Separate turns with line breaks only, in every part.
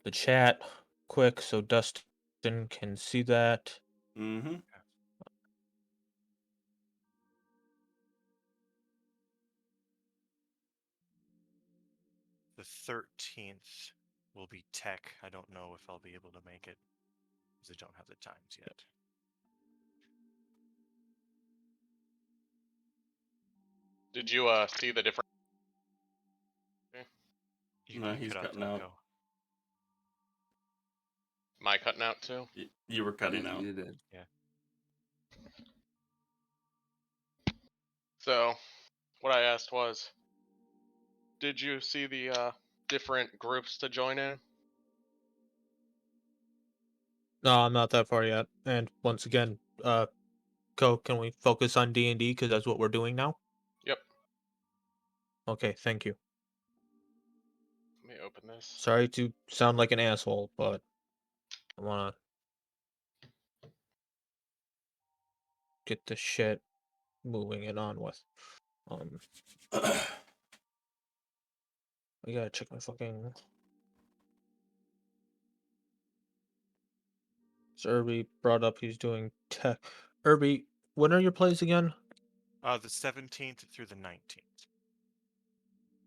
the chat quick so Dustin can see that.
Mm-hmm.
The 13th will be tech. I don't know if I'll be able to make it because I don't have the times yet.
Did you see the different?
No, he's
cut
cutting out.
Go.
Am I cutting out too?
You were cutting out.
You did.
Yeah.
So, what I asked was, did you see the different groups to join in?
No, I'm not that far yet. And once again, can we focus on D&D because that's what we're doing now?
Yep.
Okay, thank you.
Let me open this.
Sorry to sound like an asshole, but I wanna get this shit moving and on with. I gotta check my fucking. So Irby brought up he's doing tech. Irby, when are your plays again?
The 17th through the 19th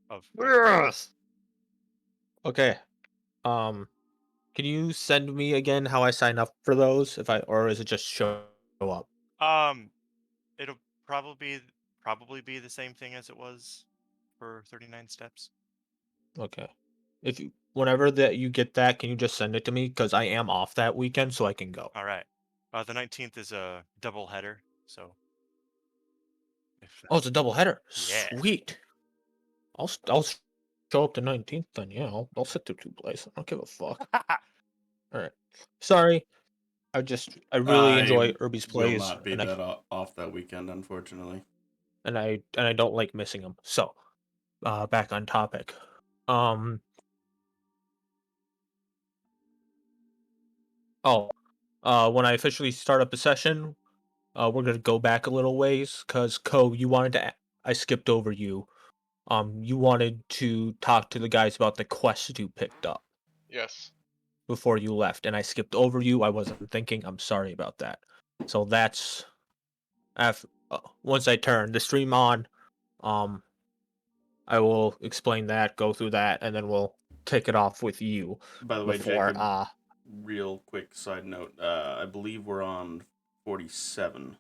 of
Yes. Okay. Can you send me again how I sign up for those? Or is it just show up?
It'll probably be the same thing as it was for 39 steps.
Okay. Whenever that you get that, can you just send it to me? Because I am off that weekend, so I can go.
All right. The 19th is a double header, so.
Oh, it's a double header.
Yeah.
Sweet. I'll show up the 19th then. Yeah, I'll sit through two plays. I don't give a fuck. All right. Sorry. I really enjoy Irby's
will
plays,
not be off that weekend, unfortunately.
and I don't like missing them. So, back on topic. When I officially start up the session, we're gonna go back a little ways because you wanted to. I skipped over you. You wanted to talk to the guys about the quest you picked up
Yes.
before you left, and I skipped over you. I wasn't thinking. I'm sorry about that. So that's once I turn the stream on, I will explain that, go through that, and then we'll kick it off with you.
By the way,
before
Jacob, real quick side note, I believe we're on 47.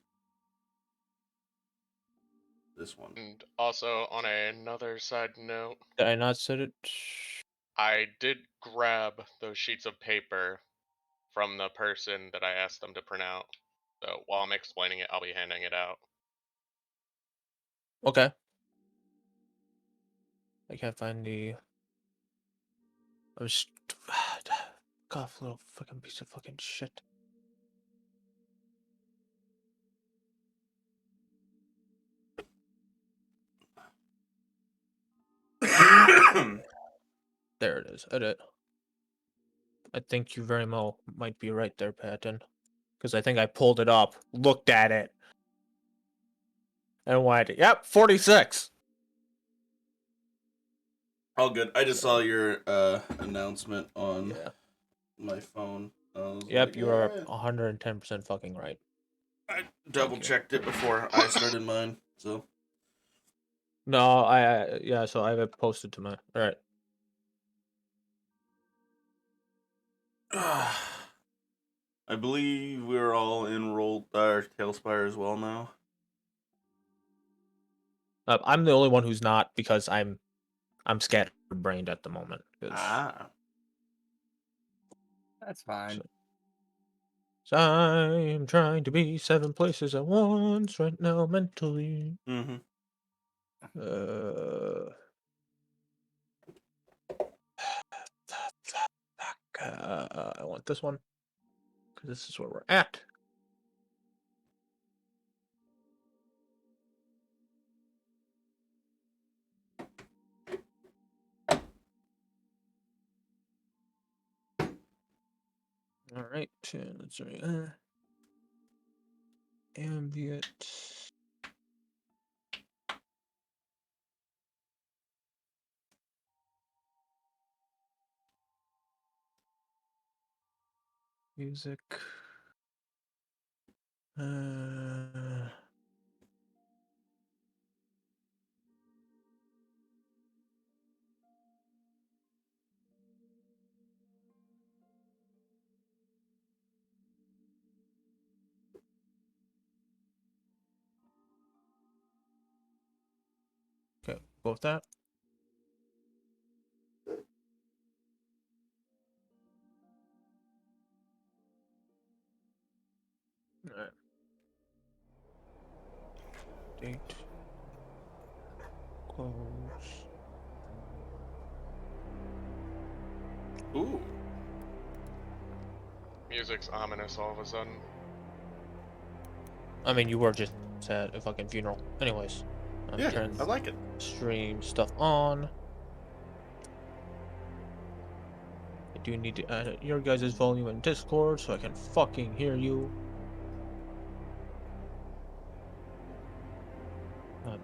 This one.
And also, on another side note,
did I not set it?
I did grab those sheets of paper from the person that I asked them to print out. So while I'm explaining it, I'll be handing it out.
Okay. I can't find the. I was. God, little fucking piece of fucking shit. There it is. Edit. I think you very well might be right there, Patton. Because I think I pulled it up, looked at it, and went, yep, 46.
All good. I just saw your announcement on my phone.
Yep, you are 110% fucking right.
I double checked it before I started mine, so.
No, so I have it posted to my. Alright.
I believe we're all enrolled Tailspire as well now.
I'm the only one who's not because I'm scatterbrained at the moment.
That's fine.
So I'm trying to be 7 places at once right now mentally.
Mm-hmm.
I want this one because this is where we're at. All right, let's see. Ambient. Music. Okay, both that. Alright. Date. Close.
Ooh.
Music's ominous all of a sudden.
I mean, you were just at a fucking funeral. Anyways, I'm
Yeah,
turning
I like it.
stream stuff on. I do need to add your guys' volume in Discord so I can fucking hear you.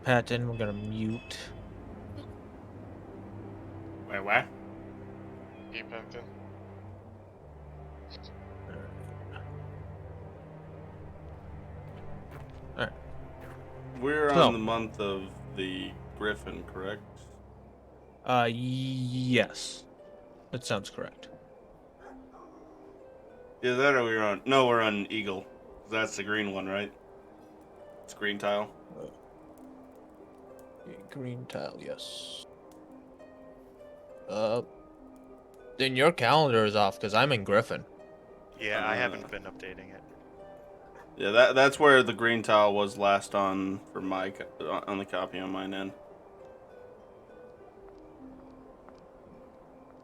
Patton, we're gonna mute.
Wait, what?
He packed in.
Alright.
We're
So-
on the month of the Griffin, correct?
Yes. That sounds correct.
Yeah, that or we're on. No, we're on Eagle. That's the green one, right? It's green tile.
Green tile, yes. Then your calendar is off because I'm in Griffin.
Yeah, I haven't been updating it.
Yeah, that's where the green tile was last on for my on the copy on mine end.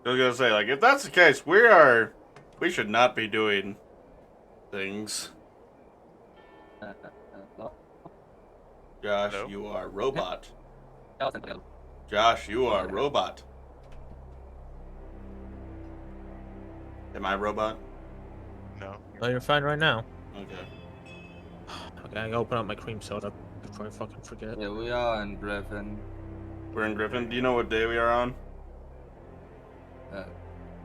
I was gonna say, like, if that's the case, we should not be doing things. Josh,
Hello?
you are robot.
Hello.
Josh, you are robot. Am I robot?
No.
Oh, you're fine right now.
Okay.
Okay, I gotta open up my cream soda before I fucking forget.
Yeah, we are in Griffin.
We're in Griffin. Do you know what day we are on?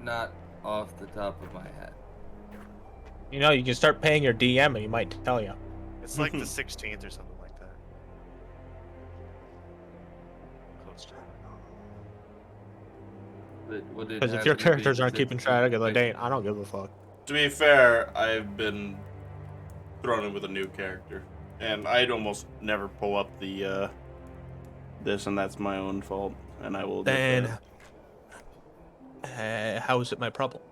Not off the top of my head.
You know, you can start paying your DM and he might tell you.
It's like the 16th or something like that. Close to
Would it
Because if
have
your
to be
characters aren't keeping
16?
track of the date, I don't give a fuck.
To be fair, I've been thrown in with a new character, and I'd almost never pull up the this, and that's my own fault. And I will.
Then, how is it my problem?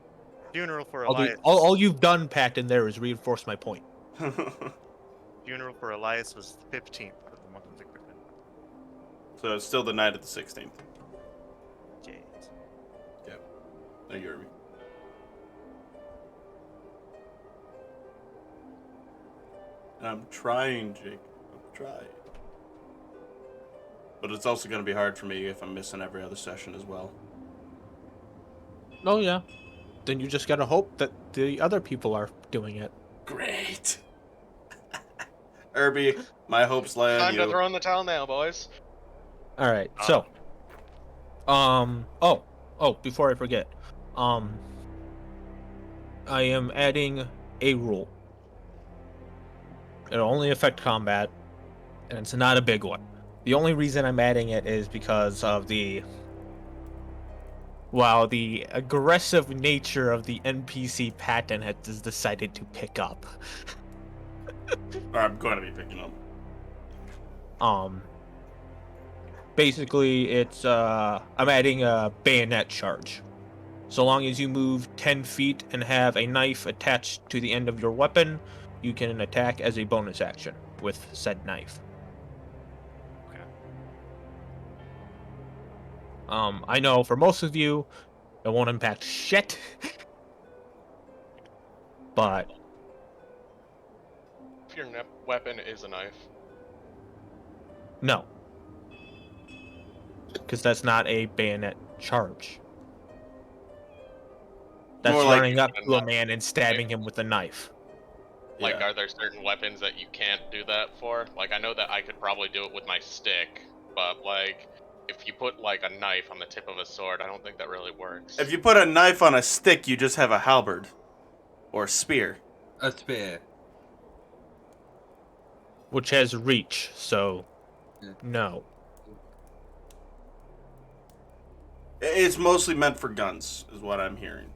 Funeral for
All,
Elias.
all you've done, Patton, there is reinforce my point.
Funeral for Elias was the 15th of the month of the Griffin.
So it's still the night of the 16th.
Jeez.
No, you heard me. And I'm trying, Jake. I'm trying. But it's also going to be hard for me if I'm missing every other session as well.
Oh, yeah. Then you just gotta hope that the other people are doing it.
Great. Irby, my hopes lie on
Time to
you.
throw in the towel now, boys.
Alright, so. Before I forget. I am adding a rule. It'll only affect combat, and it's not a big one. The only reason I'm adding it is because of the aggressive nature of the NPC Patton has decided to pick up.
Or I'm going to be picking up.
Basically, it's I'm adding a bayonet charge. So long as you move 10 feet and have a knife attached to the end of your weapon, you can attack as a bonus action with said knife.
Okay.
I know for most of you, it won't impact shit. But
If your weapon is a knife,
no. Because that's not a bayonet charge. That's
More like
running up
a
to a
knife.
man and stabbing him with a knife.
like,
Yeah.
are there certain weapons that you can't do that for? Like, I know that I could probably do it with my stick, but like, if you put like a knife on the tip of a sword, I don't think that really works.
If you put a knife on a stick, you just have a halberd. or spear?
A spear.
Which has reach, so
Yeah.
no.
It's mostly meant for guns, is what I'm hearing.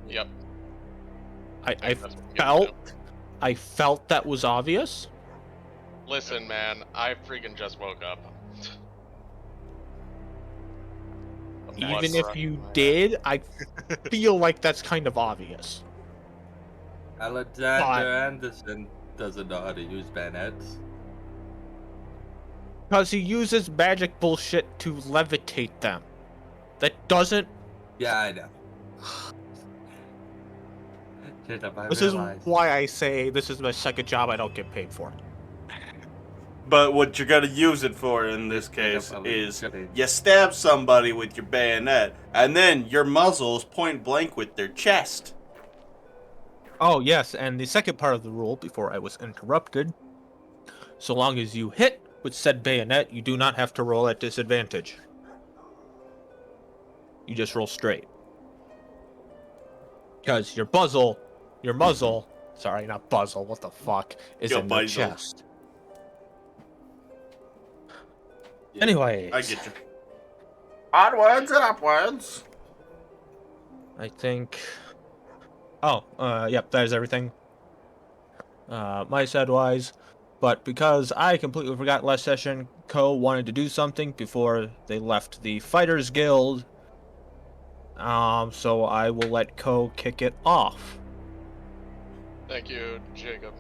Yep.
I
think that's what I'm getting to.
I felt that was obvious.
Listen, man, I freaking just woke up. The blood
Even
rush
if
in
you
my head.
did, I feel like that's kind of obvious.
Alexander Anderson doesn't know how to use bayonets.
Because he uses magic bullshit to levitate them. That doesn't.
Yeah, I know. Shit, I
This is
realized.
why I say this is my second job I don't get paid for.
But what you're gonna use it for in this
Straight up,
case
I was
is
gonna-
you stab somebody with your bayonet, and then your muzzle's point blank with their chest.
Oh, yes, and the second part of the rule, before I was interrupted, so long as you hit with said bayonet, you do not have to roll at disadvantage. You just roll straight. Because your muzzle, sorry, not buzzle, what the fuck, is
Your
in the
muzzle.
chest.
Yeah,
Anyways,
I get you. Onwards and upwards.
I think. Oh, yep, that is everything. My side wise, but because I completely forgot last session, Ko wanted to do something before they left the Fighters Guild. So I will let Ko kick it off.
Thank you, Jacob.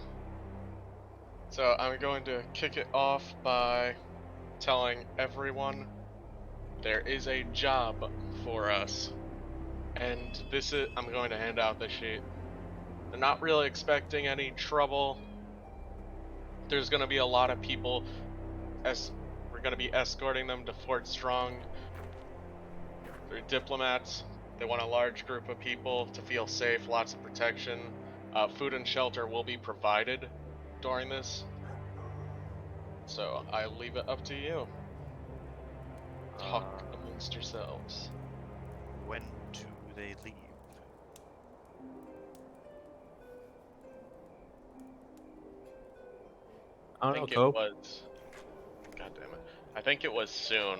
So I'm going to kick it off by telling everyone there is a job for us. And this is, I'm going to hand out the sheet. They're not really expecting any trouble. There's going to be a lot of people as we're going to be escorting them to Fort Strong. They're diplomats. They want a large group of people to feel safe, lots of protection. Food and shelter will be provided during this. So I leave it up to you. Talk amongst yourselves.
When do they leave?
I
I
don't
think
know,
it
Ko.
was. God damn it. I think it was soon,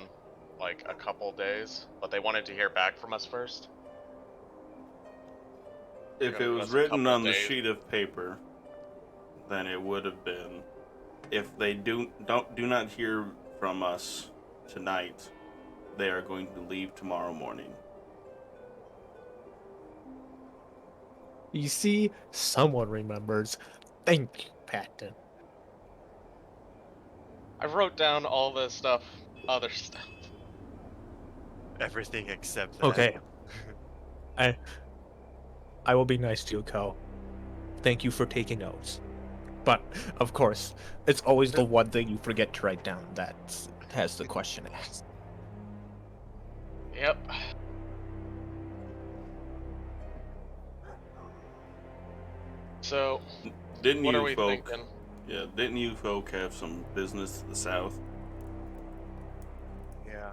like a couple days, but they wanted to hear back from us first.
If
gonna
it
give
was
us a
written
couple
on the
days.
sheet of paper, then it would have been. If they do not hear from us tonight, they are going to leave tomorrow morning.
You see, someone remembers. Thank you, Patton.
I wrote down all the stuff, other stuff.
Everything except that.
Okay. I will be nice to you, Ko. Thank you for taking notes. But, of course, it's always the one thing you forget to write down that has the question asked.
Yep. So,
Didn't
what
you
are we
folk?
thinking?
Yeah, didn't you folk have some business to the south?
Yeah.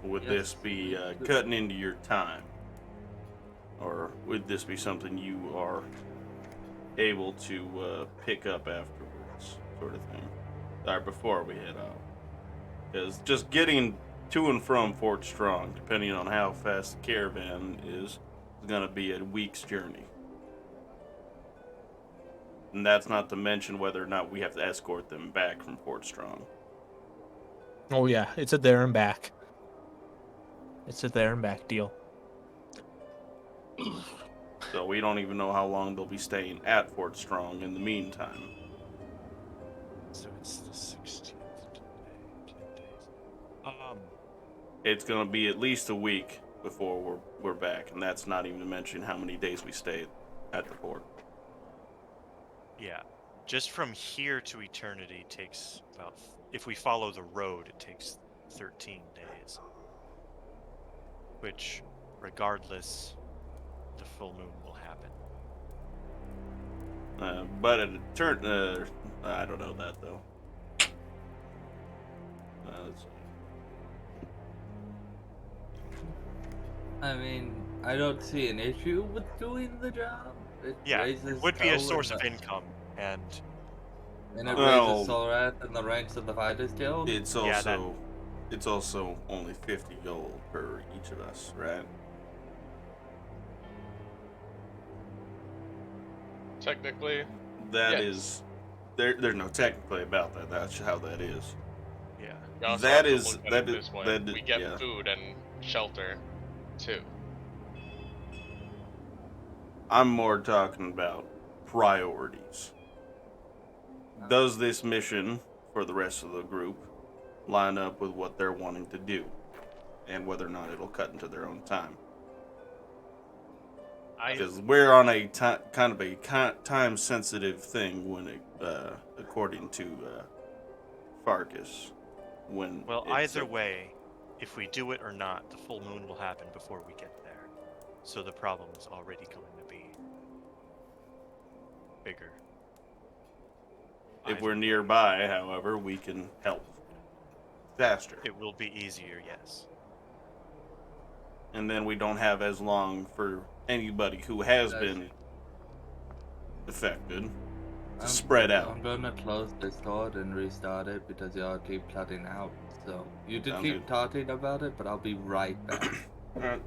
Would
Yes.
this be cutting into your time, or would this be something you are able to pick up afterwards, sort of thing, or before we head out? Because just getting to and from Fort Strong, depending on how fast the caravan is going to be a week's journey. And that's not to mention whether or not we have to escort them back from Fort Strong.
Oh yeah, it's a there and back. It's a there and back deal.
So we don't even know how long they'll be staying at Fort Strong in the meantime.
So it's the 16th today. 10 days.
It's going to be at least a week before we're back, and that's not even to mention how many days we stay at the port.
Yeah. Just from here to eternity takes about, if we follow the road, it takes 13 days. Which, regardless, the full moon will happen.
But it turned. I don't know that though. Let's see.
I mean, I don't see an issue with doing the job. It
Yeah,
raises
it would be a
Toe
source
and
of income, and
and it
Well-
raises Solrath in the ranks of the Fighters Guild.
It's
Yeah, that-
also only 50 gold per each of us, right?
Technically,
That
Yes.
is, there's no technically about that. That's how that is.
yeah.
you also
That
have to
is-
look at
that
it
is-
this way.
that is-
We get
yeah.
food and shelter, too.
I'm more talking about priorities. Does this mission for the rest of the group line up with what they're wanting to do, and whether or not it'll cut into their own time? Because we're on a kind of a time-sensitive thing when it, according to Farkas, when
Well,
it's
either way, if we do it or not, the full moon will happen before we get there. So the problem is already going to be bigger.
if
Either
we're
way.
nearby, however, we can help faster,
It will be easier, yes.
and then we don't have as long for anybody who has
That's
been affected to
I'm-
spread out.
I'm gonna close Discord and restart it because y'all keep cutting out. So you can
Sounds
keep
good.
talking about it, but I'll be right back.
Alright.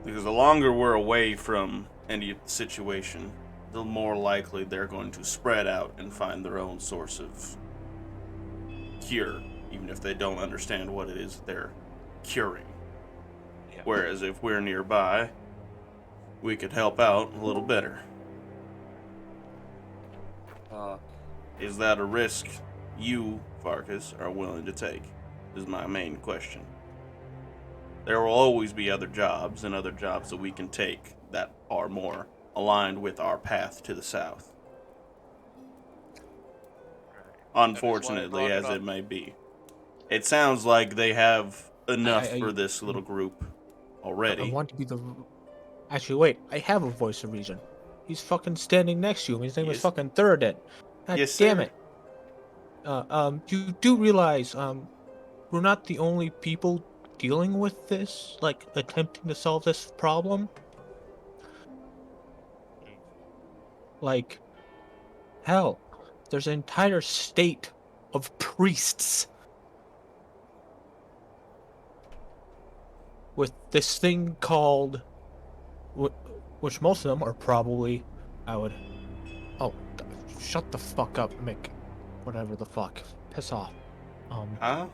Because the longer we're away from any situation, the more likely they're going to spread out and find their own source of cure, even if they don't understand what it is they're curing.
Yeah.
Whereas if we're nearby, we could help out a little better. Is that a risk you, Farkas, are willing to take? Is my main question. There will always be other jobs and other jobs that we can take that are more aligned with our path to the south. Unfortunately,
brought it
as
up.
it may be. It sounds like they have enough
I-
for this little group already.
I want to be the. Actually, wait. I have a voice of reason. He's fucking standing next to him. His name is
Yes.
fucking Thuradin. God
Yes,
damn
sir.
it. You do realize, we're not the only people dealing with this, like attempting to solve this problem. Like, hell, there's an entire state of priests with this thing called, which most of them are probably, oh, shut the fuck up, Mick. Whatever the fuck. Piss off.
Huh?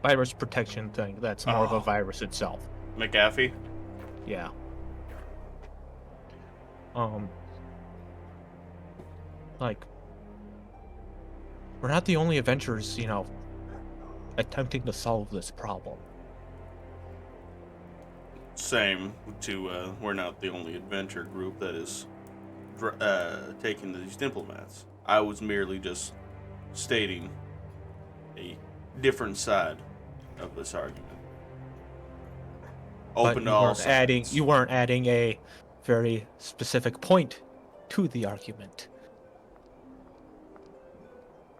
Virus protection thing. That's more of a
Oh.
virus itself.
McAfee?
Yeah. Like, we're not the only adventurers, attempting to solve this problem.
Same to, we're not the only adventure group that is taking these diplomats. I was merely just stating a different side of this argument.
But
Open to all sides.
you weren't adding a very specific point to the argument.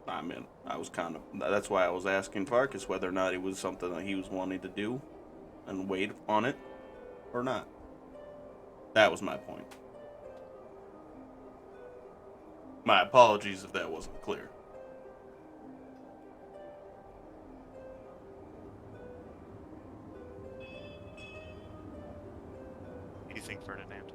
I mean, I was kind of. That's why I was asking Farkas whether or not it was something that he was wanting to do and wait on it or not. That was my point. My apologies if that wasn't clear.
What do you think, Ferdinand?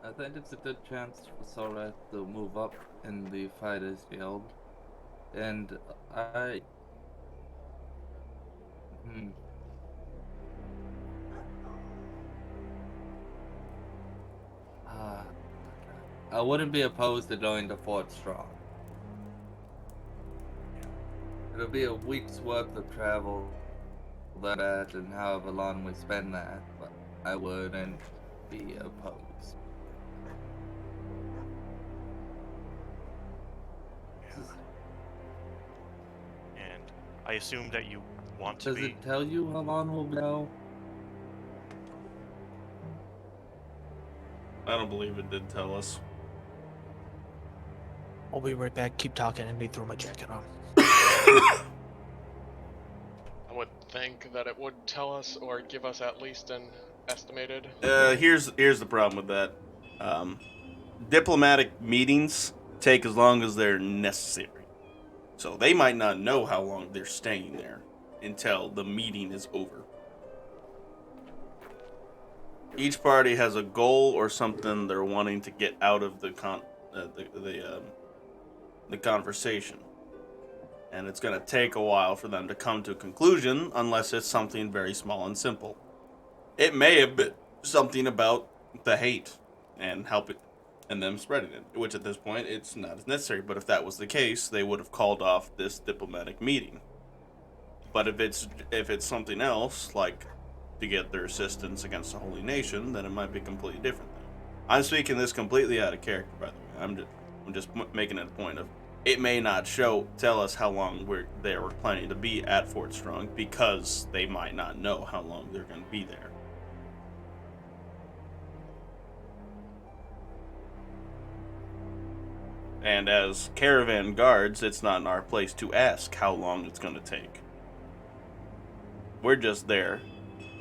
I think it's a good chance for Solrath to move up in the Fighters Guild. And I... I wouldn't be opposed to going to Fort Strong. It'll be a week's worth of travel, that and however long we spend that, but I wouldn't be opposed.
And I assume that you want to
Does
be.
it tell you how long we'll go?
I don't believe it did tell us.
I'll be right back. Keep talking and me throw my jacket on.
I would think that it would tell us or give us at least an estimated.
Here's the problem with that. Diplomatic meetings take as long as they're necessary. So they might not know how long they're staying there until the meeting is over. Each party has a goal or something they're wanting to get out of the conversation. And it's going to take a while for them to come to a conclusion unless it's something very small and simple. It may have been something about the hate and help it and them spreading it, which at this point it's not as necessary. But if that was the case, they would have called off this diplomatic meeting. But if it's something else, like to get their assistance against the Holy Nation, then it might be completely different. I'm speaking this completely out of character, by the way. I'm just making it a point of it may not tell us how long they were planning to be at Fort Strong because they might not know how long they're going to be there. And as caravan guards, it's not in our place to ask how long it's going to take. We're just there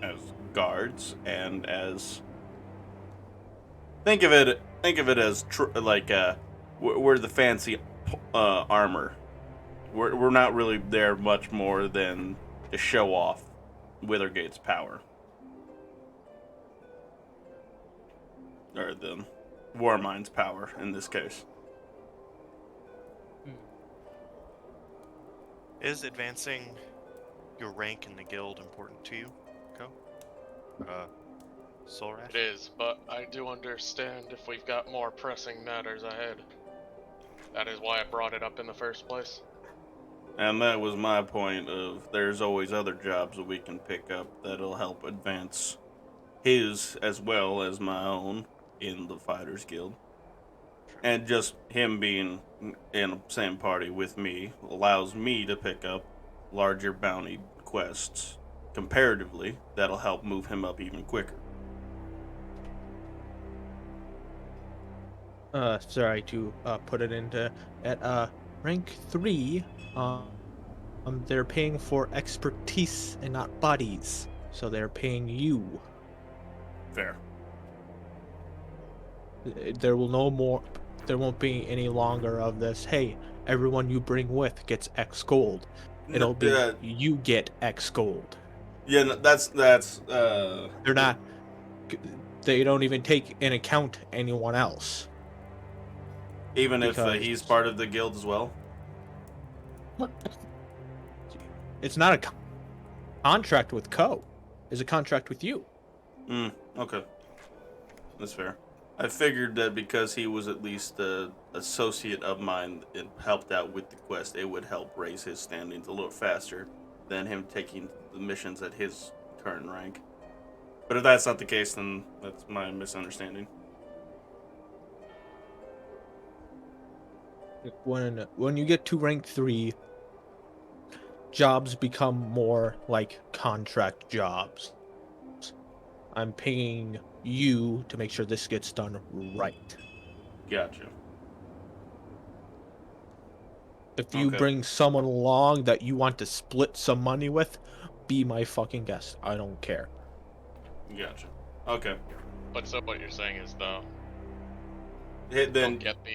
as guards and as think of it as we're the fancy armor. We're not really there much more than to show off Withergate's power, or the Warmind's power in this case.
Is advancing your rank in the guild important to you, Ko? Solrash?
It is, but I do understand if we've got more pressing matters ahead. That is why I brought it up in the first place.
And that was my point of there's always other jobs that we can pick up that'll help advance his as well as my own in the Fighters Guild. And just him being in the same party with me allows me to pick up larger bounty quests comparatively that'll help move him up even quicker.
Sorry to put it into at rank 3. They're paying for expertise and not bodies, so they're paying you.
Fair.
There won't be any longer of this. Hey, everyone you bring with gets X gold. It'll be you get X gold.
Yeah, that's
They're not. They don't even take in account anyone else.
even
because
if he's part of the guild as well.
It's not a contract with Ko. It's a contract with you.
Okay. That's fair. I figured that because he was at least an associate of mine and helped out with the quest, it would help raise his standings a little faster than him taking the missions at his current rank. But if that's not the case, then that's my misunderstanding.
When you get to rank 3, jobs become more like contract jobs. I'm paying you to make sure this gets done right.
Gotcha.
If you
Okay.
bring someone along that you want to split some money with, be my fucking guest. I don't care.
Gotcha. Okay.
But so what you're saying is though,
Then
don't get the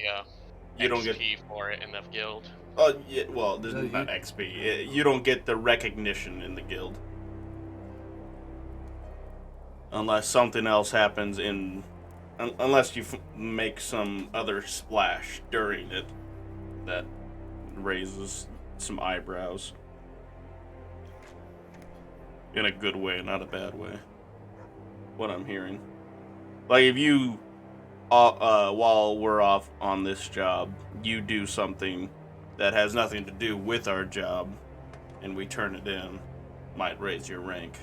you don't
XP for it in the guild.
Oh yeah. Well, there's
No,
not
you-
XP. You don't get the recognition in the guild unless something else happens unless you make some other splash during it that raises some eyebrows in a good way, not a bad way. What I'm hearing, like if you, while we're off on this job, you do something that has nothing to do with our job, and we turn it in, might raise your rank.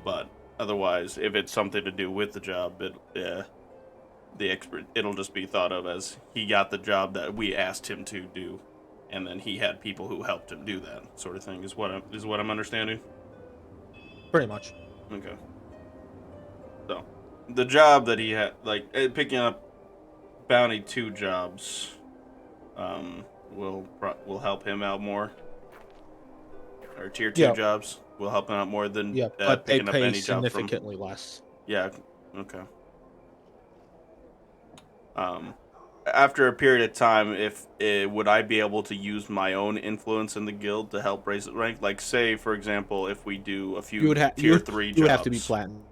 But otherwise, if it's something to do with the job, it'll just be thought of as he got the job that we asked him to do, and then he had people who helped him do that sort of thing. Is what I'm understanding.
Pretty much.
Okay. So, the job that he had, like picking up bounty 2 jobs, will help him out more. Or tier 2
Yeah.
jobs will help him out more than
Yeah, but they
picking up
pay
any job from.
significantly less.
Yeah. Okay. After a period of time, would I be able to use my own influence in the guild to help raise the rank? Like, say, for example, if we do a few
You would have
tier 3 jobs.
You would have to be platinum.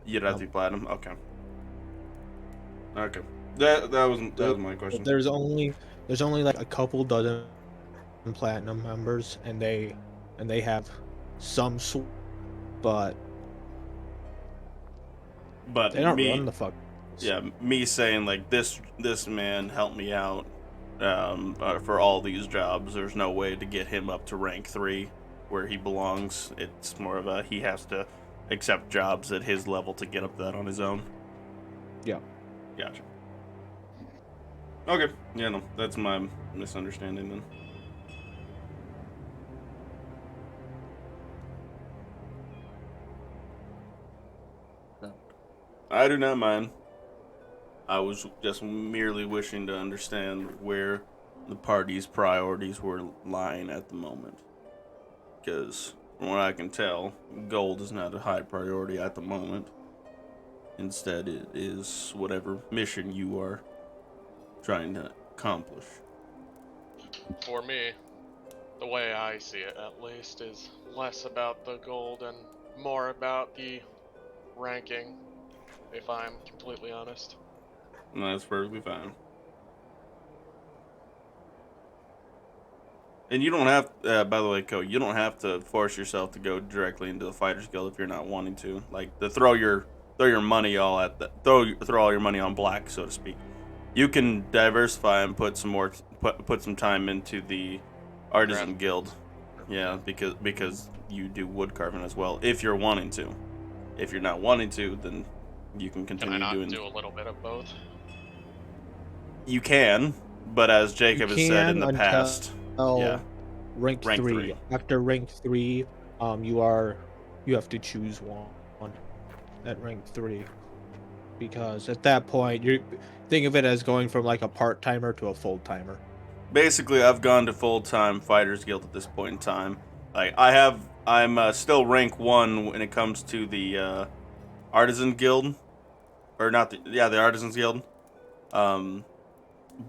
You'd have to be platinum. Okay. Okay. That was my question.
There's only like a couple dozen platinum members, and they have some but they don't run the fuck.
Yeah, me saying like this man helped me out for all these jobs. There's no way to get him up to rank 3 where he belongs. It's more of a he has to accept jobs at his level to get up that on his own.
Yeah.
Gotcha. Okay. Yeah, no, that's my misunderstanding then. I do not mind. I was just merely wishing to understand where the party's priorities were lying at the moment. Because, from what I can tell, gold is not a high priority at the moment. Instead, it is whatever mission you are trying to accomplish.
For me, the way I see it at least, is less about the gold and more about the ranking, if I'm completely honest.
No, that's perfectly fine. And you don't have, by the way, Ko, you don't have to force yourself to go directly into the Fighters Guild if you're not wanting to. Like, to throw your money all at the throw all your money on black, so to speak. You can diversify and put some time into the Artisan Guild. Yeah, because you do wood carving as well, if you're wanting to. If you're not wanting to, then you can continue doing.
Can I not do a little bit of both?
You can, but as Jacob has said in the past, yeah,
rank 3. After rank 3, you have to choose one at rank 3, because at that point you think of it as going from like a part-timer to a full-timer.
Basically, I've gone to full-time Fighters Guild at this point in time. Like I'm still rank 1 when it comes to the Artisan Guild, or not the Artisans Guild.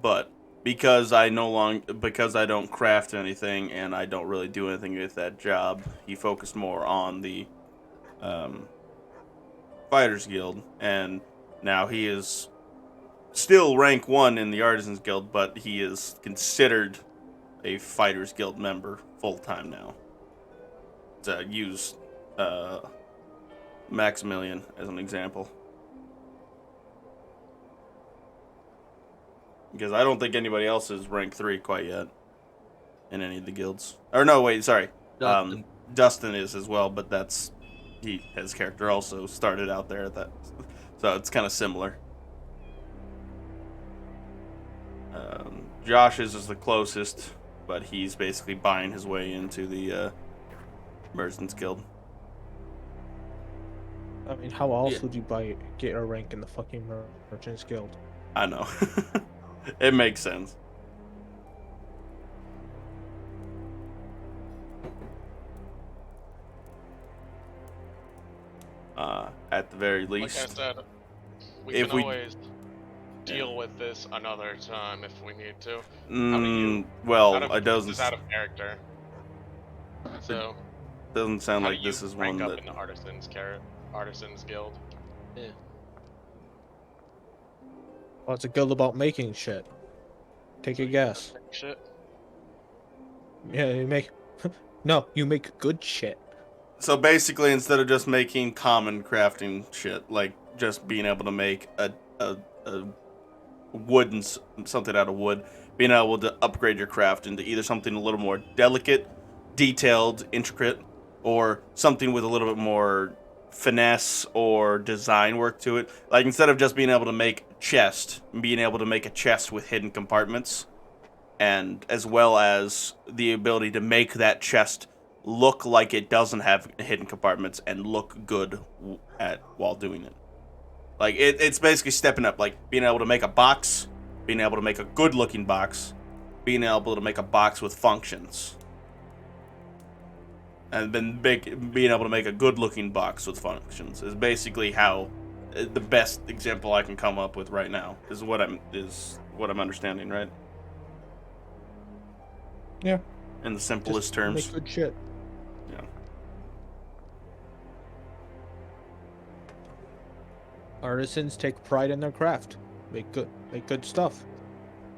But because I don't craft anything and I don't really do anything with that job, he focused more on the Fighters Guild, and now he is still rank 1 in the Artisans Guild, but he is considered a Fighters Guild member full-time now. To use Maximilian as an example. Because I don't think anybody else is rank 3 quite yet in any of the guilds. Or no, wait, sorry. Dustin is as well, but his character also started out there at that. So it's kind of similar. Josh's is the closest, but he's basically buying his way into the Merchants Guild.
I mean, how else would you get a rank in the fucking Merchants Guild?
I know. It makes sense. At the very least,
like I said, we can always deal with this another time if we need to.
It doesn't.
This is out of character. So
doesn't sound like this is
rank
one
up
that.
in the Artisans Guild. Yeah.
Well, it's a guild about making shit. Take a guess.
Shit.
Yeah, you make. No, you make good shit.
So basically, instead of just making common crafting shit, like just being able to make a wooden something out of wood, being able to upgrade your craft into either something a little more delicate, detailed, intricate, or something with a little bit more finesse or design work to it. Like, instead of just being able to make a chest, being able to make a chest with hidden compartments, and as well as the ability to make that chest look like it doesn't have hidden compartments and look good while doing it. Like, it's basically stepping up, like being able to make a box, being able to make a good looking box, being able to make a box with functions. And then being able to make a good-looking box with functions is basically how the best example I can come up with right now is what I'm understanding, right?
Yeah.
In the simplest
Just
terms.
Make good shit.
Yeah.
Artisans take pride in their craft. Make good stuff.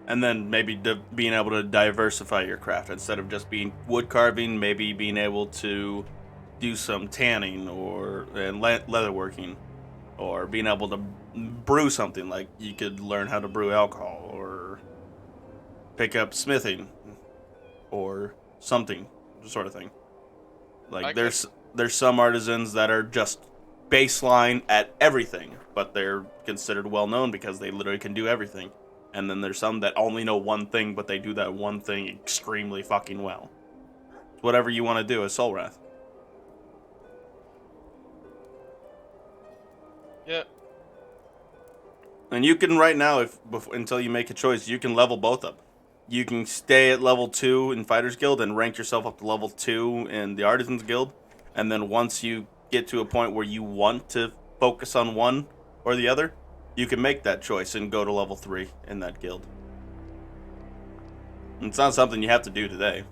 And then maybe being able to diversify your craft instead of just being wood carving, maybe being able to do some tanning and leatherworking, or being able to brew something, like you could learn how to brew alcohol or pick up smithing or something sort of thing. Like there's some artisans that are just baseline at everything, but they're considered well known because they literally can do everything. And then there's some that only know one thing, but they do that one thing extremely fucking well. It's whatever you want to do as Soul Wrath.
Yeah.
And you can right now, until you make a choice, you can level both up. You can stay at level 2 in Fighters Guild and rank yourself up to level 2 in the Artisans Guild. And then once you get to a point where you want to focus on one or the other, you can make that choice and go to level 3 in that guild. And it's not something you have to do today.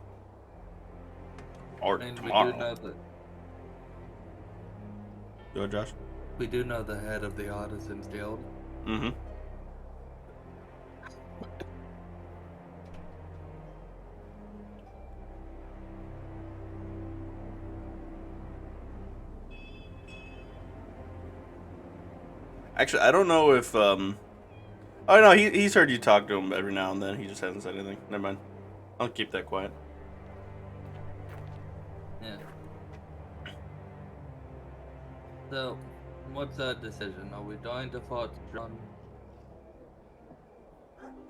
Or
And
tomorrow.
we do know that
Go ahead, Josh.
we do know the head of the Artisans Guild.
Mm-hmm. Actually, I don't know if oh no, he's heard you talk to him every now and then. He just hasn't said anything. Never mind. I'll keep that quiet.
Yeah. So, what's our decision? Are we going to Fort John?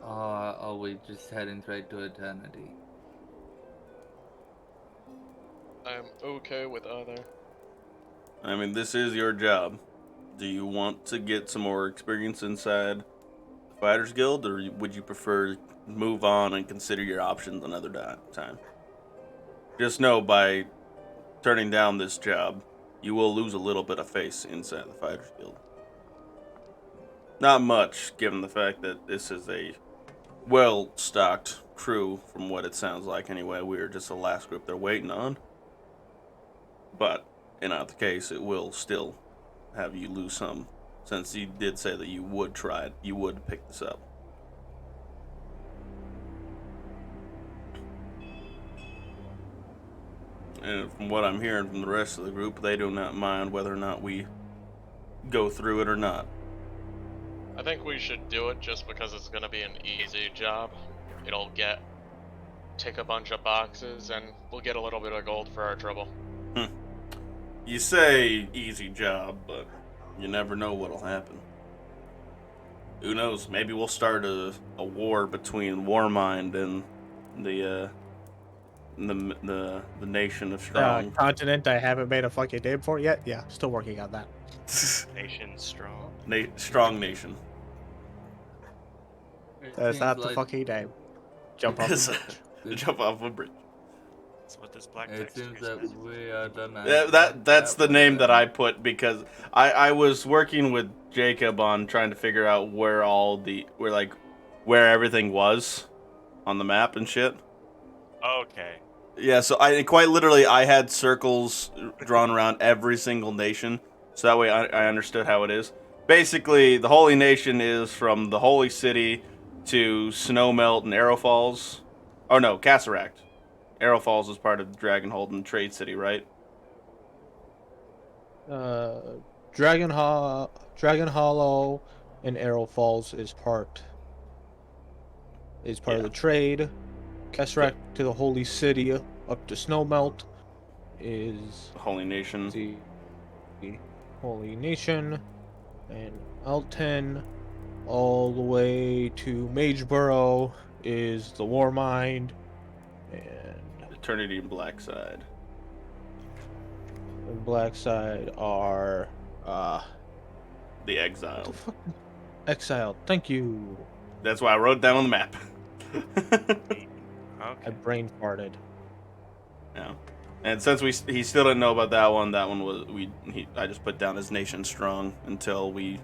Or are we just heading straight to Eternity?
I'm okay with either.
I mean, this is your job. Do you want to get some more experience inside the Fighters Guild, or would you prefer to move on and consider your options another time? Just know, by turning down this job, you will lose a little bit of face inside the Fighters Guild. Not much, given the fact that this is a well-stocked crew, from what it sounds like anyway. We're just the last group they're waiting on. But, in either case, it will still have you lose some, since you did say that you would try it, you would pick this up. And from what I'm hearing from the rest of the group, they do not mind whether or not we go through it or not.
I think we should do it just because it's gonna be an easy job. It'll take a bunch of boxes and we'll get a little bit of gold for our trouble.
You say easy job, but you never know what'll happen. Who knows? Maybe we'll start a war between Warmind and the nation of Strong.
Continent I haven't made a fucking name for yet. Yeah, still working on that.
Nation strong.
Strong nation.
That's not the fucking name. Jump off the bridge.
Jump off a bridge.
That's what this black
It
text
seems
is.
that we are done.
Yeah, that's the name that I put because I was working with Jacob on trying to figure out where everything was on the map and shit.
Okay.
Yeah, so I had circles drawn around every single nation, so that way I understood how it is. Basically, the Holy Nation is from the Holy City to Snowmelt and Arrow Falls. Oh no, Kasseract. Arrow Falls is part of Dragonhold and Trade City, right?
Dragon Hollow and Arrow Falls is part of the trade. Kasseract to the Holy City up to Snowmelt is
Holy Nation.
the Holy Nation, and Alton all the way to Mageborough is the Warmind, and
Eternity and Blackside.
the Black Side are
The Exile.
Exiled. Thank you.
That's why I wrote it down on the map.
I
Okay.
brain farted.
Yeah. And since he still didn't know about that one was I just put down as nation strong until he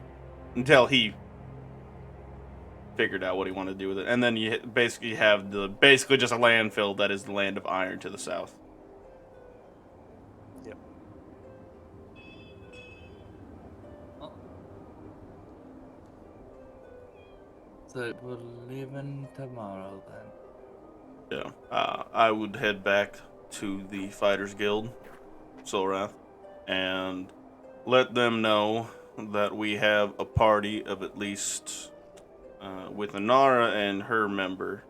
figured out what he wanted to do with it. And then you basically have basically just a landfill that is the land of iron to the south.
Yep.
Oh. So we're leaving tomorrow then.
Yeah. I would head back to the Fighters Guild, Solrath, and let them know that we have a party of at least with Anara and her member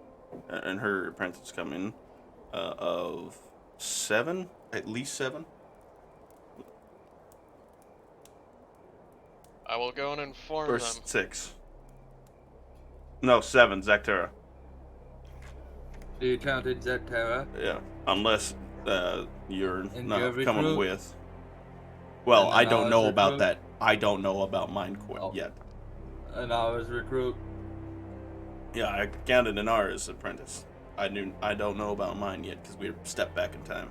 and her apprentice coming of 7, at least 7.
I will go and inform
Or
them.
6. No, 7, Zactera.
You counted Zetera?
Yeah, unless you're
And
not
your
coming
recruit?
with. Well,
And
I
then
don't
ours
know about
recruit?
that. I don't know about mine
Oh.
yet.
And I was recruit.
Yeah, I counted Anara's apprentice. I don't know about mine yet because we stepped back in time.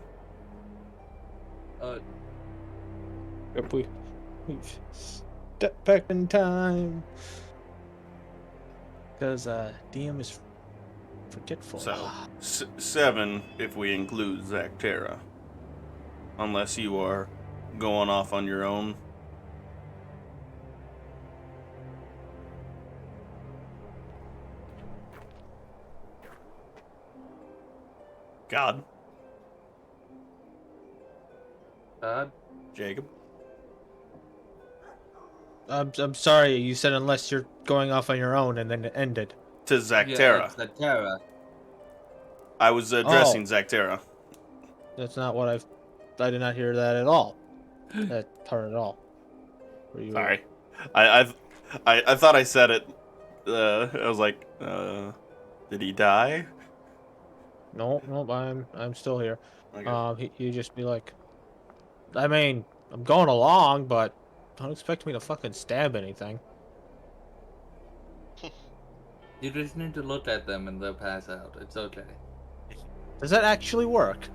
Yep, we've stepped back in time. Because DM is forgetful.
So 7 if we include Zactera, unless you are going off on your own. God, Jacob.
I'm sorry, you said unless you're going off on your own, and then it ended.
To
Yeah,
Zactera.
it's Zetera.
I was addressing Zactera.
That's not what I did not hear that at all. That part at all. Were you...
Sorry, I thought I said it. I was like, did he die?
No, I'm still here.
Okay.
He just be like, I mean, I'm going along, but don't expect me to fucking stab anything.
You just need to look at them and they'll pass out. It's okay.
Does that actually work?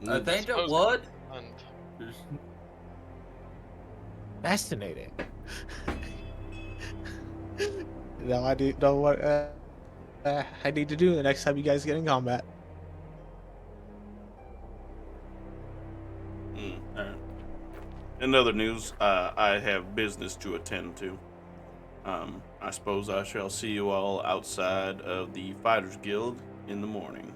I think it
Suppose-
would.
And
Fascinating. Now I do know what I need to do the next time you guys get in combat.
Alright. In other news, I have business to attend to. I suppose I shall see you all outside of the Fighters Guild in the morning.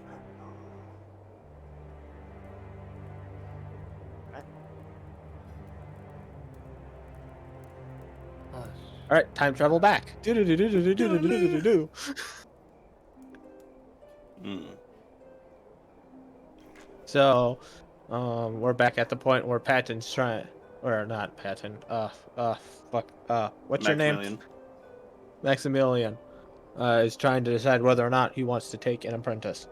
Hush.
All right, time travel back. Do-do-do-do-do-do-do-do-do-do. So, we're back at the point where Patton's trying, or not Patton. Fuck. What's your name?
Maximilian.
Maximilian. Is trying to decide whether or not he wants to take an apprentice.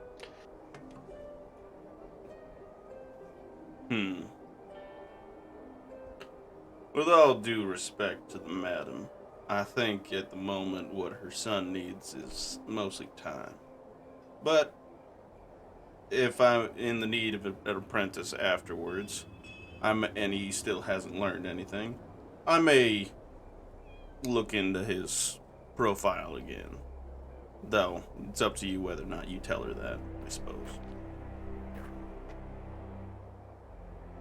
With all due respect to the madam, I think at the moment what her son needs is mostly time. But if I'm in the need of an apprentice afterwards, and he still hasn't learned anything, I may look into his profile again. Though, it's up to you whether or not you tell her that, I suppose.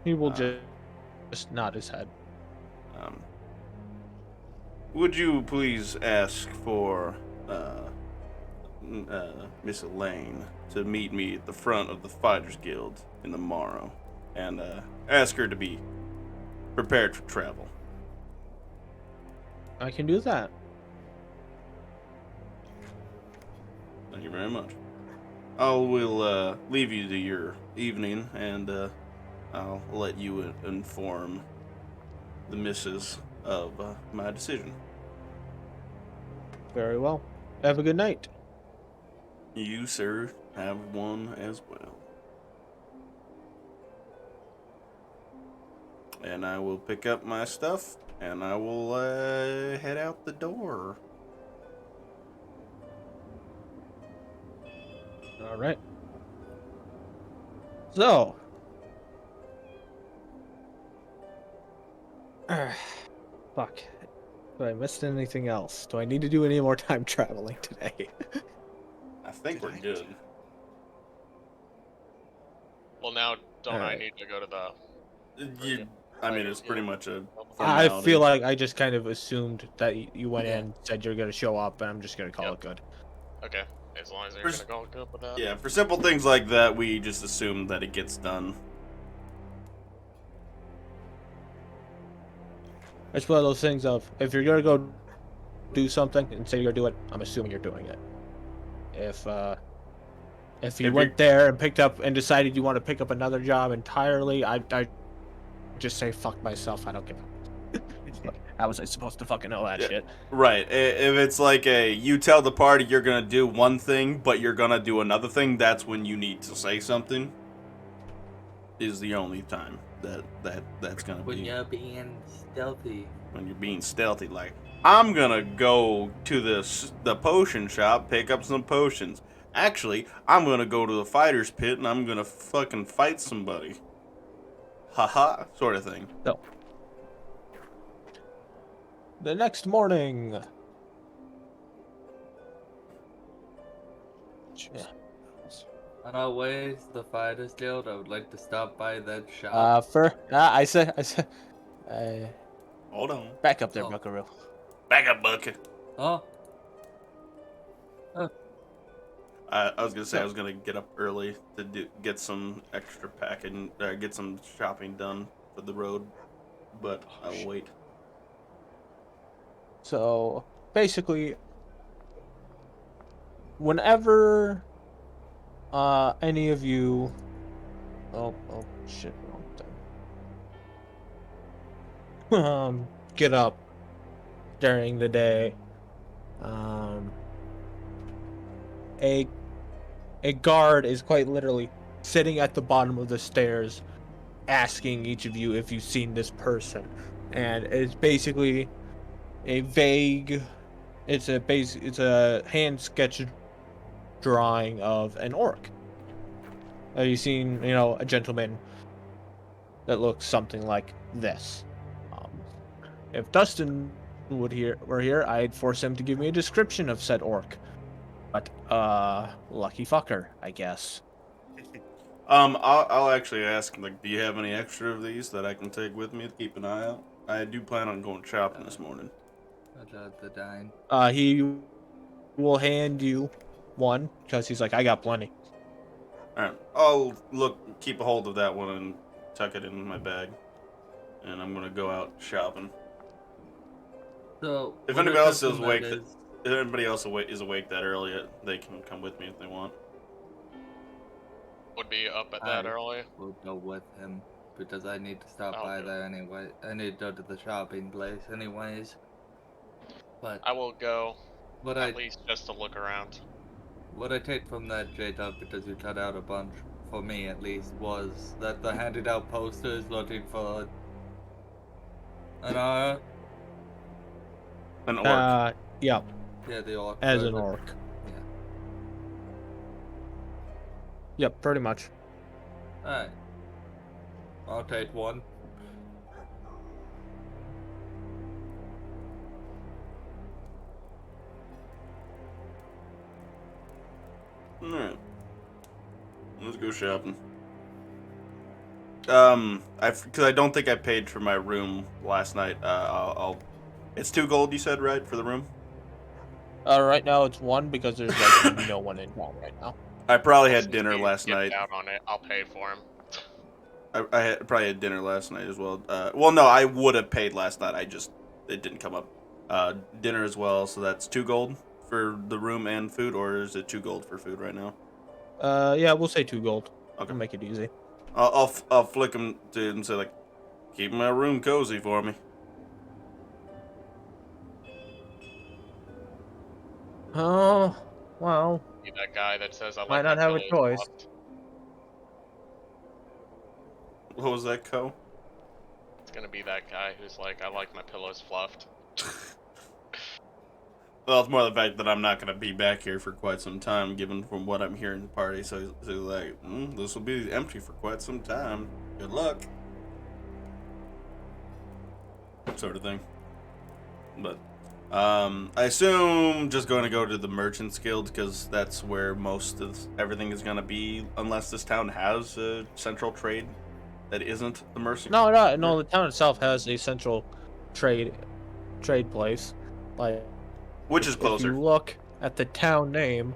He will just nod his head.
Would you please ask for Miss Elaine to meet me at the front of the Fighters Guild in the morrow, and ask her to be prepared for travel.
I can do that.
Thank you very much. I will leave you to your evening, and I'll let you inform the missus of my decision.
Very well. Have a good night.
You, sir, have one as well. And I will pick up my stuff, and I will head out the door.
All right. So, fuck. Do I missed anything else? Do I need to do any more time traveling today?
I think
Did
we're
I-
good.
Well, now don't I
Alright.
need to go to the?
You, I mean, it's pretty much a
I
formality.
feel like I just kind of assumed that you went
Yeah.
in, said you're gonna show up, and I'm just gonna call
Yep.
it good.
Okay, as long as you're
First-
gonna go good with that.
Yeah, for simple things like that, we just assume that it gets done.
It's one of those things of if you're gonna go do something and say you're gonna do it, I'm assuming you're doing it. If you
If you're-
went there and picked up and decided you want to pick up another job entirely, I just say fuck myself. I don't give a. How was I supposed to fucking know that
Yeah.
shit?
Right. If it's like you tell the party you're gonna do one thing, but you're gonna do another thing, that's when you need to say something. Is the only time that's gonna
When
be
you're being stealthy.
when you're being stealthy. Like, I'm gonna go to the potion shop, pick up some potions. Actually, I'm gonna go to the fighter's pit and I'm gonna fucking fight somebody. Haha, sort of thing.
So, the next morning. Yeah.
On our way to the Fighters Guild, I would like to stop by that shop.
I said,
Hold on.
back up there,
Oh.
Buckaroo.
Back up, Bucket.
Oh,
I was gonna say I was gonna get up early to get some extra packing, get some shopping done for the road, but I will wait.
So basically, whenever any of you, oh shit, wrong thing. Get up during the day, a guard is quite literally sitting at the bottom of the stairs, asking each of you if you've seen this person, and it's basically a vague. It's a hand sketch drawing of an orc. Have you seen, a gentleman that looks something like this? If Dustin were here, I'd force him to give me a description of said orc. But lucky fucker, I guess.
I'll actually ask, like, do you have any extra of these that I can take with me to keep an eye out? I do plan on going shopping this morning.
the dine.
He will hand you one because he's like, I got plenty.
All right, I'll keep a hold of that one and tuck it in my bag, and I'm gonna go out shopping.
So,
If
what
anybody else
system
is awake,
that
if anybody else is awake that early, they can come with me if they want.
Would be up at that
I-
early.
We'll go with him because I need to stop
I'll
by
go.
there anyway. I need to go to the shopping place anyways. But
I will go
what
at
I
least just to look around.
what I take from that, J-Dub, because you cut out a bunch for me at least, was that the handed out posters looking for an
An orc.
Yeah,
yeah, the orc.
as an
version.
orc.
Yeah.
Yep, pretty much.
Alright. I'll take one.
All right, let's go shopping. Because I don't think I paid for my room last night. I'll. It's 2 gold, you said, right, for the room?
Right now it's one because there's like no one in town right now.
I probably had
Since
dinner
we
last
skipped
night.
out on it, I'll pay for him.
I probably had dinner last night as well. Well, no, I would have paid last night. It didn't come up. Dinner as well, so that's 2 gold for the room and food, or is it 2 gold for food right now?
Yeah, we'll say 2 gold.
Okay.
We'll make it easy.
I'll flick him to and say, like, keep my room cozy for me.
Oh, well.
Be that guy that says I like
Might not
my
have a
pillows
choice.
fluffed.
What was that, Co?
It's gonna be that guy who's like, I like my pillows fluffed.
Well, it's more the fact that I'm not going to be back here for quite some time, given from what I'm hearing in the party. So he's like, this will be empty for quite some time. Good luck. Sort of thing. But, I assume just going to go to the Merchants Guild, because that's where most of everything is going to be, unless this town has a central trade that isn't the Merchant.
No. The town itself has a central trade place. Like,
Which is
if
closer.
you look at the town name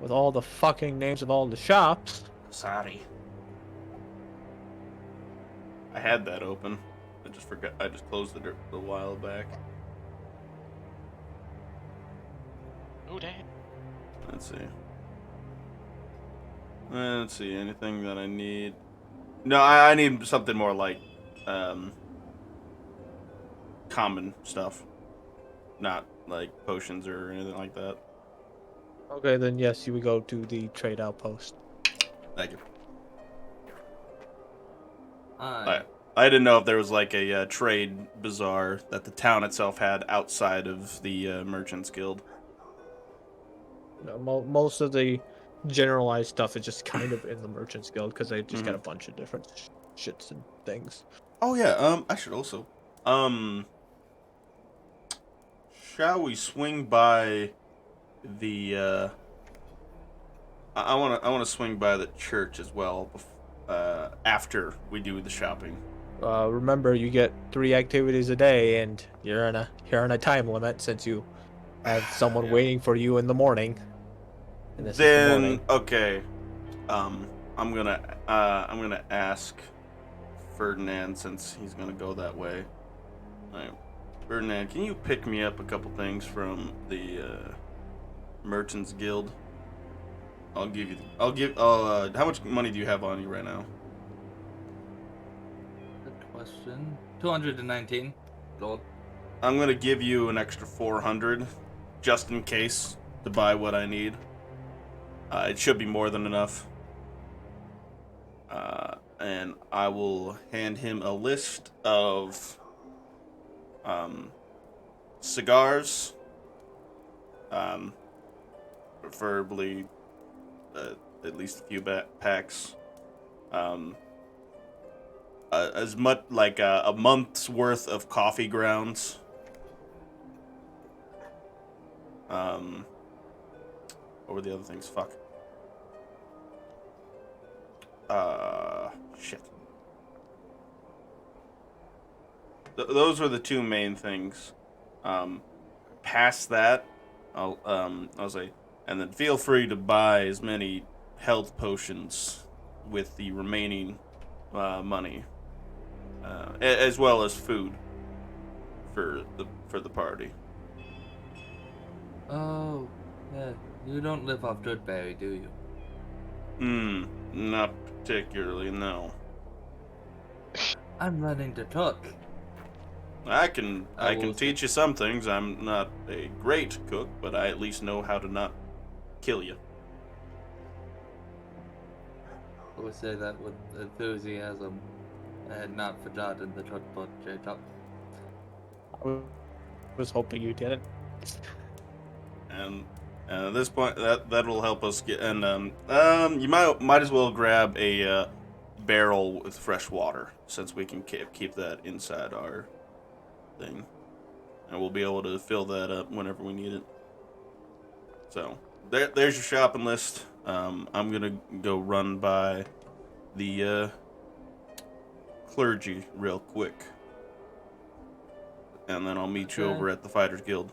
with all the fucking names of all the shops.
Sorry. I had that open. I just forgot. I just closed it a while back.
Oh, damn.
Let's see. Anything that I need? No, I need something more like common stuff, not like potions or anything like that.
Okay, then yes, you would go to the trade outpost.
Thank you.
Alright.
I didn't know if there was like a trade bazaar that the town itself had outside of the Merchants Guild.
Most of the generalized stuff is just kind of in the Merchants Guild because they just got a bunch of different shits and things.
Oh yeah, I should also. Shall we swing by the I wanna swing by the church as well after we do the shopping.
Remember, you get 3 activities a day, and you're on a time limit since you have someone
Yeah.
waiting for you in the morning. And this is the
Then
morning.
okay, I'm gonna ask Ferdinand, since he's gonna go that way. Alright, Ferdinand, can you pick me up a couple things from the Merchants Guild? How much money do you have on you right now?
Good question. 219 gold.
I'm gonna give you an extra 400, just in case, to buy what I need. It should be more than enough. And I will hand him a list of cigars, preferably at least a few packs. As much like a month's worth of coffee grounds. What were the other things? Fuck. Shit. Those were the 2 main things. Past that, I'll say, and then feel free to buy as many health potions with the remaining money, as well as food for the party.
Oh, yeah. You don't live off Goodberry, do you?
Not particularly, no.
I'm learning to cook.
I can
will
teach you some things. I'm not a great cook, but I at least know how to not kill you.
I would say that with enthusiasm. I had not forgotten the cookbook, Jacob.
I was hoping you didn't.
And at this point, that will help us get. And you might as well grab a barrel with fresh water, since we can keep that inside our thing, and we'll be able to fill that up whenever we need it. So there's your shopping list. I'm gonna go run by the clergy real quick, and then I'll meet you
Okay.
over at the Fighters Guild.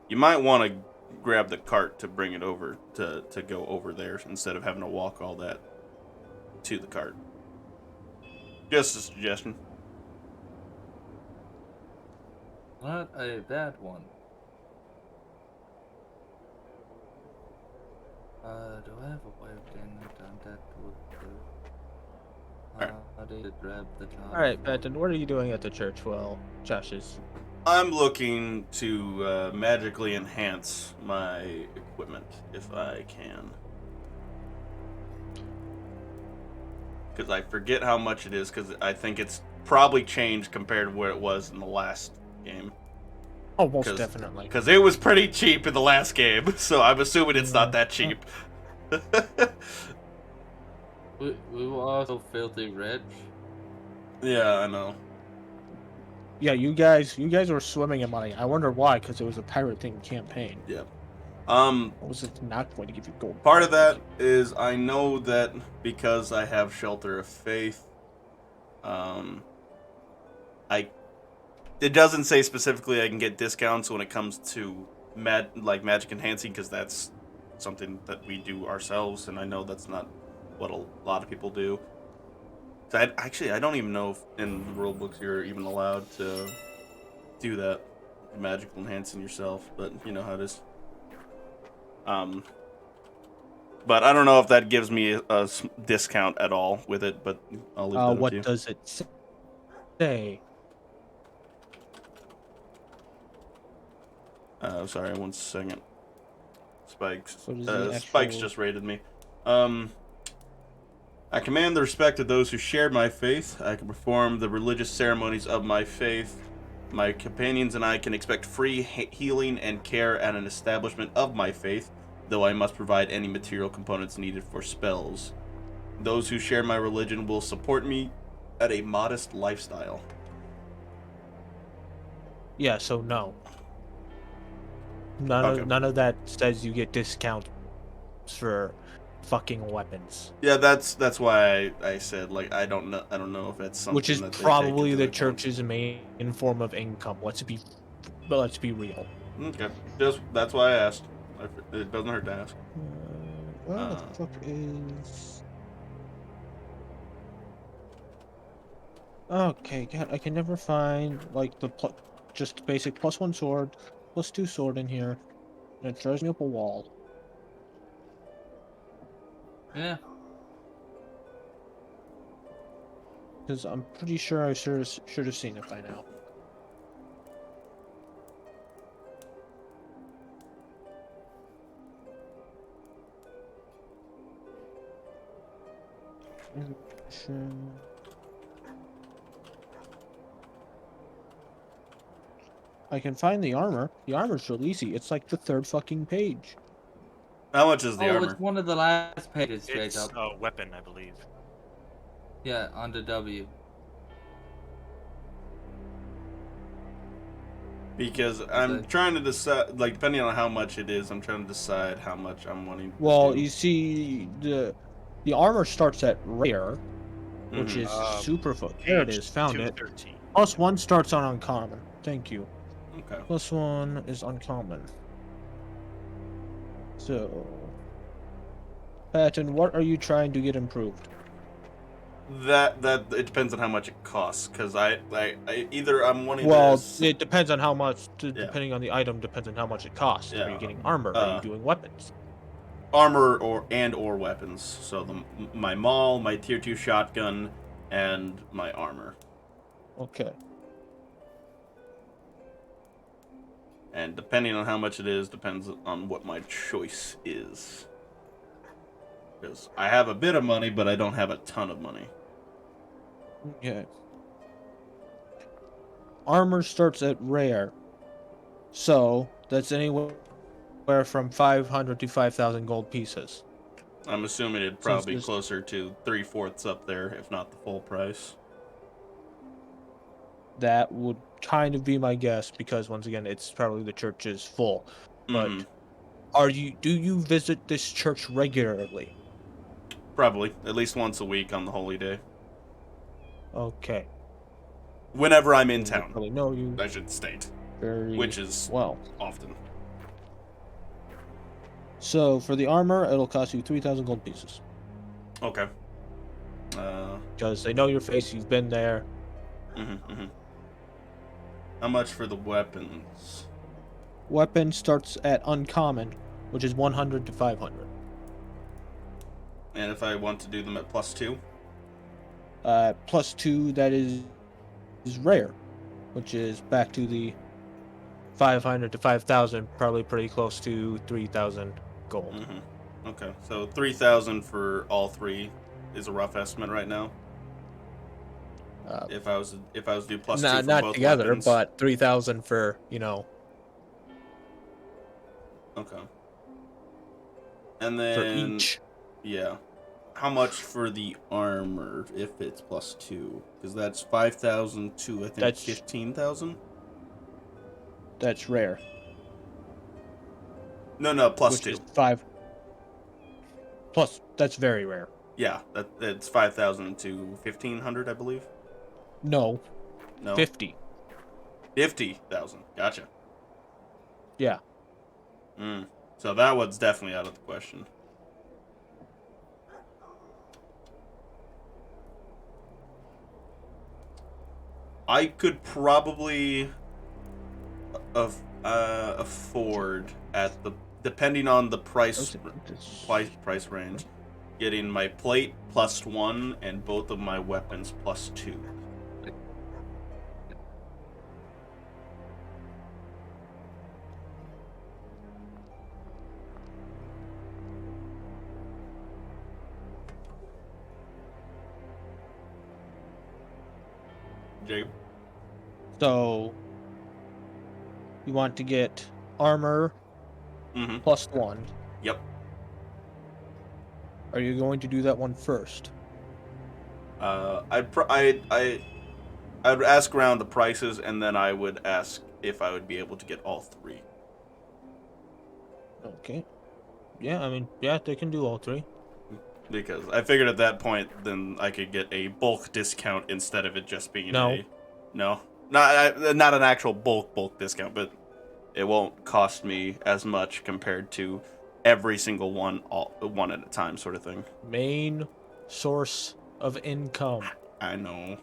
You might want to grab the cart to bring it over to go over there instead of having to walk all that to the cart. Just a suggestion.
Not a bad one. Do I have a way of getting in contact with
Alright.
how do you grab the card?
Alright, Benton, what are you doing at the church while Josh is...
I'm looking to magically enhance my equipment if I can. Because I forget how much it is, because I think it's probably changed compared to where it was in the last game.
Oh, most definitely.
Because it was pretty cheap in the last game, so I'm assuming it's not that cheap.
We were also filthy rich.
Yeah, I know.
Yeah, you guys were swimming in money. I wonder why, because it was a pirate themed campaign.
Yeah.
What was it not going to give you gold?
Part of that is I know that because I have Shelter of Faith, it doesn't say specifically I can get discounts when it comes to magic enhancing, because that's something that we do ourselves, and I know that's not what a lot of people do. So I don't even know if in the rule books you're even allowed to do that, magical enhancing yourself, but you know how it is. But I don't know if that gives me a discount at all with it, but I'll leave that up to you.
What does it say?
Sorry, 1 second. Spikes.
What is the
Spikes
actual-
just raided me. I command the respect of those who share my faith. I can perform the religious ceremonies of my faith. My companions and I can expect free healing and care at an establishment of my faith, though I must provide any material components needed for spells. Those who share my religion will support me at a modest lifestyle.
Yeah, so no.
Okay.
None of that says you get discounts for fucking weapons.
Yeah, that's why I said, like, I don't know if it's something
Which is
that they take
probably
into
the
account.
church's main form of income. Let's be real.
Okay, that's why I asked. It doesn't hurt to ask.
Where the fuck is? Okay, God, I can never find like the just basic +1 sword, +2 sword in here, and it throws me up a wall.
Yeah.
Because I'm pretty sure I should have seen it by now. I can find the armor. The armor's real easy. It's like the 3rd fucking page.
How much is the
Oh,
armor?
it's one of the last pages,
It's
Jacob.
a weapon, I believe.
Yeah, under W.
Because I'm
Okay.
trying to decide, like, depending on how much it is, I'm trying to decide how much I'm wanting to
Well,
do.
you see, the armor starts at rare, which
Mhm.
is super. There it
Page
is. Found it.
213.
+1 starts on uncommon. Thank you.
Okay.
+1 is uncommon. So, Patton, what are you trying to get improved?
That it depends on how much it costs, because I either I'm wanting
Well,
to.
it depends on how much. Depending on the item, depends on how much it costs. Are
Yeah,
you getting armor? Are you doing weapons?
Armor or weapons. So my maul, my tier 2 shotgun, and my armor.
Okay.
And depending on how much it is, depends on what my choice is. Because I have a bit of money, but I don't have a ton of money.
Okay. Armor starts at rare, so that's anywhere from 500 to 5,000 gold pieces.
I'm assuming it'd probably be
this-
closer to 3/4 up there, if not the full price.
That would kind of be my guess, because once again, it's probably the church is full. But
Mhm.
do you visit this church regularly?
Probably at least once a week on the holy day.
Okay.
Whenever I'm in
I
town,
probably know you
I should state,
very
which is
well.
often.
So for the armor, it'll cost you 3,000 gold pieces.
Okay.
Because they know your face, you've been there.
Mhm. How much for the weapons?
Weapon starts at uncommon, which is 100 to 500.
And if I want to do them at +2?
+2, that is rare, which is back to the 500 to 5,000, probably pretty close to 3,000 gold.
Okay, so 3,000 for all three is a rough estimate right now. If I was to do +2 for
Not
both
together,
weapons.
but 3,000 for,
Okay. And
for
then
each.
yeah, how much for the armor if it's +2? Because that's 5,000 to I think
That's
15,000.
that's rare.
No, plus
Which
2.
is 5 plus. That's very rare.
Yeah, that's 5,000 to 1,500, I believe.
No,
No,
50.
50,000. Gotcha.
Yeah.
So that one's definitely out of the question. I could probably afford at the depending on the price range, getting my plate +1 and both of my weapons +2. Jacob?
So you want to get armor
Mm-hmm.
+1.
Yep.
Are you going to do that one first?
I'd ask around the prices, and then I would ask if I would be able to get all 3.
Okay. Yeah, I mean, yeah, they can do all 3.
Because I figured at that point, then I could get a bulk discount instead of it just being
No.
not an actual bulk discount, but it won't cost me as much compared to every single one one at a time sort of thing.
Main source of income.
I know.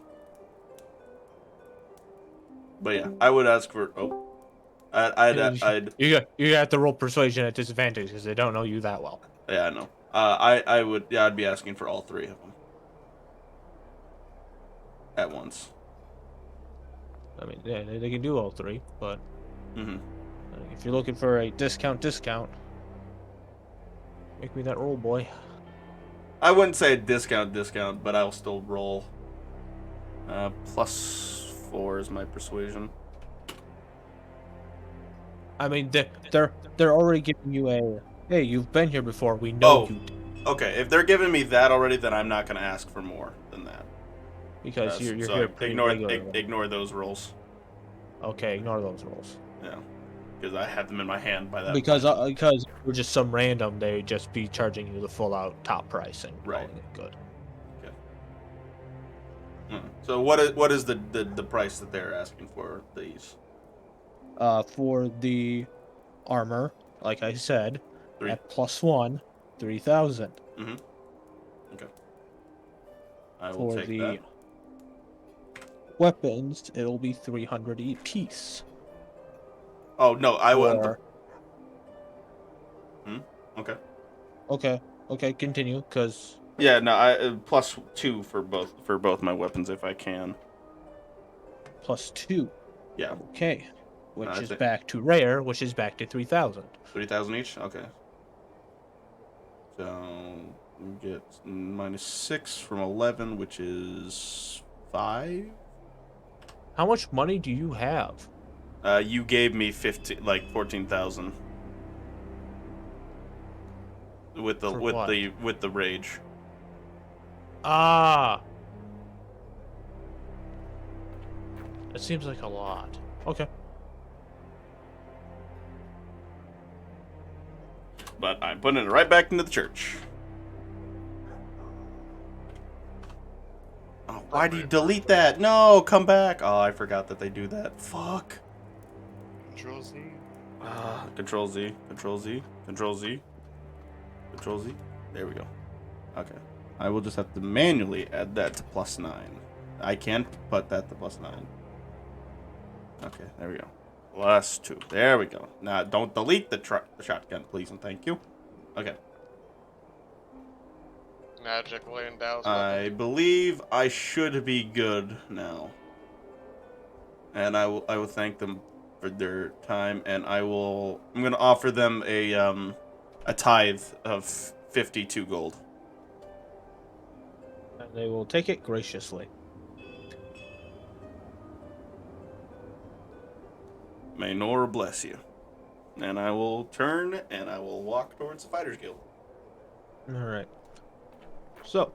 But yeah, I would ask for. Oh, I'd.
You have to roll persuasion at disadvantage because they don't know you that well.
Yeah, I know. I would. Yeah, I'd be asking for all 3 of them at once.
I mean, yeah, they can do all 3, but
Mm-hmm.
if you're looking for a discount, make me that roll, boy.
I wouldn't say discount, but I'll still roll. +4 is my persuasion.
I mean, they're already giving you a hey, you've been here before. We know you
Okay. If they're giving me that already, then I'm not gonna ask for more than that.
because you're
So
here pretty
ignore
regularly.
ignore those rolls.
Okay, ignore those rolls.
Yeah, because I have them in my hand by that.
Because
point.
because we're just some random, they'd just be charging you the full out top price and
Right.
calling it good.
So what is the price that they're asking for these?
For the armor, like I said,
3.
at +1, 3,000.
Mm-hmm. Okay. I will
For
take
the
that.
weapons, it'll be 300 each.
Oh no, I want the.
Or
Okay.
okay, continue, cause
Yeah, no, I +2 for both my weapons if I can.
+2.
Yeah.
Okay, which
I
is
think-
back to rare, which is back to 3,000.
3,000 each. Okay. So we get -6 from 11, which is 5.
How much money do you have?
You gave me 14,000 with the
For what?
with the rage.
Ah, that seems like a lot. Okay.
But I'm putting it right back into the church. Oh, why do you delete that? No, come back. Oh, I forgot that they do that. Fuck.
Control Z.
Control Z, Control Z, Control Z, Control Z. There we go. Okay. I will just have to manually add that to +9. I can't put that to +9. Okay, there we go. +2. There we go. Now, don't delete the shotgun, please, and thank you. Okay.
Magically endows
I believe I should be good now. And I will thank them for their time, and I'm gonna offer them a tithe of 52 gold.
And they will take it graciously.
May Nora bless you. And I will turn and I will walk towards the Fighters Guild.
All right. So,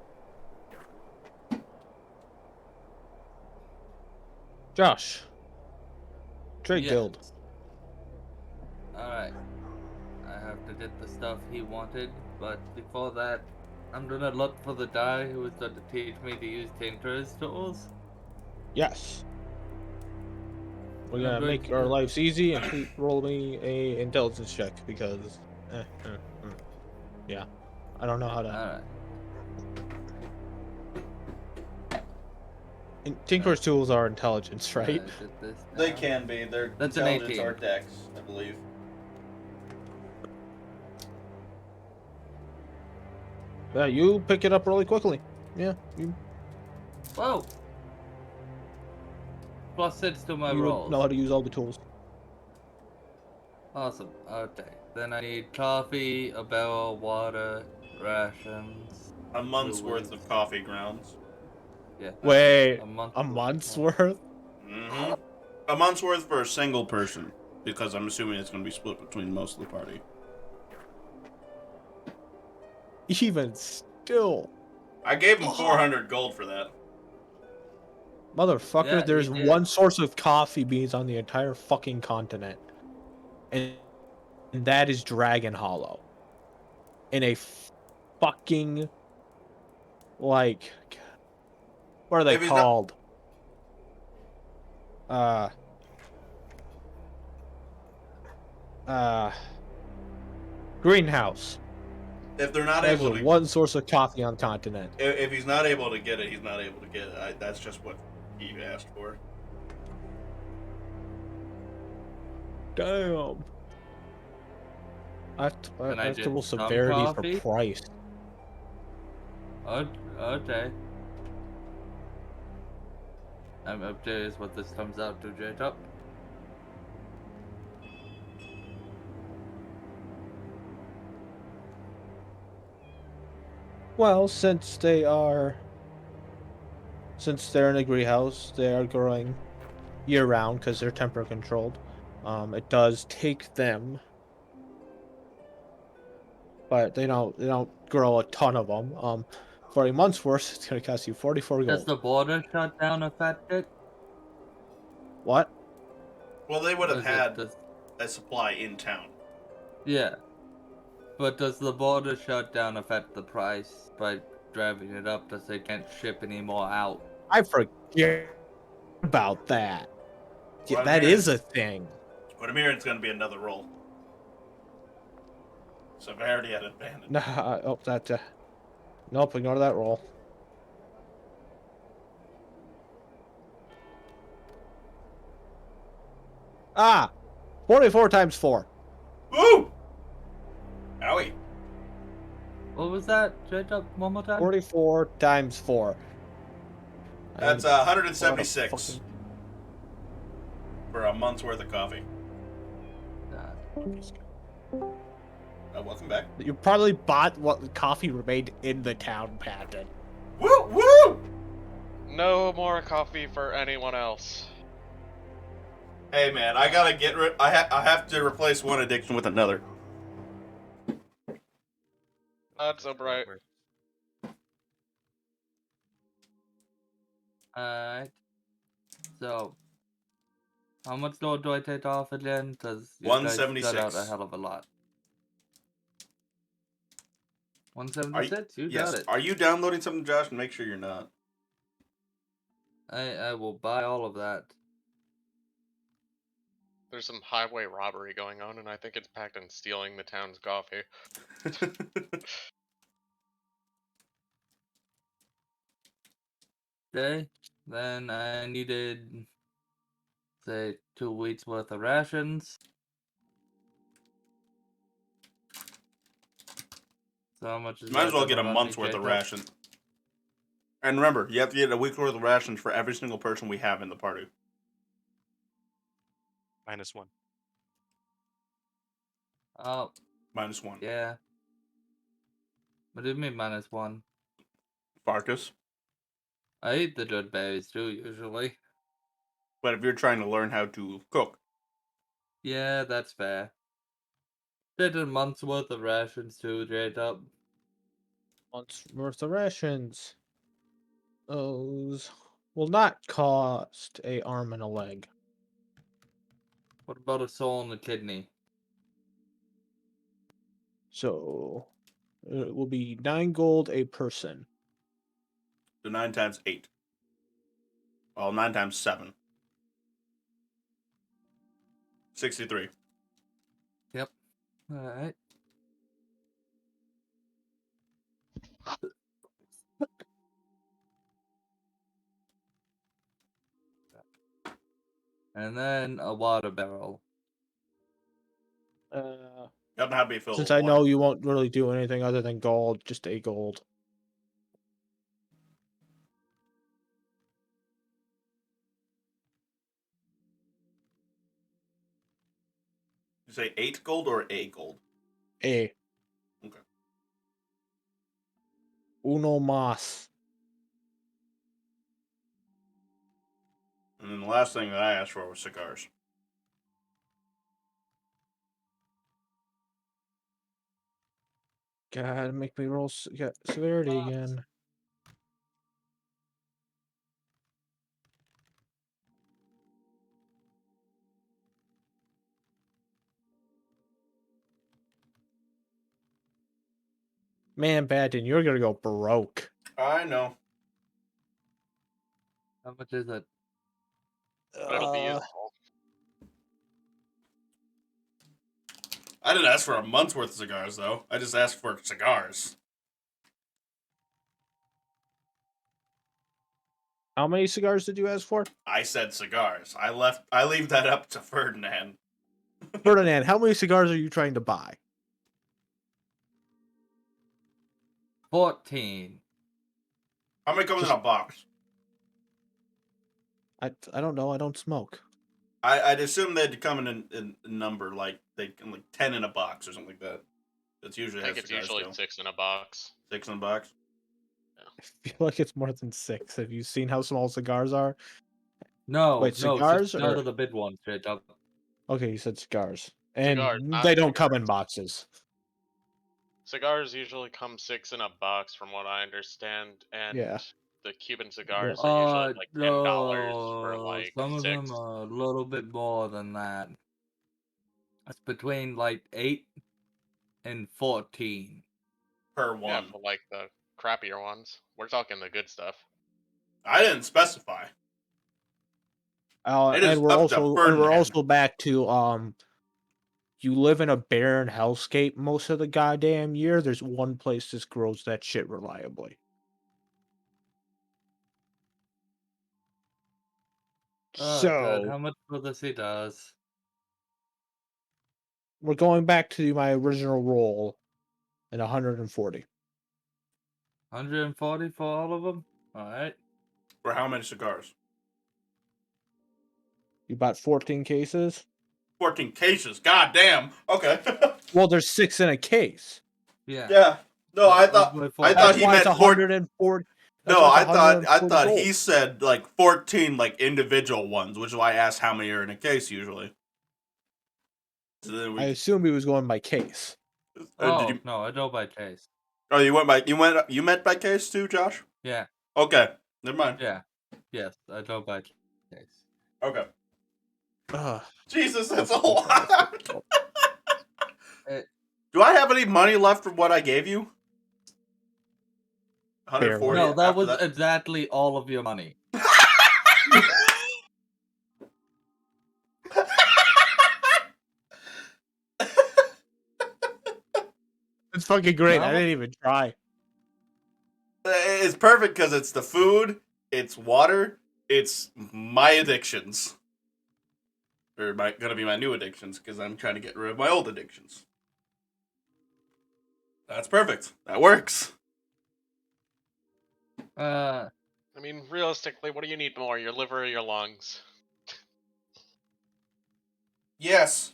Josh, Trade Guild.
Yes. Alright. I have to get the stuff he wanted, but before that, I'm gonna look for the guy who was going to teach me to use Tinker's tools.
Yes. We're
And I'm
gonna
going
make
to
our
do-
lives easy and please roll me a intelligence check because, yeah, I don't know how to.
Alright.
Tinker's tools are intelligence, right?
Get this
They
down.
can be. They're
That's an
intelligence
18.
or dex, I believe.
Yeah, you pick it up really quickly. Yeah,
Whoa! +6 to my
you
rolls.
know how to use all the tools.
Awesome. Okay. Then I need coffee, a barrel of water, rations.
A month's worth of
fluids.
coffee grounds.
Yeah.
Wait,
A month.
a month's worth?
Mm-hmm. A month's worth for a single person, because I'm assuming it's going to be split between most of the party.
Even still,
I gave him 400 gold for that.
motherfucker,
Yeah,
there's
you did.
one source of coffee beans on the entire fucking continent, and that is Dragon Hollow. In a fucking, like, what are they
If he's not-
called? Greenhouse.
If they're not
That's
able
the
to,
one source of coffee on the continent.
if he's not able to get it, he's not able to get it. That's just what he asked for.
Damn.
Can I
That's
get
the
some
severity
coffee?
for price.
Okay. I'm curious what this comes out to, Jacob.
Well, since they're in a greenhouse, they are growing year round because they're temperature controlled. It does take them, but they don't grow a ton of them. For a month's worth, it's gonna cost you 44
Does
gold.
the border shut down affect it?
What?
Well, they would have
Does it-
had
does-
a supply in town.
Yeah. But does the border shutdown affect the price by driving it up because they can't ship any more out?
I forget about that. Yeah,
Well,
that
man.
is a thing.
But I'm hearing it's going to be another roll. Severity at advantage.
Nah, oh, that. Nope, ignore that roll. Ah, 44 times 4.
Woo! Owie.
What was that, Jacob? One more time?
44 times 4.
That's
I
176
fucking-
for a month's worth of coffee.
God.
Welcome back.
You probably bought what coffee remained in the town, Patton.
Woo! Woo!
No more coffee for anyone else.
Hey man, I gotta get rid. I have to replace one addiction with another.
Not so bright.
Alright. So, how much gold do I take off again? Because you guys cut out
176.
a hell of a lot. 176? You
Yes.
got it.
Are you downloading something, Josh? And make sure you're not.
I will buy all of that.
There's some highway robbery going on, and I think it's Pacton stealing the town's coffee.
Okay. Then I needed, say, 2 weeks worth of rations. So how much is
Might
that
as well
gonna
get a
run
month's
me,
worth of
Jacob?
ration. And remember, you have to get a week's worth of rations for every single person we have in the party.
-1.
Oh,
-1.
yeah. What do you mean -1?
Farkas.
I eat the good berries too, usually.
But if you're trying to learn how to cook,
Yeah, that's fair. Did a month's worth of rations too, J-Dub.
Month's worth of rations. Those will not cost a arm and a leg.
What about a soul and a kidney?
So it will be 9 gold a person.
So 9 times 8. Well, 9 times 7. 63.
Yep. Alright. And then a water barrel.
Doesn't have to be filled
Since
with
I know
water.
you won't really do anything other than gold, just a gold.
You say 8 gold or a gold?
A.
Okay.
Uno mas.
And then the last thing that I asked for was cigars.
God, make me roll severity again. Man, Badin, you're gonna go broke.
I know.
How much is it?
But it'll be
Uh,
useful.
I didn't ask for a month's worth of cigars, though. I just asked for cigars.
how many cigars did you ask for?
I said cigars. I leave that up to Ferdinand.
Ferdinand, how many cigars are you trying to buy?
14.
How many comes in a box?
I don't know. I don't smoke.
I'd assume they'd come in a number like 10 in a box or something like that. That's usually
I
how
think it's
cigars
usually
go.
6 in a box.
6 in a box.
I feel like it's more than 6. Have you seen how small cigars are?
No,
Wait,
no,
cigars
just out
or
of the big ones, J-Dub.
okay? You said cigars,
Cigars,
and
not
they don't come
cigars.
in boxes.
Cigars usually come 6 in a box, from what I understand, and
Yeah.
the Cuban cigars are usually like $10 for
No,
like
some of
6.
them are a little bit more than that. It's between like 8 and 14.
Per
Yeah,
one.
for like the crappier ones. We're talking the good stuff.
I didn't specify. It is
And we're
up to Ferdinand.
also back to you live in a barren hellscape most of the goddamn year. There's one place that grows that shit reliably.
Oh, God,
So
how much for the cigars?
we're going back to my original roll at 140.
140 for all of them? Alright.
For how many cigars?
You bought 14 cases.
14 cases. God damn. Okay.
Well, there's 6 in a case.
Yeah.
Yeah. No, I
That's
thought
my
I
fault.
thought
That's
he
why
meant
it's
14.
140. That's
No,
why
I
it's
thought
140
he
gold.
said like 14 like individual ones, which is why I asked how many are in a case usually. So then we
I assume he was going by case.
did
Oh,
you
no, I don't buy case.
Oh, you meant by case too, Josh?
Yeah,
Okay. Never mind.
yeah. Yes, I don't buy case.
Okay.
Ugh.
Jesus, that's a
Fucking ass
lot.
difficult.
Do I have any money left from what I gave you? 140
No, that
after
was
that?
exactly all of your money.
It's fucking great.
How
I
mu-
didn't even try.
It's perfect because it's the food, it's water, it's my addictions. Or gonna be my new addictions because I'm trying to get rid of my old addictions. That's perfect. That works.
Uh,
I mean, realistically, what do you need more? Your liver or your lungs?
Yes.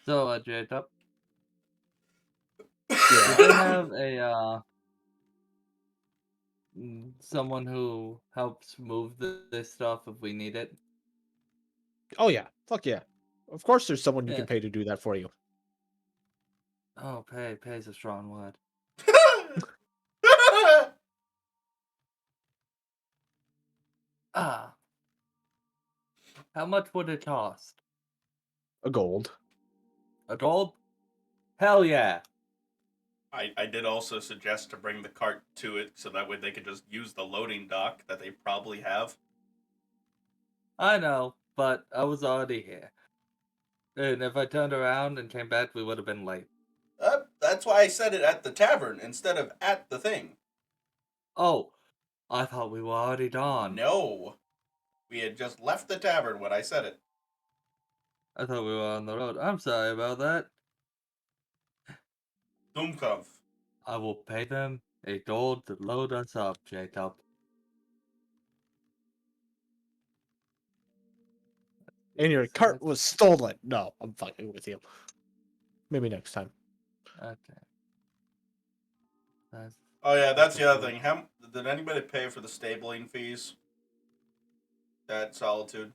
so, J-Dub, do
Yeah.
they have a, someone who helps move this stuff if we need it?
Oh yeah. Fuck yeah. Of course, there's someone you
Yeah.
can pay to do that for you.
Oh, pay is a strong word. Ah. How much would it cost?
A gold.
A gold? Hell yeah.
I did also suggest to bring the cart to it so that way they could just use the loading dock that they probably have.
I know, but I was already here. And if I turned around and came back, we would have been late.
That's why I said it at the tavern instead of at the thing.
Oh, I thought we were already gone.
No. We had just left the tavern when I said it.
I thought we were on the road. I'm sorry about that.
Doomkov.
I will pay them a gold to load us up, Jacob.
And your cart was stolen. No, I'm fucking with you. Maybe next time.
Okay. That's
Oh yeah, that's the other thing. How did anybody pay for the stabling fees at Solitude?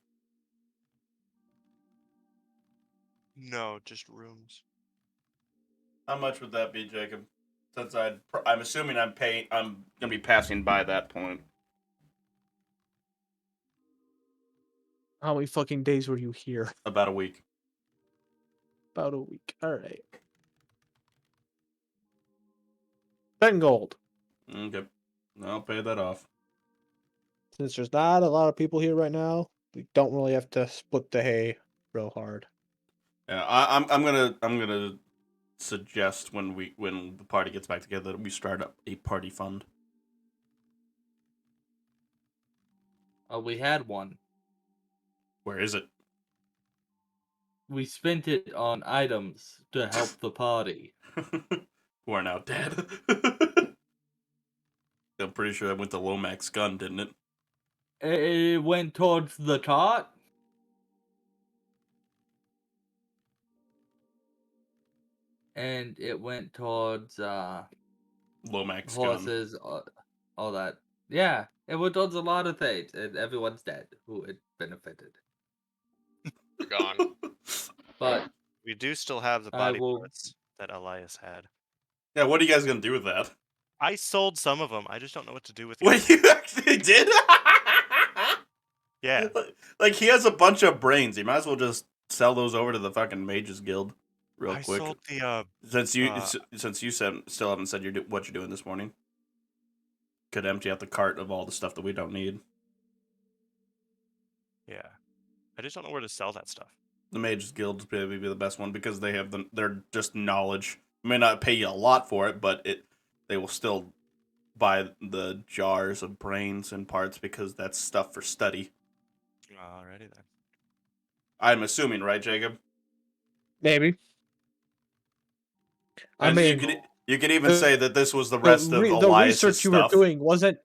No, just rooms.
How much would that be, Jacob? Since I'm assuming I'm gonna be passing by that point.
How many fucking days were you here?
About a week.
About a week. All right. 10 gold.
Okay. I'll pay that off.
Since there's not a lot of people here right now, we don't really have to split the hay real hard.
Yeah, I'm gonna suggest when the party gets back together that we start up a party fund.
Oh, we had one.
Where is it?
We spent it on items to help the party.
Who are now dead. I'm pretty sure that went to Lomax's gun, didn't it?
It went towards the cart. And it went towards
Lomax's gun.
horses, all that. Yeah, it went towards a lot of things, and everyone's dead who it benefited.
They're gone.
But
We do still have the
I
body
will-
parts that Elias had.
Yeah, what are you guys gonna do with that?
I sold some of them. I just don't know what to do with the
Wait,
others.
you actually did?
Yeah.
Like, he has a bunch of brains. He might as well just sell those over to the fucking Mages Guild real
I
quick.
sold the
Since you still haven't said what you're doing this morning. Could empty out the cart of all the stuff that we don't need.
yeah. I just don't know where to sell that stuff.
The Mages Guild would probably be the best one because they have their just knowledge. May not pay you a lot for it, but they will still buy the jars of brains and parts because that's stuff for study.
Alrighty then.
I'm assuming, right, Jacob?
Maybe. I
And
mean,
you could even
the-
say that this was the rest of
the
Elias's
research you
stuff.
were doing wasn't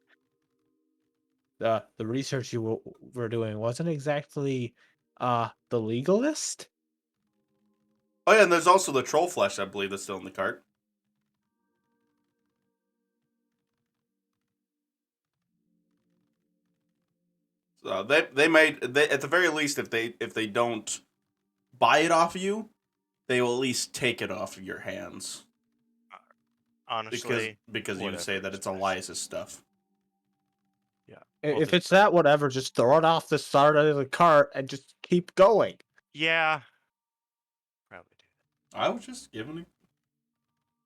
the research you were doing wasn't exactly the legalist.
Oh yeah, and there's also the troll flesh, I believe, that's still in the cart. So they at the very least, if they don't buy it off of you, they will at least take it off of your hands
Honestly,
because you say that it's
whatever.
Elias's stuff.
Yeah. we'll
If
do
it's that, whatever, just throw it off the start of the cart and just keep going.
Yeah. Probably do that.
I was just giving a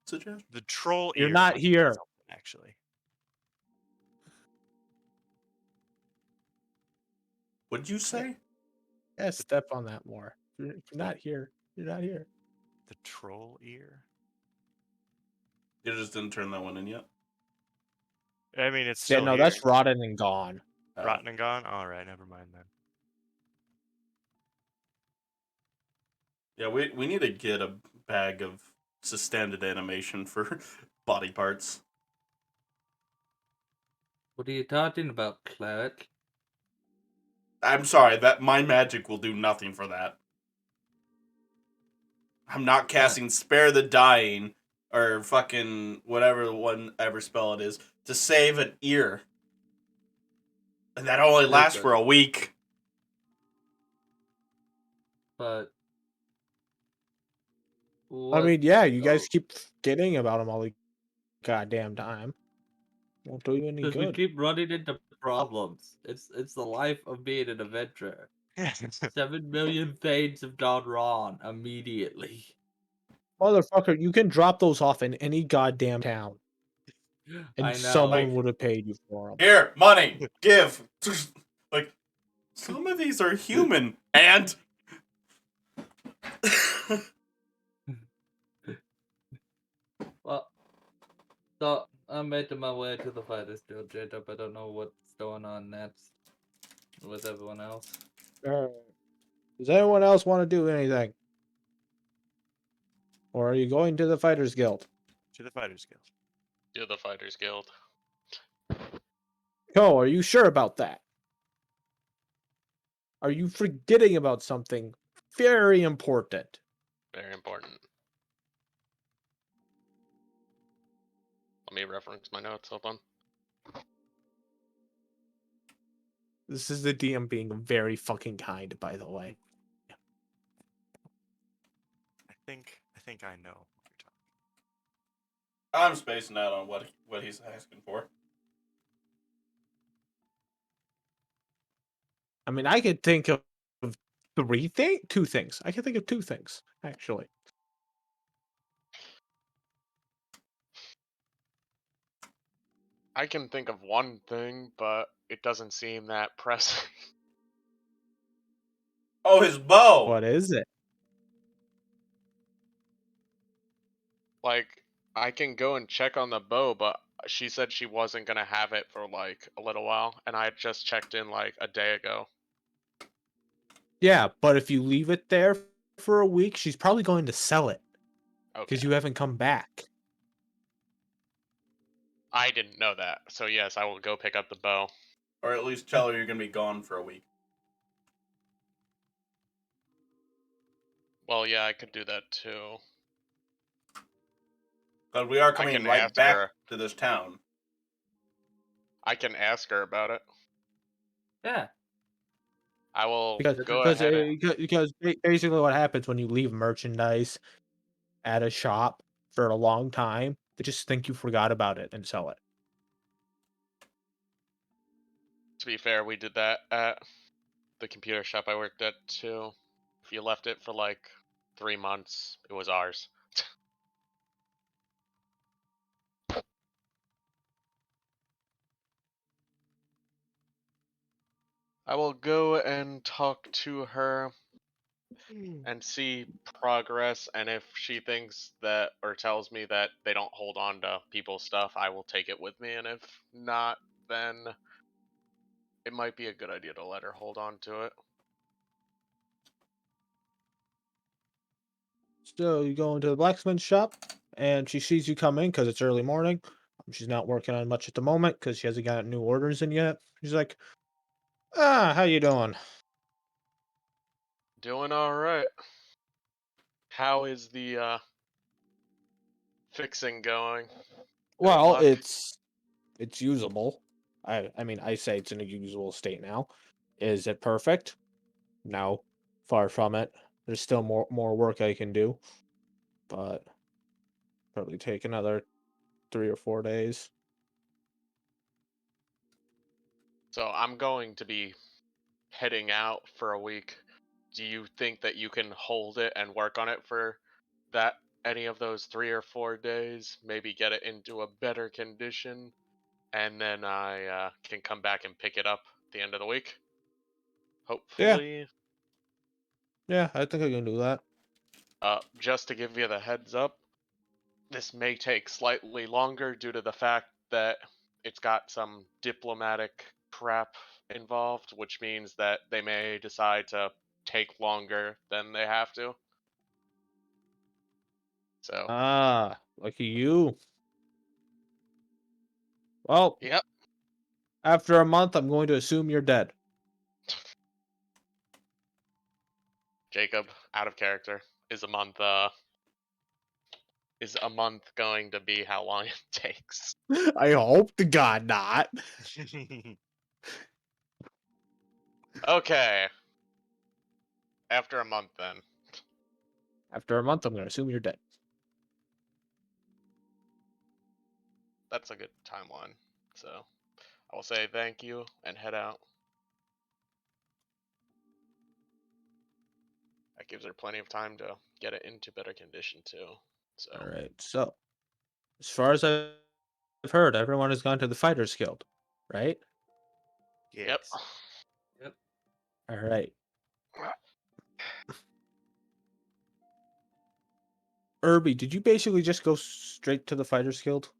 suggestion.
The troll
You're
ear
not
might be
here.
something, actually.
What'd you say?
Yeah, step on that more. If you're not here, you're not here.
The troll ear?
You just didn't turn that one in yet.
I mean, it's
Yeah,
still
no,
here.
that's rotten and gone.
Rotten and gone? Alright, never mind then.
Yeah, we need to get a bag of suspended animation for body parts.
what are you talking about, cleric?
I'm sorry, that my magic will do nothing for that. I'm not casting Spare the Dying or fucking whatever spell it is to save an ear. And that only lasts for a week.
But
I
What?
mean, yeah, you guys
Oh,
keep forgetting about him all the goddamn time. Won't do you any
because we
good.
keep running into problems. It's the life of being an adventurer. 7 million things have gone wrong immediately.
Motherfucker, you can drop those off in any goddamn town, and
I know.
someone
Like-
would have paid you for them.
Here, money, give. Like, some of these are human, and
Well, so I'm making my way to the Fighters Guild, Jacob. I don't know what's going on next with everyone else.
Does anyone else want to do anything? Or are you going to the Fighters Guild?
To the Fighters Guild.
Do the Fighters Guild.
Ko, are you sure about that? Are you forgetting about something very important?
Very important. Let me reference my notes. Hold on.
This is the DM being very fucking kind, by the way.
I think I know what you're talking.
I'm spacing out on what he's asking for.
I mean, I could think of two things. I can think of two things, actually.
I can think of one thing, but it doesn't seem that pressing.
Oh, his bow.
What is it?
Like, I can go and check on the bow, but she said she wasn't gonna have it for like a little while, and I just checked in like a day ago.
Yeah, but if you leave it there for a week, she's probably going to sell it
Okay.
because you haven't come back.
I didn't know that, so yes, I will go pick up the bow.
Or at least tell her you're gonna be gone for a week.
Well, yeah, I could do that too.
Because we are
I
coming
can
right
ask
back
her.
to this town.
I can ask her about it.
Yeah.
I will
Because
go
because,
ahead.
basically what happens when you leave merchandise at a shop for a long time, they just think you forgot about it and sell it.
To be fair, we did that at the computer shop I worked at too. If you left it for like 3 months, it was ours. I will go and talk to her and see progress, and if she thinks that or tells me that they don't hold on to people's stuff, I will take it with me, and if not, then it might be a good idea to let her hold on to it.
So you go into the blacksmith shop, and she sees you come in because it's early morning. She's not working on much at the moment because she hasn't got new orders in yet. She's like, how you doing?
Doing alright. How is the fixing going? Any
Well,
luck?
it's usable. I mean, I say it's in a usable state now. Is it perfect? No, far from it. There's still more work I can do, but probably take another 3 or 4 days.
So I'm going to be heading out for a week. Do you think that you can hold it and work on it for that any of those 3 or 4 days? Maybe get it into a better condition, and then I can come back and pick it up at the end of the week. Hopefully.
Yeah, I think I can do that.
Just to give you the heads up, this may take slightly longer due to the fact that it's got some diplomatic crap involved, which means that they may decide to take longer than they have to. So,
Lucky you. Well,
yep.
after a month, I'm going to assume you're dead.
Jacob, out of character. Is a month going to be how long it takes?
I hope to God not.
Okay. After a month then.
After a month, I'm going to assume you're dead.
That's a good timeline. So I will say thank you and head out. That gives her plenty of time to get it into better condition too. So
All right. So, as far as I've heard, everyone has gone to the Fighters Guild, right?
yep.
Yes.
Yep.
All right. Irby, did you basically just go straight to the Fighters Guild?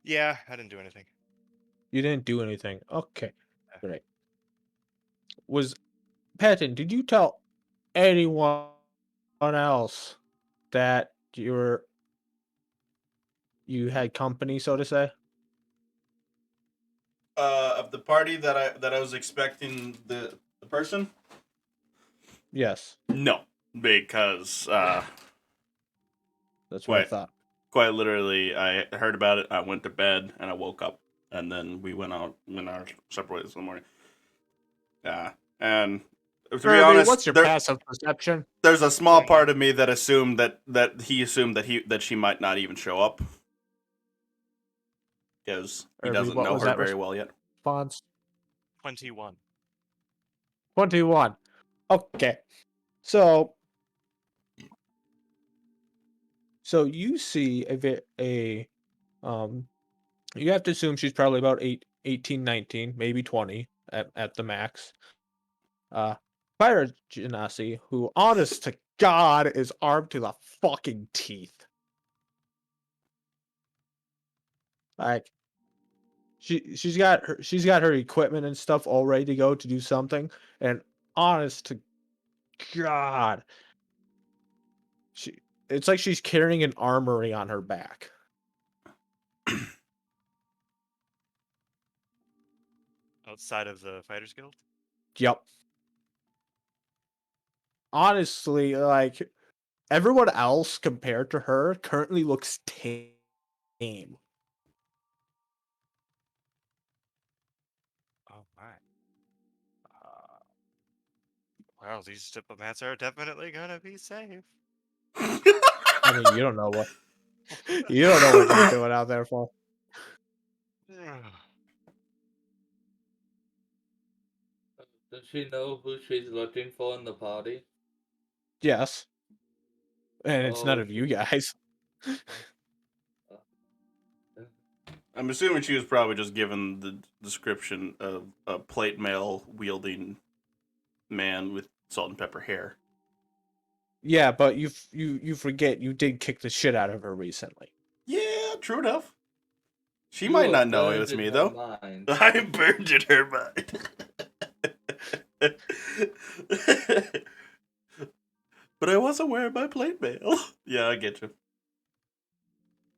Yeah, I didn't do anything.
You didn't do anything. Okay.
Yeah.
Great. Was Patton, did you tell anyone else that you had company, so to say?
Of the party that I was expecting the person?
Yes.
No, because
That's what I
Wait.
thought.
quite literally, I heard about it. I went to bed and I woke up, and then we went our separate ways in the morning. Yeah, and to be
Irby,
honest,
what's your passive perception?
there's a small
20.
part of me that assumed that he assumed that she might not even show up because he
Irby,
doesn't
what
know
was
her
that
very well yet.
response?
21.
21. Okay. So you see you have to assume she's probably about 18, 19, maybe 20 at the max. Fire Genasi, who honest to God is armed to the fucking teeth. Like she's got her equipment and stuff all ready to go to do something, and honest to God, it's like she's carrying an armory on her back.
Outside of the Fighters Guild?
Yep. Honestly, like everyone else compared to her currently looks tame.
Oh my. Well, these diplomats are definitely gonna be safe.
I mean, you don't know what they're doing out there for.
Does she know who she's looking for in the party?
Yes, and it's none
Oh,
of you guys.
I'm assuming she was probably just given the description of a plate mail wielding man with salt and pepper hair.
Yeah, but you forget you did kick the shit out of her recently.
Yeah, true enough. She
You
might
are
not know it
burned
was
in
me,
her
though.
mind.
I burned in her mind. But I wasn't wearing my plate mail. Yeah, I get you.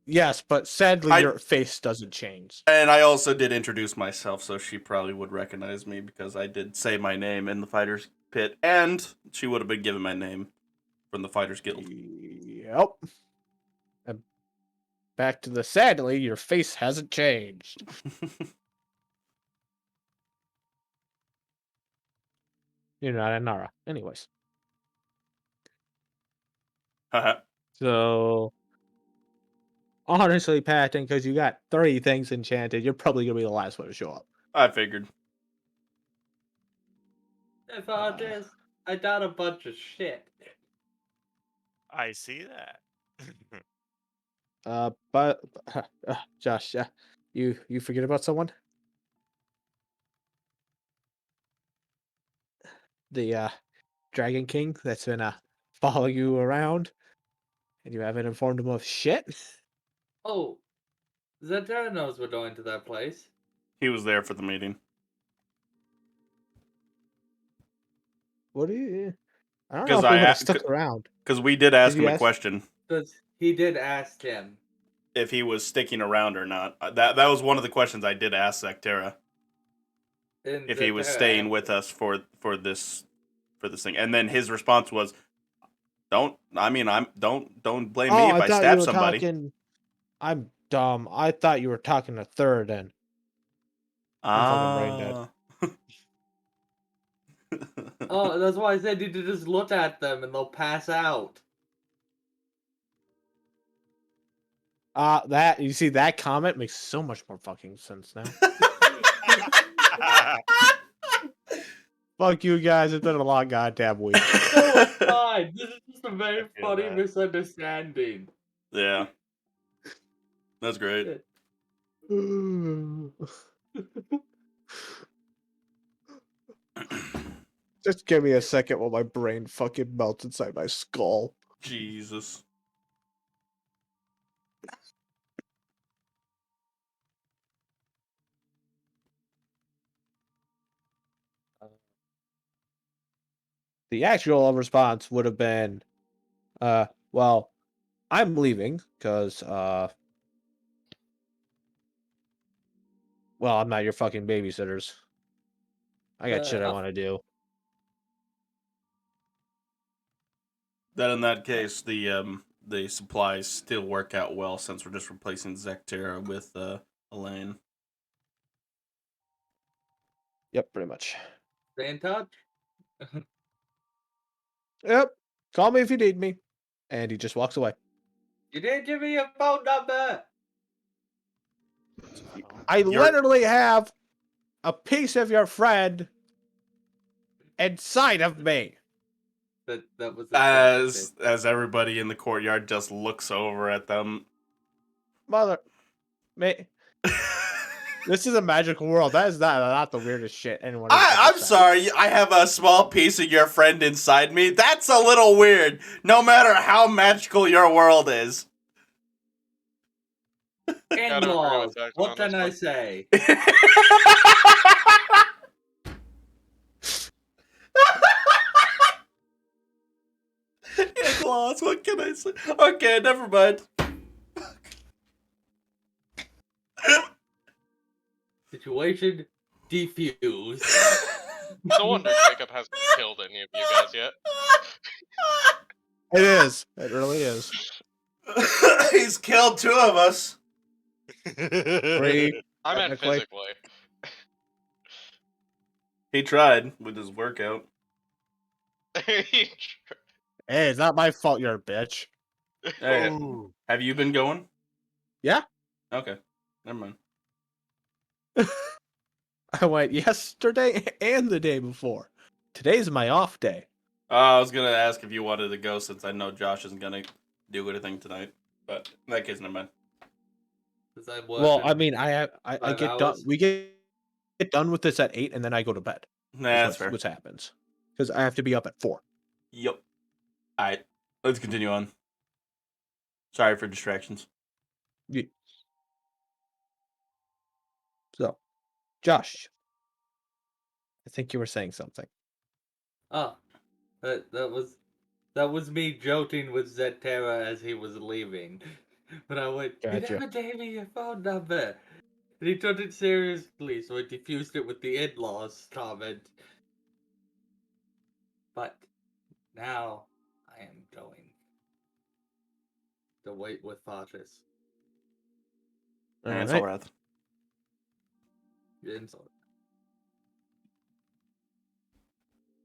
Yes, but sadly your face doesn't change.
And I also did introduce myself, so she probably would recognize me because I did say my name in the Fighters Pit, and she would have been given my name from the Fighters Guild.
Yep. And back to the sadly, your face hasn't changed. You're not a Nara. Anyways.
Haha.
So honestly, Patton, because you got 3 things enchanted, you're probably gonna be the last one to show up.
I figured.
If I got a bunch of shit.
I see that.
But Josh, you forget about someone? The Dragon King that's been following you around, and you haven't informed him of shit.
Oh, Zetera knows we're going to that place.
He was there for the meeting.
What do you? I don't know
'Cause
if he
I
would have
a-
stuck around.
Because we did ask
Did
him
you
a
ask?
question
Because he did ask him.
if he was sticking around or not. That was one of the questions I did ask Zactera,
And
if he was
Zetera
staying
asked
with
him.
us for this thing. And then his response was, don't blame me
Oh,
if
I
I
thought you
stab
were
somebody.
talking. I'm dumb. I thought you were talking to Third, and I'm fucking brain dead.
Ah.
Oh, that's why I said you to just look at them and they'll pass out.
That you see that comment makes so much more fucking sense now. Fuck you guys, it's been a long goddamn week.
No, it's fine. This is just a very
feel
funny
that.
misunderstanding.
Yeah. That's great.
Just give me a second while my brain fucking melts inside my skull.
Jesus.
The actual response would have been, well, I'm leaving because, well, I'm not your fucking babysitters. I got shit I want to do.
Then in that case, the supplies still work out well since we're just replacing Zectera with Elaine.
Yep, pretty much.
Stay in touch.
Yep. Call me if you need me. And he just walks away.
You didn't give me your phone number.
I literally have a piece of your friend inside of me.
That was a
As everybody in the courtyard just looks over at them.
Mother. Me. This is a magical world. That is not the weirdest shit anyone has ever
I'm
said.
sorry, I have a small piece of your friend inside me. That's a little weird, no matter how magical your world is.
in-laws.
with Zach
What
on
can
this
I
one.
say?
In-laws, what can I say? Okay, never mind.
Situation defused.
No wonder Jacob hasn't killed any of you guys yet.
It is. It really is.
He's killed 2 of us.
3.
I meant
Technically.
physically.
He tried with his workout.
Hey, it's not my fault you're a bitch.
Hey, have you been going?
Yeah.
Okay, never mind.
I went yesterday and the day before. Today's my off day.
I was gonna ask if you wanted to go since I know Josh isn't gonna do anything tonight, but in that case, never mind.
Well, I mean, I
5
get done.
hours?
We get done with this at 8, and then I go to bed.
Nah, that's fair.
What happens? Because I have to be up at 4.
Yep. Alright, let's continue on. Sorry for distractions.
Yeah. So, Josh, I think you were saying something.
Oh, that was me joking with Zetera as he was leaving. But I went, you
Gotcha.
never gave me your phone number. And he took it seriously, so I diffused it with the in-laws comment. But now I am going to wait with Fartis.
That's
Alright.
alright.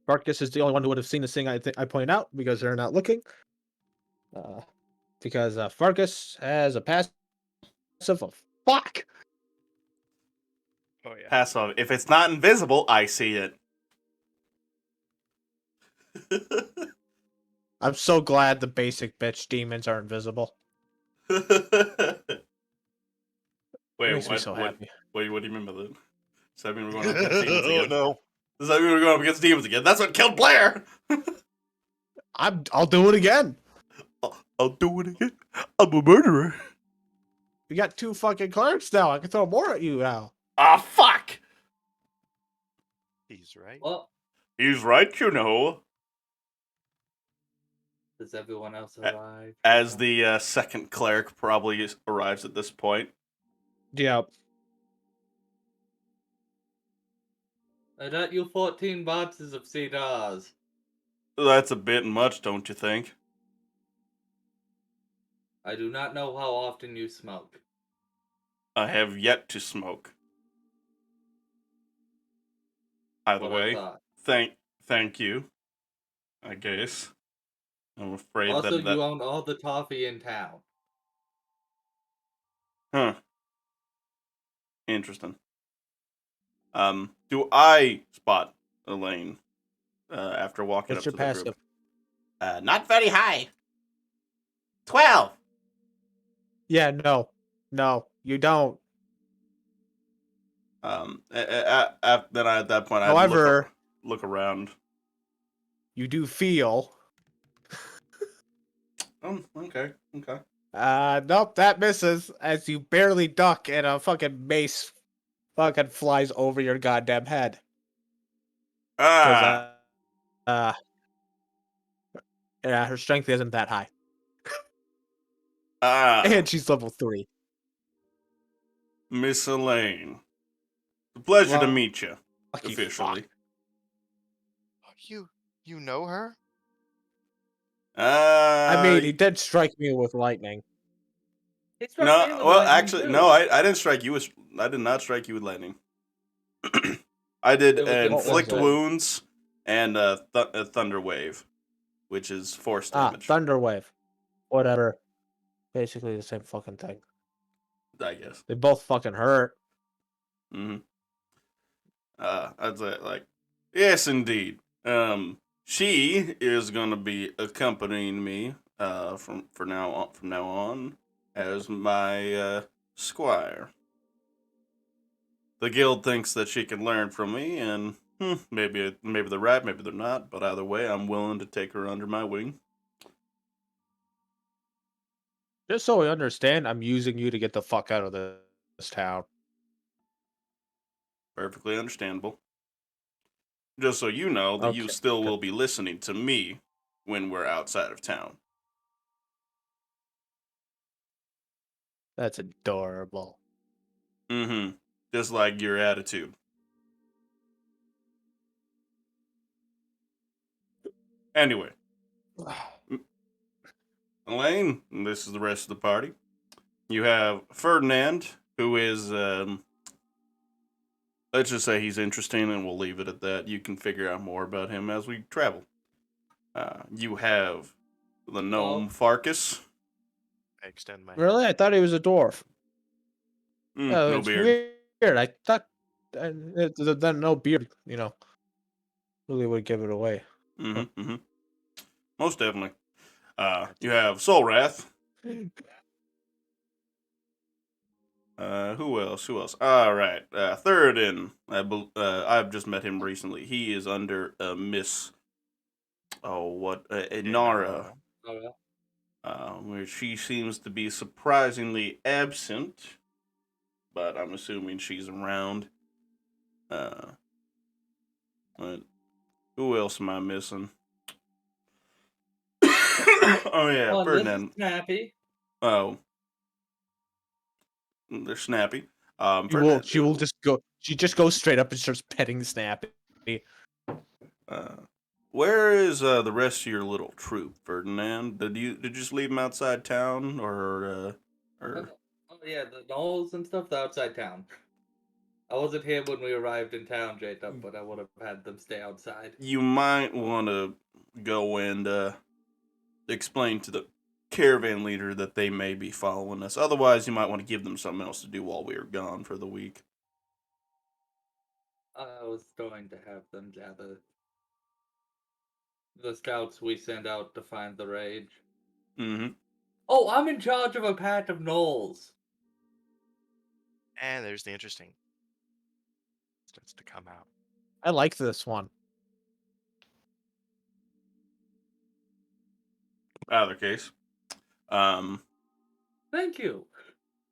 Farkas is the only one who would have seen this thing I pointed out because they're not looking. Because Farkas has a passive of fuck.
Oh yeah.
Pass on. If it's not invisible, I see it.
I'm so glad the basic bitch demons are invisible.
Wait,
Makes me
what?
so
What?
happy.
Wait, what do you mean by that? Does that mean we're going up against demons
Oh
again?
no.
Does that mean we're going up against demons again? That's what killed Blair.
I'll do it again.
I'll do it again. I'm a murderer.
We got 2 fucking clerks now. I can throw more at you now.
Ah, fuck.
He's right.
Well,
He's right, you know.
does everyone else arrive?
As the second cleric probably arrives at this point.
Yep.
I got you 14 boxes of cigars.
That's a bit much, don't you think?
I do not know how often you smoke.
I have yet to smoke. Either
What I
way,
thought.
thank you. I guess. I'm afraid
Also,
that
you own all the toffee in town.
Huh. Interesting. Do I spot Elaine after walking
What's
up
your
to the group?
passive?
Not very high. 12.
Yeah, no, you don't.
Then at that point, I'd
However,
look around.
you do feel.
Oh, okay.
Nope, that misses as you barely duck and a fucking mace fucking flies over your goddamn head. Because,
Ah,
uh, yeah, her strength isn't that high.
ah,
And she's level 3.
Miss Elaine. A pleasure to meet you,
Lucky
officially.
fuck.
You know her?
I mean, he
Uh,
did strike me with lightning.
He struck
no,
me with
well,
lightning,
actually,
too.
no, I didn't strike you with, I did not strike you with lightning. I did
It was
What was
inflict
it?
wounds and a thunder wave, which is force damage,
Thunderwave. Whatever. Basically the same fucking thing.
I guess.
They both fucking hurt.
Mm-hmm. I'd say like, yes, indeed. She is gonna be accompanying me from now on as my squire. The guild thinks that she can learn from me, and maybe they're right, maybe they're not. But either way, I'm willing to take her under my wing.
Just so we understand, I'm using you to get the fuck out of this town.
Perfectly understandable. Just so you know that you
Okay.
still
Good.
will be listening to me when we're outside of town.
That's adorable.
Mm-hmm. Just like your attitude. Anyway, Elaine, and this is the rest of the party. You have Ferdinand, who is, let's just say he's interesting, and we'll leave it at that. You can figure out more about him as we travel. You have the gnome Farkas.
I extend my hand.
Really? I thought he was a dwarf.
No
It's
beard.
weird. I thought that no beard, really would give it away.
Mm-hmm. Most definitely. You have Soul Wrath. Who else? All right. Theoden. I've just met him recently. He is under Miss. Oh, what? Inara.
Oh, yeah.
Where she seems to be surprisingly absent, but I'm assuming she's around. Uh, who else am I missing? Oh yeah,
Oh, and this is
Ferdinand.
Snappy.
Oh, they're snappy.
She will.
Ferdinand.
She will just go. She just goes straight up and starts petting Snappy.
Where is the rest of your little troop, Ferdinand? Did you just leave them outside town, or?
Oh, yeah, the knolls and stuff, they're outside town. I wasn't here when we arrived in town, Jacob, but I would have had them stay outside.
You might want to go and explain to the caravan leader that they may be following us. Otherwise, you might want to give them something else to do while we are gone for the week.
I was going to have them gather the scouts we send out to find the rage.
Mm-hmm.
Oh, I'm in charge of a pack of gnolls.
And there's the interesting. Starts to come out.
I like this one.
Either case,
Thank you.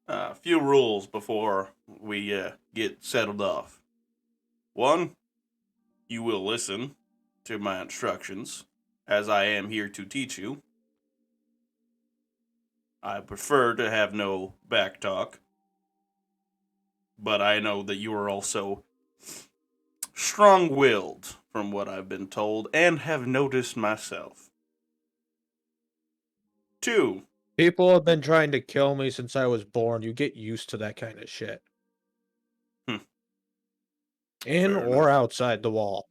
a few rules before we get settled off. One, you will listen to my instructions, as I am here to teach you. I prefer to have no back talk, but I know that you are also strong-willed, from what I've been told, and have noticed myself. 2,
People have been trying to kill me since I was born. You get used to that kind of shit.
Hmm.
In
Fair
or
enough.
outside the wall.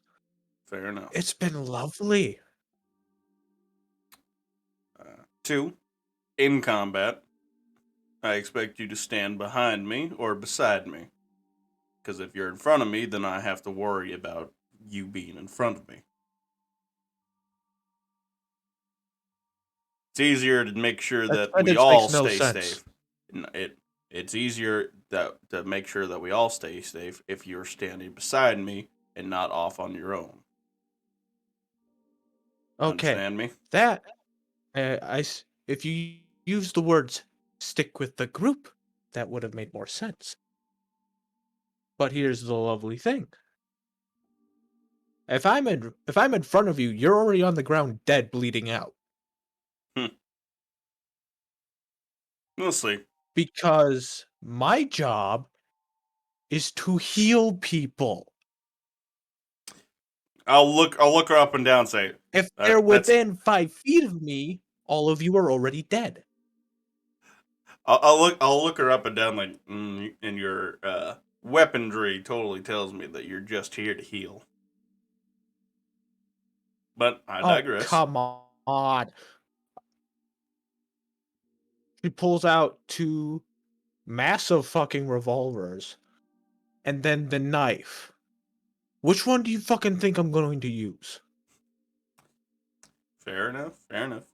Fair enough.
It's been lovely.
2, in combat, I expect you to stand behind me or beside me. Because if you're in front of me, then I have to worry about you being in front of me. It's easier to make sure
That
that we
sentence
all
makes no
stay
sense.
safe. It's easier to make sure that we all stay safe if you're standing beside me and not off on your own.
Okay,
Understand me?
that if you use the words "stick with the group," that would have made more sense. But here's the lovely thing: if I'm in front of you, you're already on the ground, dead, bleeding out.
We'll see.
Because my job is to heal people.
I'll look her up and down and say,
If they're
that's
within 5 feet of me, all of you are already dead.
I'll look her up and down like and your weaponry totally tells me that you're just here to heal. But I
Oh,
digress.
come on. She pulls out 2 massive fucking revolvers and then the knife. Which one do you fucking think I'm going to use?
Fair enough. Fair enough.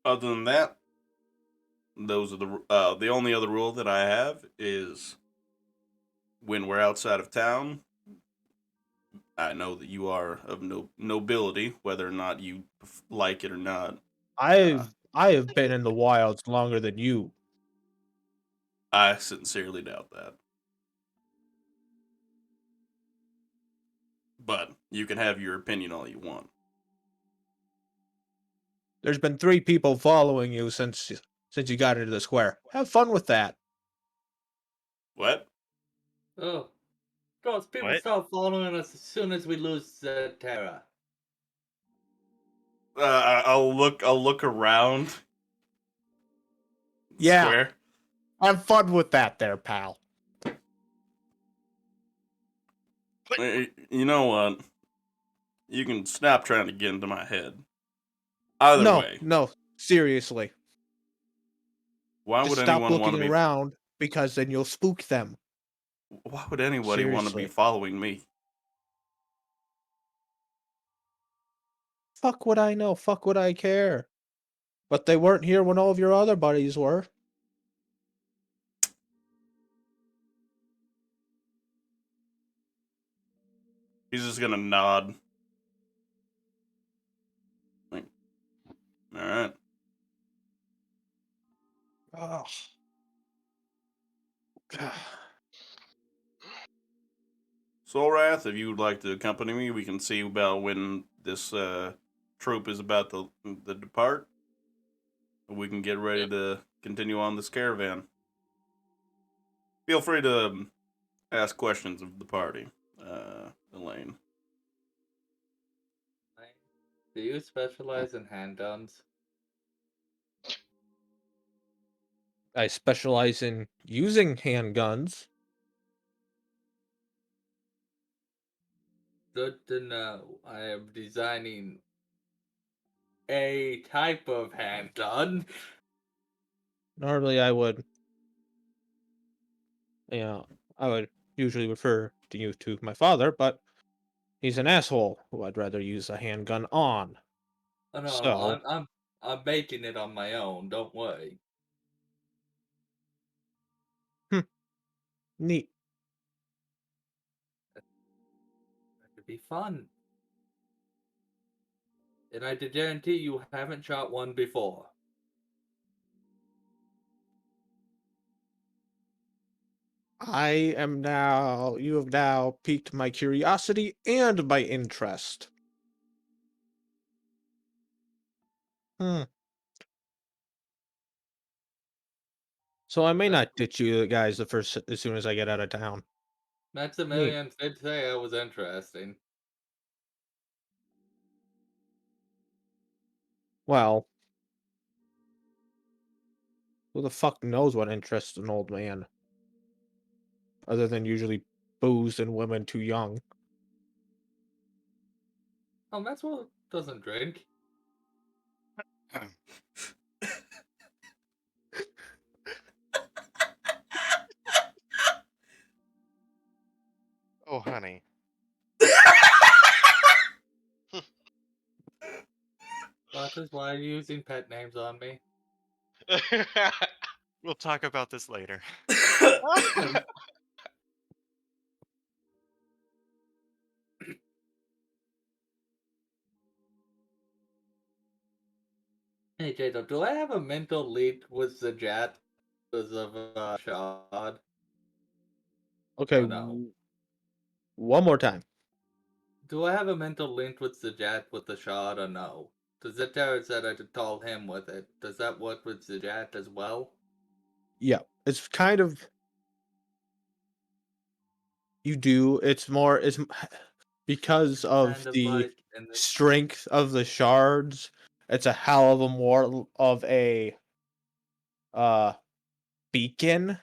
Other than that, those are the only other rule that I have is when we're outside of town. I know that you are of nobility, whether or not you like it or not.
I have been in the wilds longer than you.
I sincerely doubt that. But you can have your opinion all you want.
There's been 3 people following you since you got into the square. Have fun with that.
What?
Oh, those people
What?
start following us as soon as we lose Terra.
I'll look around.
Yeah.
Square.
Have fun with that there, pal.
You know what? You can stop trying to get into my head. Either
No,
way,
no, seriously.
why
Just
would
stop
anyone want
looking
to be?
around because then you'll spook them.
Why would anybody want to be
Seriously.
following me?
Fuck what I know, fuck what I care. But they weren't here when all of your other buddies were.
He's just gonna nod. Like, all right.
Ugh.
Solrath, if you would like to accompany me, we can see about when this troop is about to depart. We can get ready to continue on this caravan. Feel free to ask questions of the party, Elaine.
Do you specialize in handguns?
I specialize in using handguns.
Good to know. I am designing a type of handgun.
Normally I would, you know, I would usually refer to you to my father, but he's an asshole who I'd rather use a handgun on.
Oh no, no,
So,
I'm making it on my own. Don't worry.
neat.
It'd be fun. And I guarantee you haven't shot one before.
You have now piqued my curiosity and my interest. Hmm. So I may not ditch you guys as soon as I get out of town. Neat.
Maximilian did say I was interesting.
Well, who the fuck knows what interests an old man? Other than usually booze and women too young.
Oh, Maxwell doesn't drink.
Oh, honey.
Marcus, why are you using pet names on me?
We'll talk about this later.
Hey, Jado, do I have a mental link with the Jet because of Shad?
Okay,
Oh, no.
one more time.
Do I have a mental link with the Jet with the Shad or no? Because the Terror said I could call him with it. Does that work with the Jet as well?
Yeah, it's kind of you do. It's more it's because of
Kind of
the
like in this.
strength of the shards. It's a hell of a more of a uh beacon,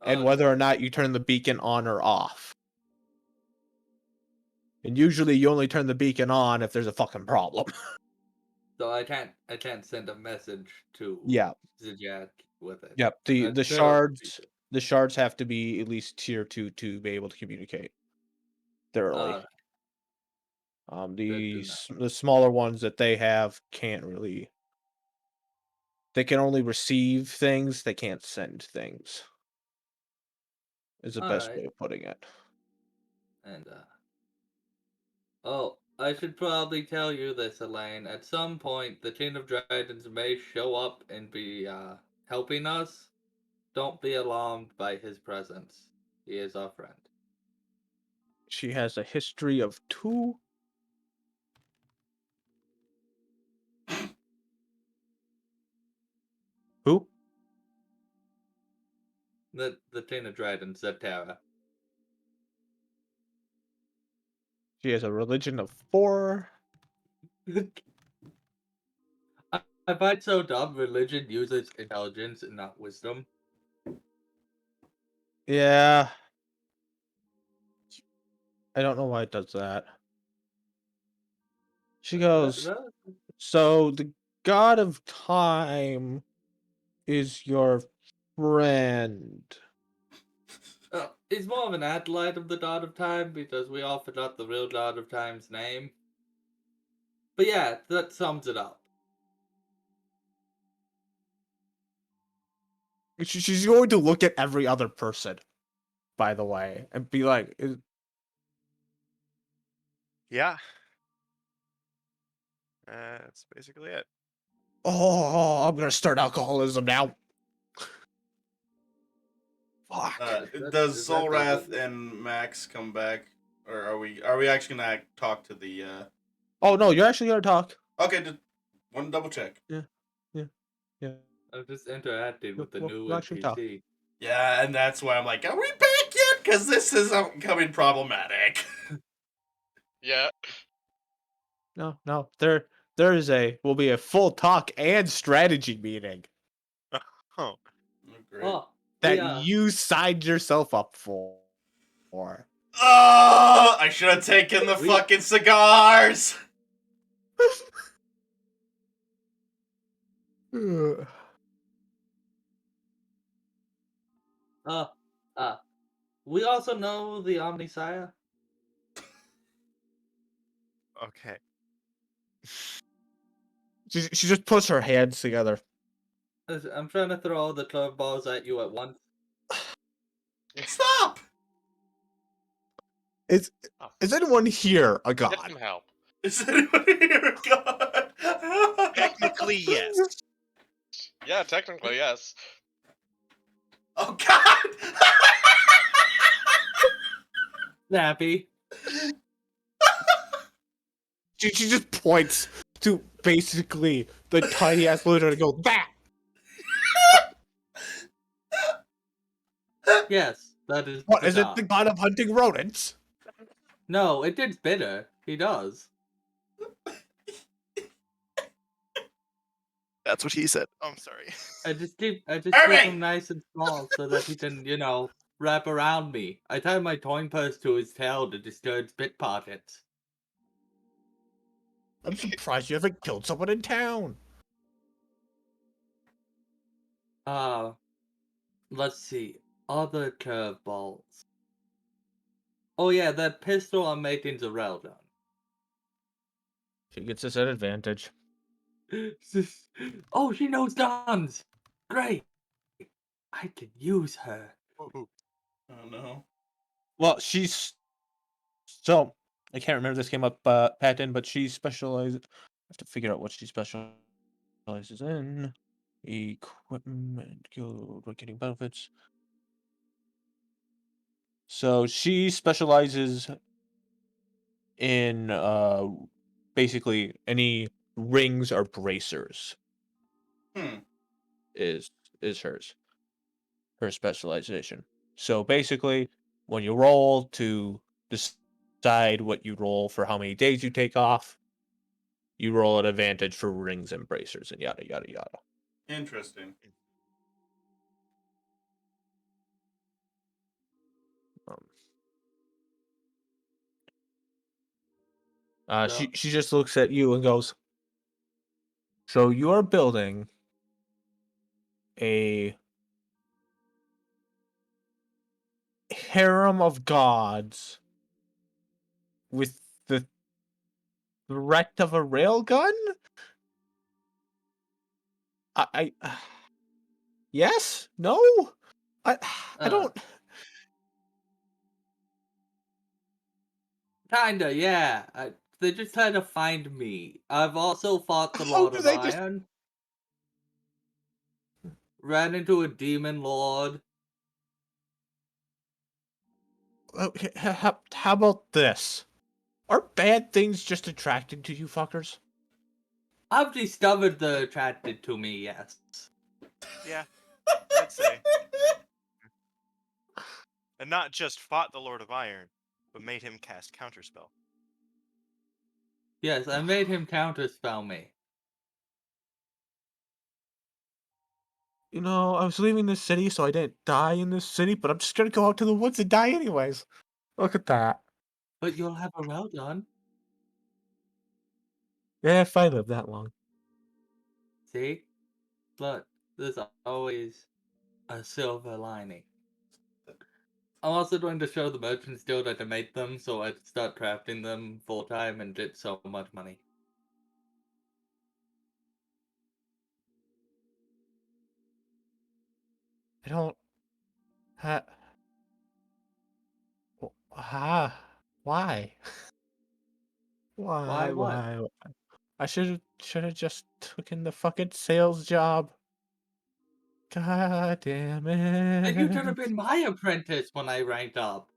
and whether or not you turn the beacon on or off. And usually you only turn the beacon on if there's a fucking problem.
So I can't send a message to
Yeah.
the Jet with it.
Yep. The
That's still-
shards have to be at least tier 2 to be able to communicate thoroughly.
to know.
The smaller ones that they have can't really. They can only receive things. They can't send things. Is the best
Alright.
way of putting it.
And oh, I should probably tell you this, Elaine. At some point, the Chain of Dragons may show up and be helping us. Don't be alarmed by his presence. He is our friend.
She has a history of 2. Who?
The Chain of Dragons, Zeptera.
She has a religion of 4.
I find so dumb. Religion uses intelligence and not wisdom.
Yeah. I don't know why it does that. She goes, so the god of time is your friend.
He's more of an acolyte of the God of Time because we all forgot the real God of Time's name. But yeah, that sums it up.
She's going to look at every other person, by the way, and be like,
Yeah. That's basically it.
oh, I'm going to start alcoholism now. Fuck.
Does
is that
Solrath
the-
and Max come back, or are we actually gonna talk to the?
Oh, no, you're actually going to talk.
Okay, just want to double check.
Yeah.
I'm just interacting with the new
we'll actually talk.
NPC.
Yeah, and that's why I'm like, are we back yet? Because this is becoming problematic.
Yeah.
No. There will be a full talk and strategy meeting
Oh,
Great.
Oh,
that
yeah.
you signed yourself up for.
Oh, I should have taken the fucking cigars.
We also know the Omnisire.
okay.
She just puts her hands together.
I'm trying to throw all the curveballs at you at once.
Stop.
Is anyone here a
Get
god?
some help.
Is anyone here? God.
Technically, yes.
Yeah, technically, yes.
Oh God.
Snappy.
She just points to basically the tiny ass lizard and goes, that!
Yes, that is.
What,
the
is it
god.
the god of hunting rodents?
No, it gets bitter. He does.
That's what he said. Oh, I'm sorry.
I just keep
Irving!
him nice and small so that he can, wrap around me. I tie my coin purse to his tail to discourage pickpockets.
I'm surprised you haven't killed someone in town.
Let's see. Other curveballs. Oh yeah, that pistol I'm making's a railgun.
She gets us at advantage.
Oh, she knows guns! Great! I can use her.
Ooh,
Oh no.
Well, she's so I can't remember this came up Patton, but she specializes. I have to figure out what she specializes in. Equipment, guild, getting benefits. So she specializes in basically any rings or bracers
Hmm.
is hers. Her specialization. So basically, when you roll to decide what you roll for how many days you take off, you roll at advantage for rings and bracers and yada yada yada.
Interesting.
Um,
So,
she just looks at you and goes, "So you're building a harem of gods with the threat of a railgun?" I yes? No? I I don't
kinda, yeah. They just had to find me. I've also fought the
how
Lord
do
of
they just
Iron. Ran into a demon lord.
how about this? Are bad things just attracted to you fuckers?
I've discovered they're attracted to me, yes.
Yeah, I'd say. And not just fought the Lord of Iron, but made him cast Counterspell.
Yes, I made him counterspell me.
You know, I was leaving this city so I didn't die in this city, but I'm just gonna go out to the woods and die anyways. Look at that.
But you'll have a railgun.
Yeah, if I live that long.
See? Look, there's always a silver lining. I'm also going to show the merchants guild that I made them, so I'd start crafting them full time and get so much money.
I don't ha why?
Why what?
Why? I should have just taken the fucking sales job. God damn
And you could have
it.
been my apprentice when I ranked up.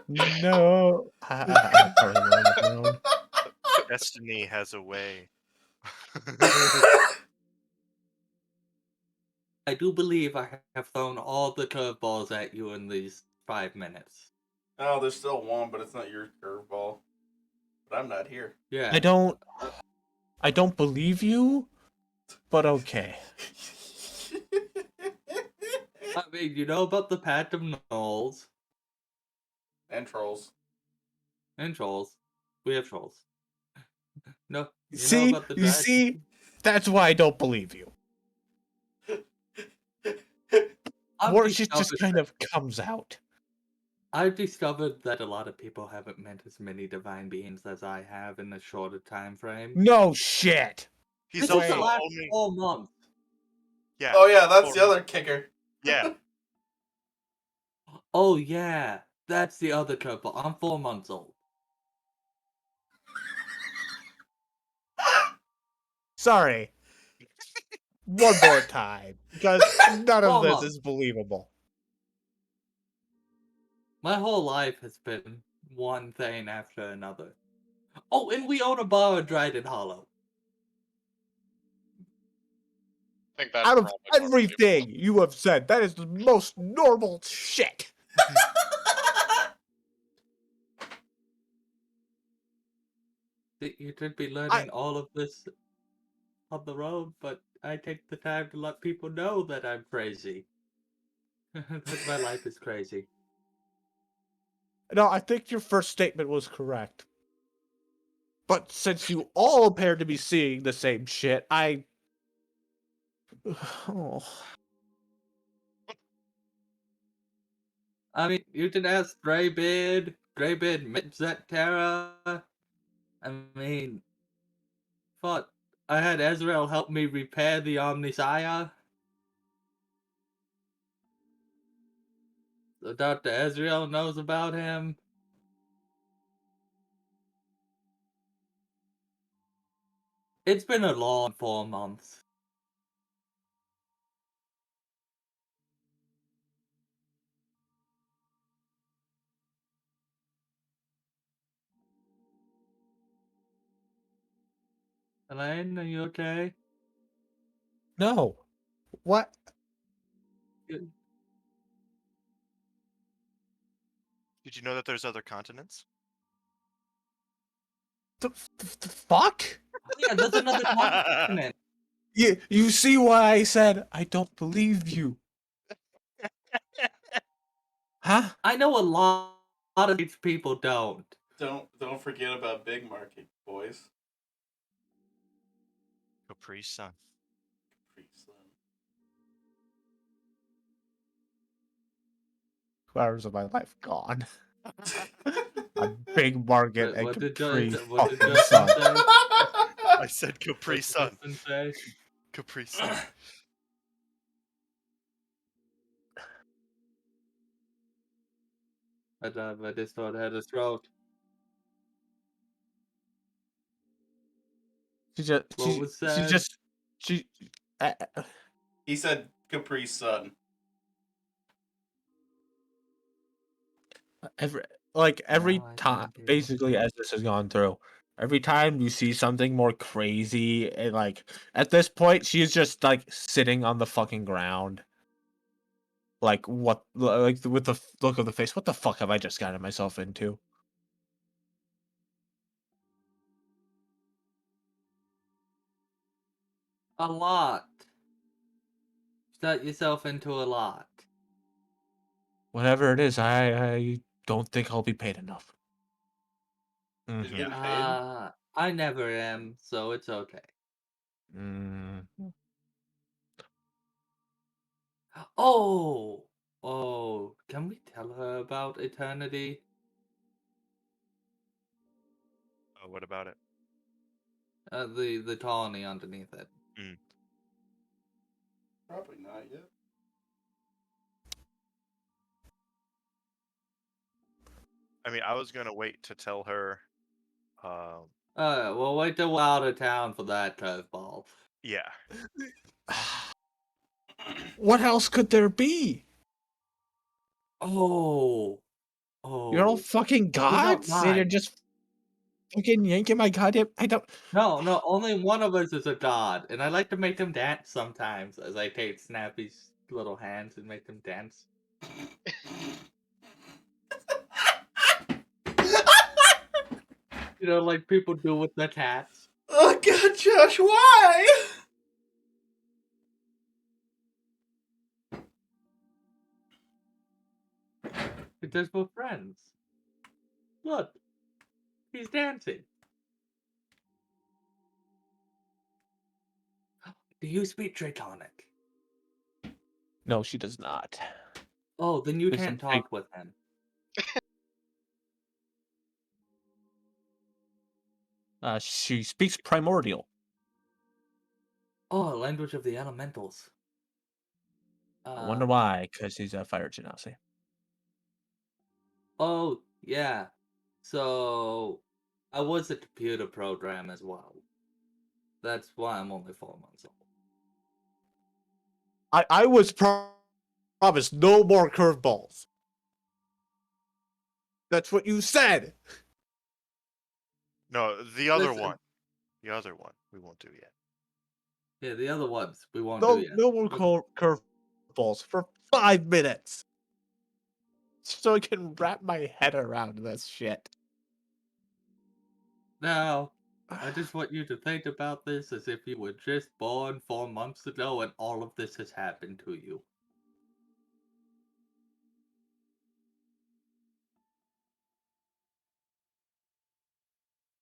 No. I probably will on my own.
Destiny has a way.
I do believe I have thrown all the curveballs at you in these 5 minutes.
Oh, there's still one, but it's not your curveball. But I'm not here.
Yeah.
I don't believe you, but okay.
I mean, you know about the Pact of Gnolls
And trolls.
and trolls. We have trolls. No, you know
See?
about the
You
dragon.
see? That's why I don't believe you.
I've
Or it just
discovered
kind
that-
of comes out.
I've discovered that a lot of people haven't met as many divine beings as I have in a shorter time frame.
No shit.
He's
This is the
also
last
only
4 months.
yeah.
Oh yeah, that's the
Or-
other kicker.
Yeah,
Oh yeah, that's the other curveball. I'm 4 months old.
Sorry. One more time. Because none of
4
this
months.
is believable.
My whole life has been one thing after another. Oh, and we own a bar in Dryden Hollow.
I think that's
Out of
probably more believable.
everything you have said, that is the most normal shit.
You should be learning all of this on the road, but I take the time to let people know that I'm crazy. That my life is crazy.
No, I think your first statement was correct. But since you all appear to be seeing the same shit, Oh.
I mean, you can ask Greybeard, Midset Terra. I mean, fuck. I had Ezreal help me repair the Omnisaya. So Dr. Ezreal knows about him. It's been a long 4 months. Elaine, are you okay?
No. What?
Did you know that there's other continents?
The fuck?
Yeah, there's another continent.
You see why I said I don't believe you? Huh?
I know a lot of these people don't.
Don't forget about Big Market, boys.
Capri Sun.
Pretty slim.
2 hours of my life gone. A big market and
What did
Capri
Justin
fucking
say?
sun.
I said Capri
What did
Sun.
Justin say?
Capri Sun.
I just thought I had a throat.
She just,
What
she,
was
she
said?
just, she.
He said Capri Sun.
Every
Now I
time,
think
basically, as this has gone through, every time you see something more crazy, and at this point, she is just sitting on the fucking ground. What? With the look of the face. What the fuck have I just gotten myself into?
a lot. Got yourself into a lot.
Whatever it is, I don't think I'll be paid enough.
Did you
Mhm.
get paid?
I never am, so it's okay.
Mm.
Oh, can we tell her about eternity?
Oh, what about it?
The colony underneath it.
Probably not yet.
I mean, I was gonna wait to tell her.
Well, wait till we're out of town for that curveball.
Yeah.
What else could there be?
Oh,
You're all fucking
we don't
gods, and you're
mind.
just fucking yanking my goddamn. I don't.
No, only one of us is a god, and I like to make them dance sometimes as I take Snappy's little hands and make them dance. You know, like people do with their cats.
Oh God, Josh, why?
Because we're friends. Look, he's dancing. Do you speak Draconic?
No, she does not.
Oh, then you
There's
can't
some big-
talk with him.
She speaks primordial.
Oh, language of the elementals.
I wonder why, because he's a fire genasi.
Oh, yeah. So, I was a computer program as well. That's why I'm only 4 months old.
I was promised no more curveballs. That's what you said.
No, the other
Listen.
one. The other one we won't do yet.
Yeah, the other ones we won't
No,
do yet.
no more curveballs for 5 minutes. So I can wrap my head around this shit.
Now, I just want you to think about this as if you were just born 4 months ago and all of this has happened to you.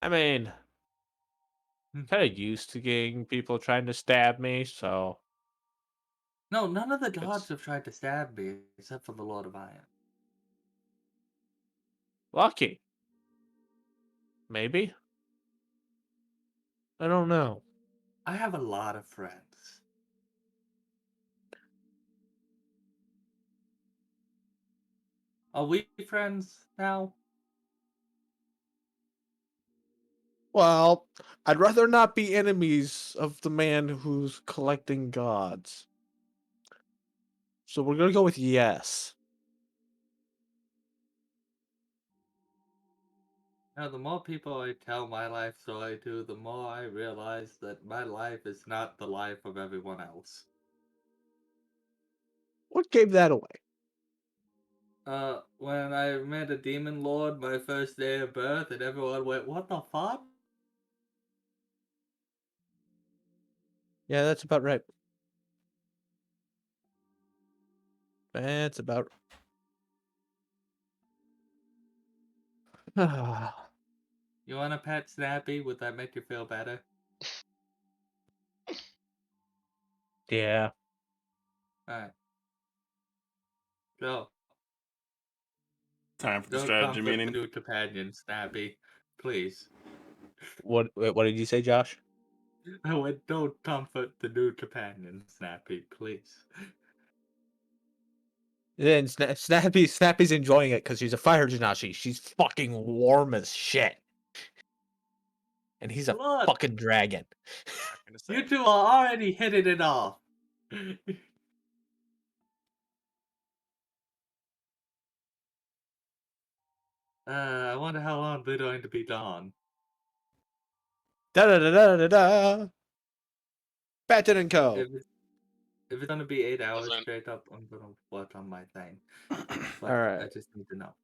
I mean, I'm kind of used to getting people trying to stab me, so
No, none of the gods
it's
have tried to stab me except for the Lord of Iron.
lucky. Maybe? I don't know.
I have a lot of friends. Are we friends now?
Well, I'd rather not be enemies of the man who's collecting gods. So we're gonna go with yes.
Now, the more people I tell my life story to, the more I realize that my life is not the life of everyone else.
What gave that away?
When I met a demon lord my first day of birth, and everyone went, "What the fuck?"
Yeah, that's about right. That's about.
You want a pet Snappy? Would that make you feel better?
Yeah.
Alright. Go.
Time for the
Don't
strategy
comfort the
meeting.
new companion, Snappy. Please.
What did you say, Josh?
I went, don't comfort the new companion, Snappy, please.
Then Snappy's enjoying it because she's a fire Janashi. She's fucking warm as shit. And he's a
Look!
fucking dragon.
Not gonna say.
You two are already hitting it off. I wonder how long they're going to be gone.
Da da da da da da. Batten and Co.
If it's gonna be 8 hours
Listen.
straight up, I'm gonna work on my thing. But
All right.
I just need to know.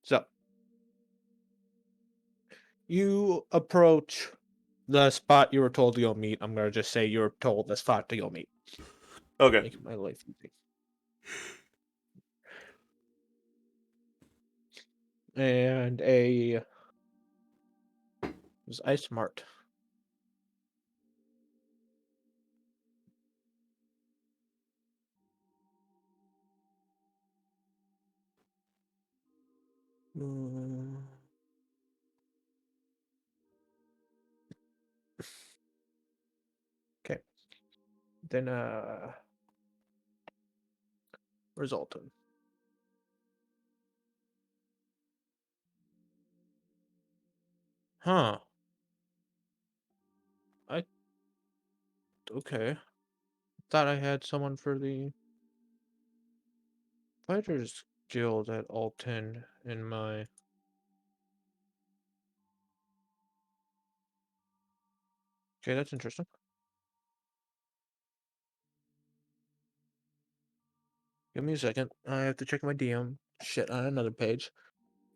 So you approach the spot you were told to go meet. I'm gonna just say you were told the spot to go meet.
Okay.
Make my life easy. And it was Ice Mart. Okay. Then where's Alton? Huh. Okay. Thought I had someone for the Fighters Guild at Alton in my. Okay, that's interesting. Give me a second. I have to check my DM shit on another page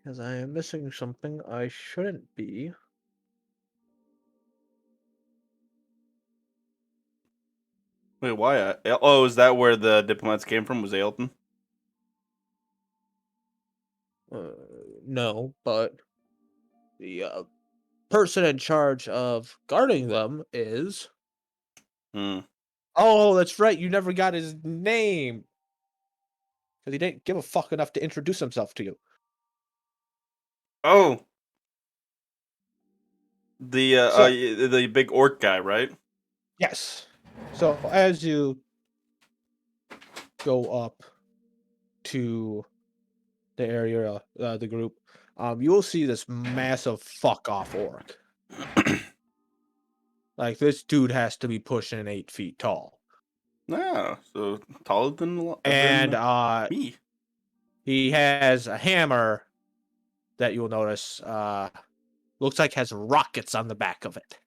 because I am missing something I shouldn't be.
Wait, why? Oh, is that where the diplomats came from? Was Ailton?
No, but the person in charge of guarding them is.
Hmm.
Oh, that's right. You never got his name because he didn't give a fuck enough to introduce himself to you.
Oh, the
So-
the big orc guy, right?
Yes. So as you go up to the area, the group, you will see this massive fuck off orc. Like this dude has to be pushing 8 feet tall,
No, so taller than
and
me.
he has a hammer that you'll notice looks like has rockets on the back of it.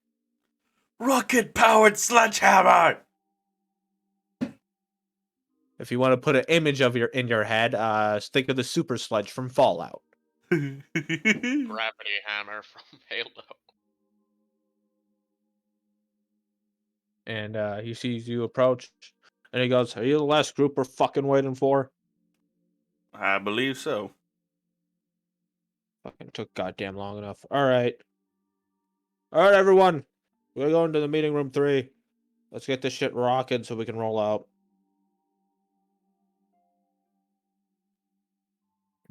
Rocket powered sledgehammer.
If you want to put an image of in your head, think of the super sledge from Fallout.
Gravity hammer from Halo.
And he sees you approach, and he goes, "Are you the last group we're fucking waiting for?"
I believe so.
Fucking took goddamn long enough. Alright. Alright, everyone. We're going to the meeting room 3. Let's get this shit rocking so we can roll out.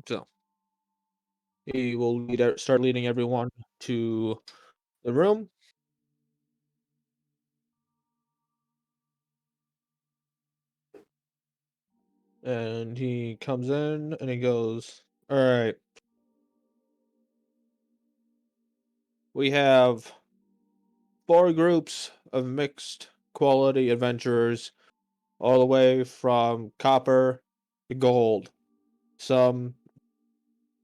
So, he will start leading everyone to the room. And he comes in and he goes, alright. We have 4 groups of mixed quality adventurers, all the way from copper to gold. Some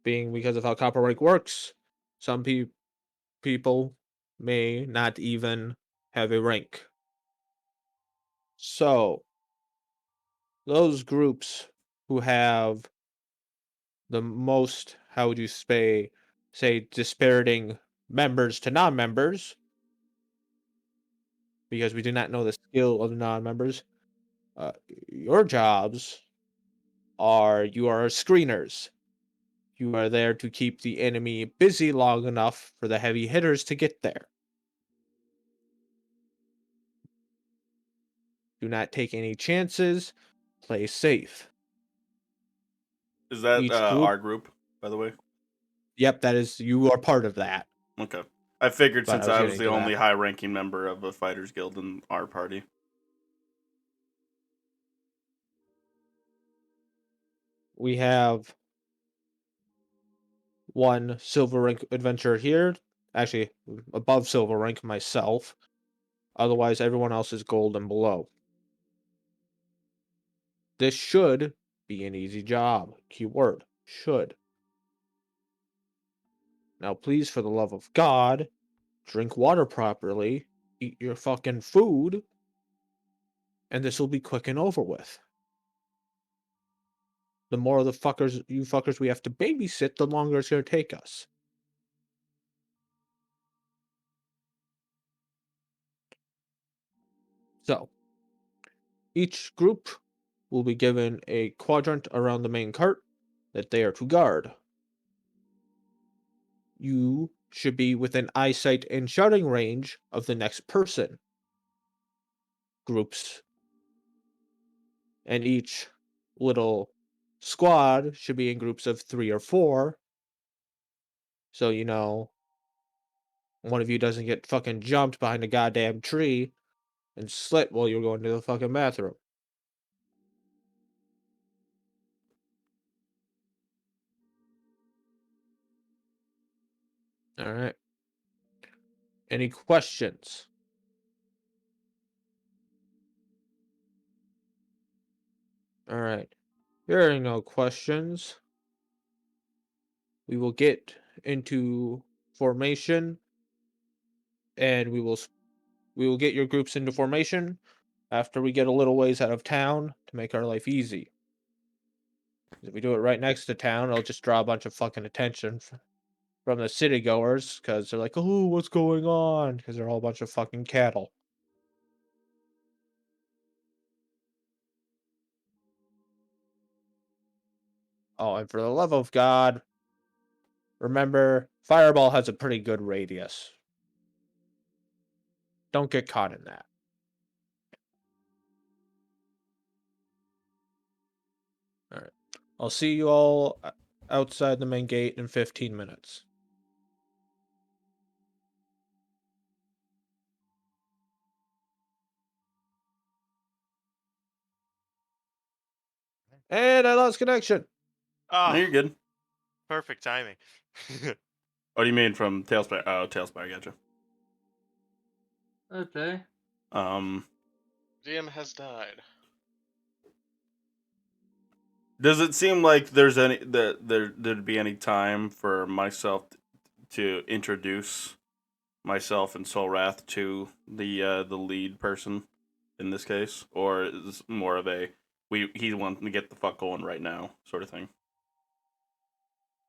being because of how copper rank works, some people may not even have a rank. So, those groups who have the most, how would you say dispiriting members to non-members, because we do not know the skill of the non-members, your jobs you are screeners. You are there to keep the enemy busy long enough for the heavy hitters to get there. Do not take any chances. Play safe.
Is that
Each group.
our group, by the way?
Yep, that is. You are part of that.
Okay. I figured
But
since
I was
I was
getting
the
to
only
that.
high-ranking member of a fighters guild in our party.
We have one silver rank adventurer here. Actually, above silver rank myself. Otherwise, everyone else is gold and below. This should be an easy job. Keyword, should. Now, please, for the love of God, drink water properly, eat your fucking food, and this will be quick and over with. The more of you fuckers we have to babysit, the longer it's going to take us. So, each group will be given a quadrant around the main cart that they are to guard. You should be within eyesight and shouting range of the next person. Groups and each little squad should be in groups of 3 or 4. So, one of you doesn't get fucking jumped behind a goddamn tree and slit while you're going to the fucking bathroom. Alright. Any questions? Alright. Hearing no questions, we will get into formation, and we will get your groups into formation after we get a little ways out of town to make our life easy. If we do it right next to town, it'll just draw a bunch of fucking attention from the city goers, because they're like, oh, what's going on? Because they're all a bunch of fucking cattle. Oh, and for the love of God, remember, Fireball has a pretty good radius. Don't get caught in that. Alright. I'll see you all outside the main gate in 15 minutes. And I lost connection.
No,
Ah,
you're good.
perfect timing.
What do you mean from Tailspire? Oh, Tailspire, gotcha.
Okay.
DM has died.
Does it seem like there'd be any time for myself to introduce myself and Soul Wrath to the lead person in this case, or is this more of a he wants to get the fuck going right now sort of thing?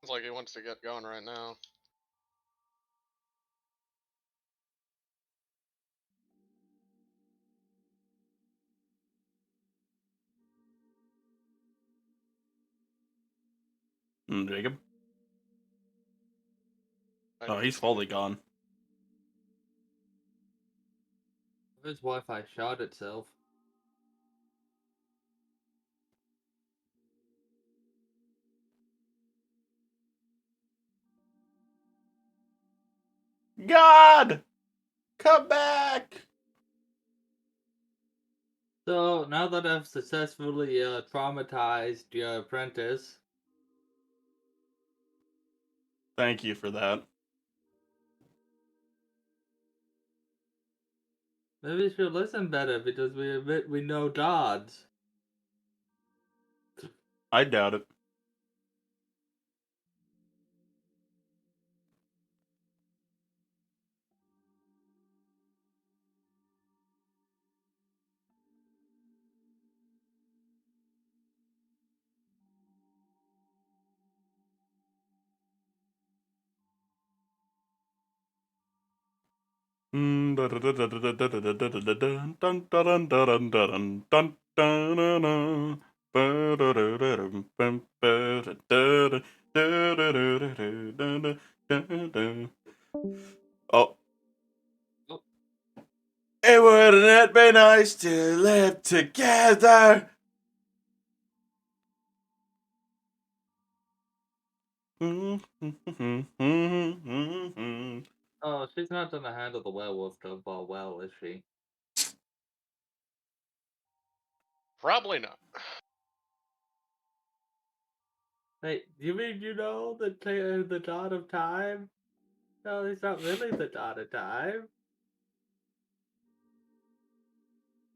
It's like he wants to get going right now.
Jacob. Oh, he's fully gone.
His Wi-Fi shot itself.
God! Come back!
So now that I've successfully traumatized your apprentice,
Thank you for that.
maybe you should listen better because we admit we know gods.
I doubt it. Oh,
Oh,
it wouldn't it be nice to live together?
oh, she's not gonna handle the werewolf job well, is she?
Probably not.
Hey, you mean you know the god of time? No, he's not really the god of time.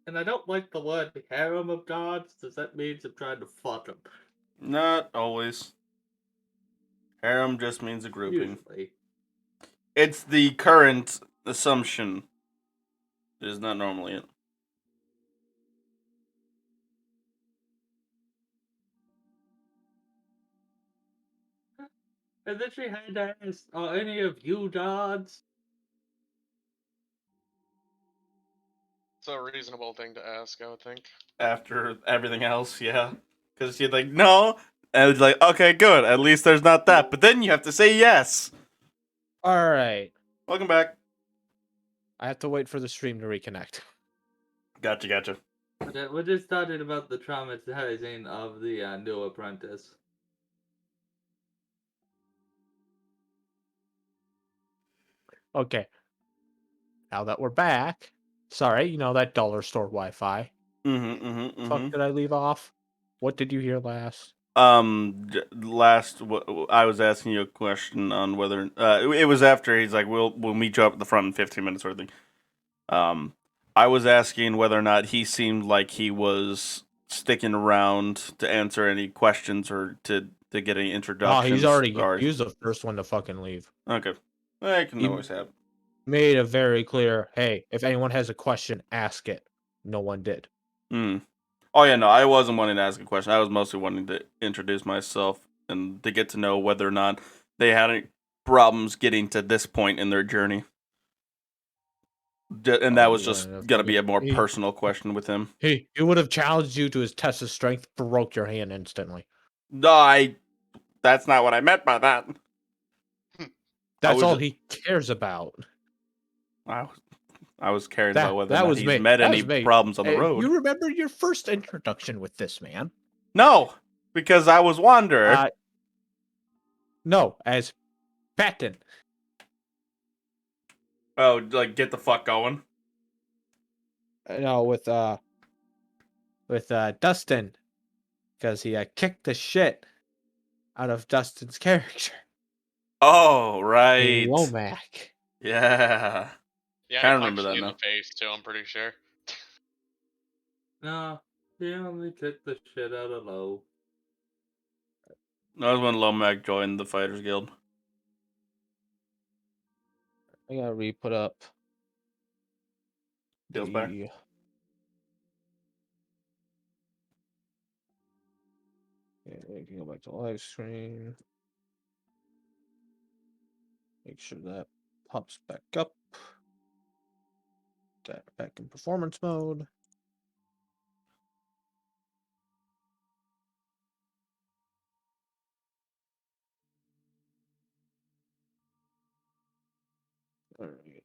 And I don't like the word harem of gods, because that means I'm trying to fuck them.
Not always. Harem just means a grouping.
Usually.
It's the current assumption. It is not normally it.
And then she had to ask, are any of you gods?
It's a reasonable thing to ask, I would think.
After everything else, yeah. Because you're like, no. And it's like, okay, good. At least there's not that. But then you have to say yes.
All right.
Welcome back.
I have to wait for the stream to reconnect.
Gotcha.
Okay, we're just talking about the traumatizing of the new apprentice.
Okay. Now that we're back, sorry, you know that dollar store Wi-Fi. Fuck did I leave off? What did you hear last?
Last, I was asking you a question on whether it was after he's like, we'll meet you up at the front in 15 minutes or something. I was asking whether or not he seemed like he was sticking around to answer any questions or to get any
Oh,
introductions.
he was the first one to fucking leave.
Okay. I can
He-
always have.
Made it very clear, hey, if anyone has a question, ask it. No one did.
Hmm. Oh yeah, no, I wasn't wanting to ask a question. I was mostly wanting to introduce myself and to get to know whether or not they had any problems getting to this point in their journey. And that
Oh,
was
he
just
wouldn't have
gonna be a more
fucking-
personal question with him.
he would have challenged you to his test of strength, broke your hand instantly.
No, that's not what I meant by that.
That's
was-
all he cares about.
I was caring about whether or
That
not
was
he's
me.
met
That
any
was me.
problems on the
Hey,
road.
you remember your first introduction with this man?
No, because I was Wanderer.
No, as Patton.
Oh, like get the fuck going.
No, with Dustin, because he kicked the shit out of Dustin's character,
Oh, right.
Womack.
Yeah.
Yeah,
Kinda
I
remember
punched
that
you in
now.
the face too, I'm pretty sure.
No, he only took the shit out of Low.
That was when Lomac joined the Fighters Guild.
I gotta re-put up
Feels better.
the. Yeah, we can go back to live stream. Make sure that pops back up. That back in performance mode. Alright.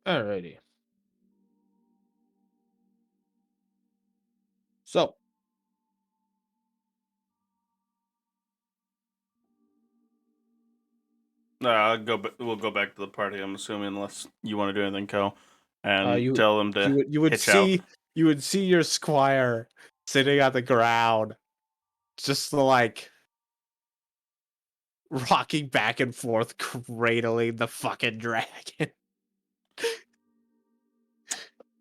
Alrighty. So,
We'll go back to the party. I'm assuming, unless you want to do anything, Kel, and
you
tell them to
you would
hitch out.
see your squire sitting on the ground, just like rocking back and forth, cradling the fucking dragon.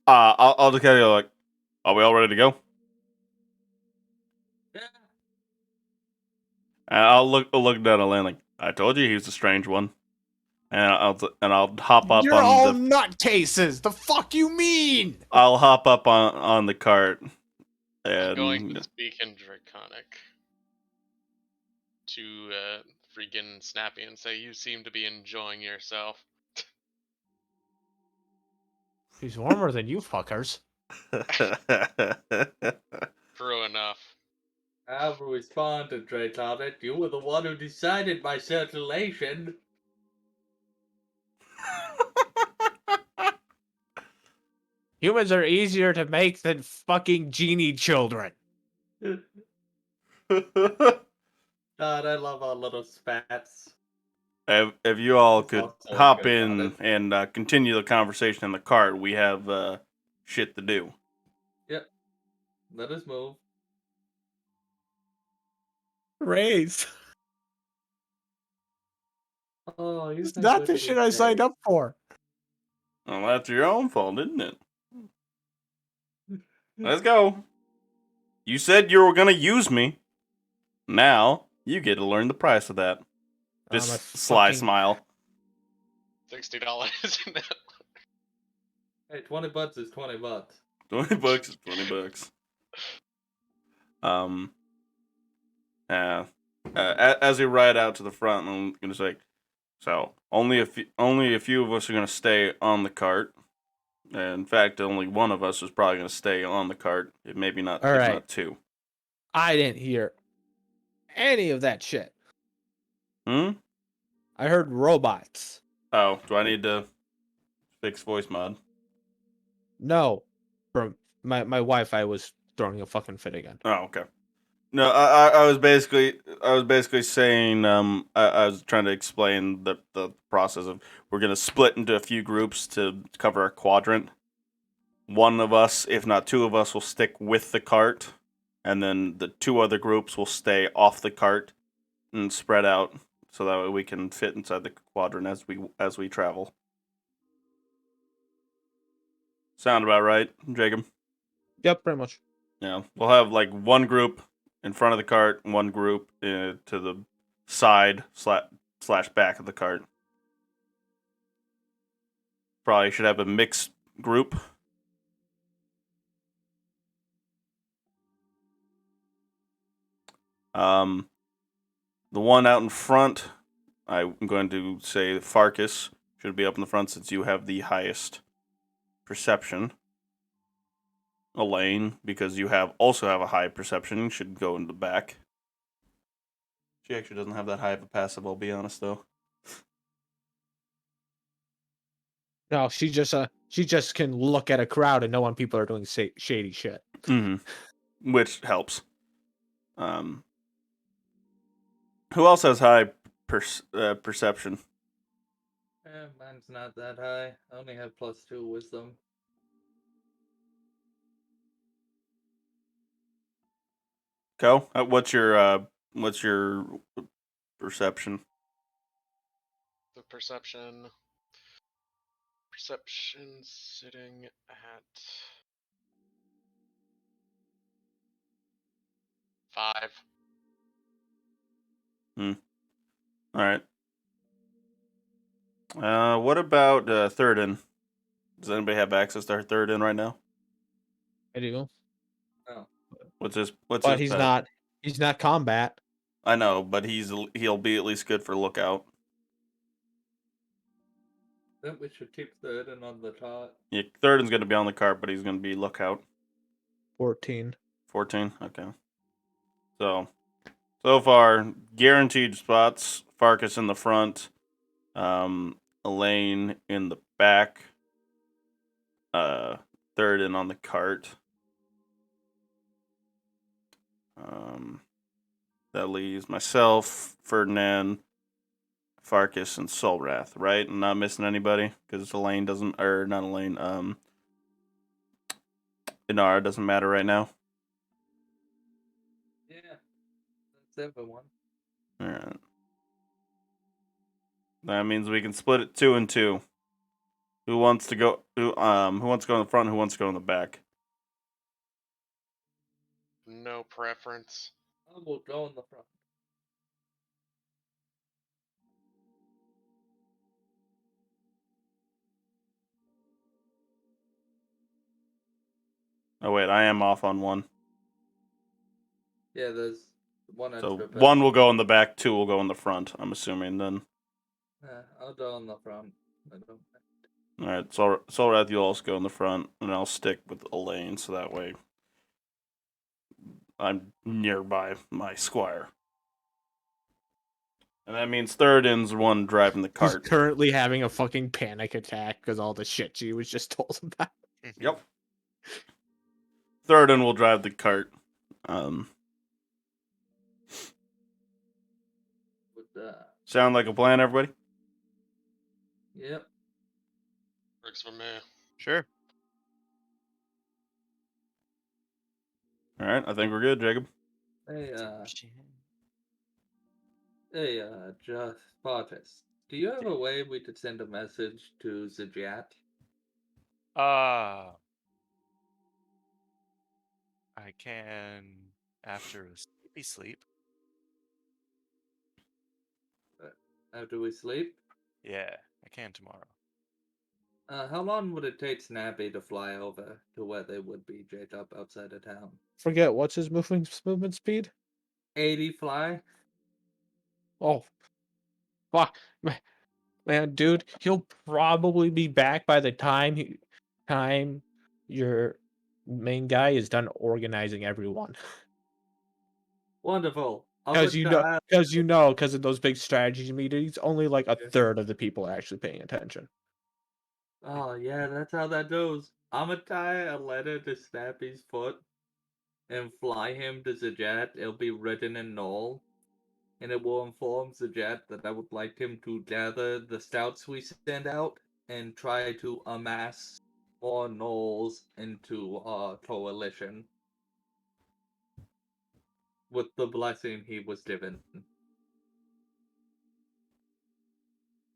I'll just kind of like, are we all ready to go?
Yeah.
And I'll look down at Lane like, I told you he was a strange one, and I'll hop up
You're
on
all
the
nutcases. The fuck you mean?
I'll hop up on the cart
I'm going
and
to speak in Draconic to freaking Snappy and say, you seem to be enjoying yourself.
He's warmer than you fuckers.
True enough.
I will respond to Draconic. You were the one who decided my circulation.
Humans are easier to make than fucking genie children.
God, I love our little spats.
If you all
It's
could
also
hop
good
in
content.
and continue the conversation in the cart, we have shit to do.
Yep. Let us move.
Raise.
Oh, you
It's
think
not
we're
the
to
shit
be
I signed
safe.
up for.
Well, that's your own fault, isn't it? Let's go. You said you were gonna use me. Now you get to learn the price of that. Just
My
sly
fucking-
smile.
$60.
Hey, 20 bucks is 20 bucks.
$20 is $20. As we ride out to the front, I'm gonna say, so only a few of us are gonna stay on the cart. In fact, only one of us is probably gonna stay on the cart. Maybe not.
All
if
right.
not two.
I didn't hear any of that shit.
Hmm.
I heard robots.
Oh, do I need to fix voice mod?
No. From my Wi-Fi was throwing a fucking fit again.
Oh, okay. No, I was basically saying I was trying to explain the process of we're gonna split into a few groups to cover a quadrant. One of us, if not two of us, will stick with the cart, and then the two other groups will stay off the cart and spread out so that way we can fit inside the quadrant as we travel. Sound about right, Jacob?
Yep, pretty much.
Yeah, we'll have like one group in front of the cart, one group to the side slash back of the cart. Probably should have a mixed group. The one out in front, I'm going to say Farkas should be up in the front since you have the highest perception. Elaine, because you also have a high perception, should go in the back. She actually doesn't have that high of a passive, I'll be honest though.
No, she just can look at a crowd and know when people are doing shady shit.
Mm-hmm. Which helps. Who else has high perception?
Mine's not that high. I only have +2 wisdom.
Co, what's your perception?
The perception sitting at 5.
All right. What about Thirden? Does anybody have access to Thirden right now?
I do.
Oh.
What's his
But
pet?
he's not combat.
I know, but he'll be at least good for lookout.
Then we should keep Thirden on the top.
Yeah, Thirden's gonna be on the cart, but he's gonna be lookout.
14.
14? Okay. So far, guaranteed spots. Farkas in the front. Elaine in the back. Third in on the cart. That leaves myself, Ferdinand, Farkas, and Solrath, right? I'm not missing anybody because Elaine doesn't, or not Elaine. Inara doesn't matter right now.
Yeah, that's everyone.
All right. That means we can split it 2 and 2. Who wants to go? Who wants to go in the front? Who wants to go in the back?
No preference.
I will go in the front.
Oh wait, I am off on one.
Yeah, there's one
So
extra person.
1 will go in the back, 2 will go in the front. I'm assuming then.
Yeah, I'll go in the front. I don't.
All right, Solrath, you'll also go in the front, and I'll stick with Elaine, so that way I'm nearby my squire. And that means third in's one driving the
He's
cart.
currently having a fucking panic attack because all the shit she was just told about.
Yep. Third in will drive the cart.
With
Sound like a plan, everybody?
yep.
Works for me.
Sure.
All right, I think we're good, Jacob.
Hey, just Spartus. Do you have a way we could send a message to Zijat?
I can after a sleepy sleep.
After we sleep?
Yeah, I can tomorrow.
How long would it take Snappy to fly over to where they would be, Jacob, outside of town?
Forget what's his movement speed?
80 fly?
Oh, fuck, man, dude, he'll probably be back by the time your main guy is done organizing everyone.
Wonderful.
Because because of those big strategy meetings, only like a third of the people are actually paying attention.
Oh, yeah, that's how that goes. I'm gonna tie a letter to Snappy's foot and fly him to Zijat. It'll be written in Null, and it will inform Zijat that I would like him to gather the scouts we send out and try to amass more Knolls into our coalition with the blessing he was given.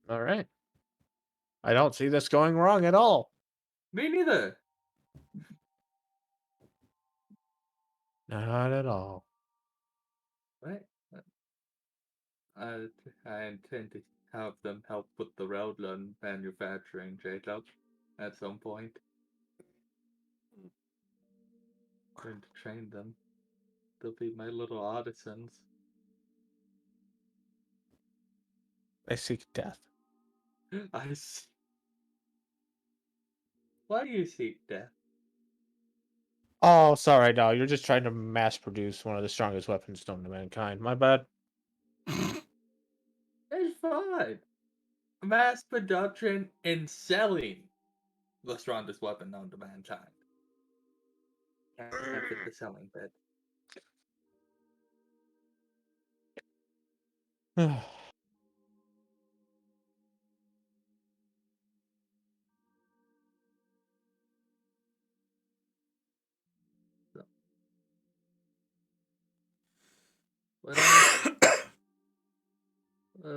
All right. I don't see this going wrong at all.
Me neither.
Not at all.
Right? I intend to have them help with the railgun manufacturing, Jacob, at some point. Going to train them. They'll be my little artisans.
I seek death.
Why do you seek death?
Oh, sorry, no, you're just trying to mass produce one of the strongest weapons known to mankind. My bad.
It's fine. Mass production and selling the strongest weapon known to mankind. Can't fit the selling bit.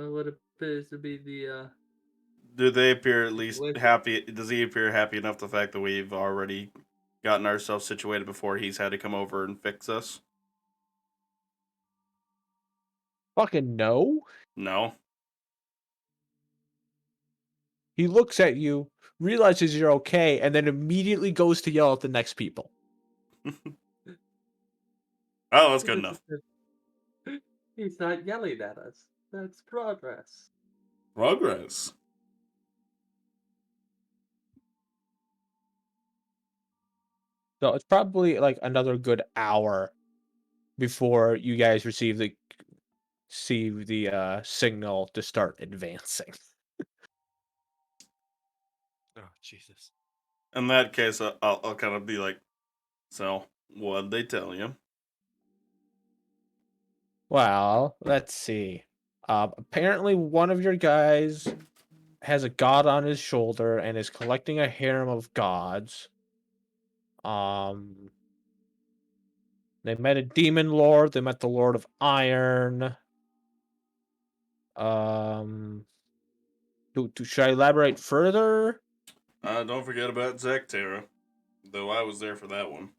What appears to be the
Do they appear at least
situation.
happy? Does he appear happy enough the fact that we've already gotten ourselves situated before he's had to come over and fix us?
Fucking no.
No.
He looks at you, realizes you're okay, and then immediately goes to yell at the next people.
Oh, that's good enough.
He's not yelling at us. That's progress.
Progress.
So it's probably like another good hour before you guys receive the signal to start advancing.
Oh Jesus.
In that case, I'll kind of be like, so what'd they tell you?
Well, let's see. Apparently, one of your guys has a god on his shoulder and is collecting a harem of gods. Um, they met a demon lord. They met the Lord of Iron. Um, should I elaborate further?
Don't forget about Zactera, though I was there for that one.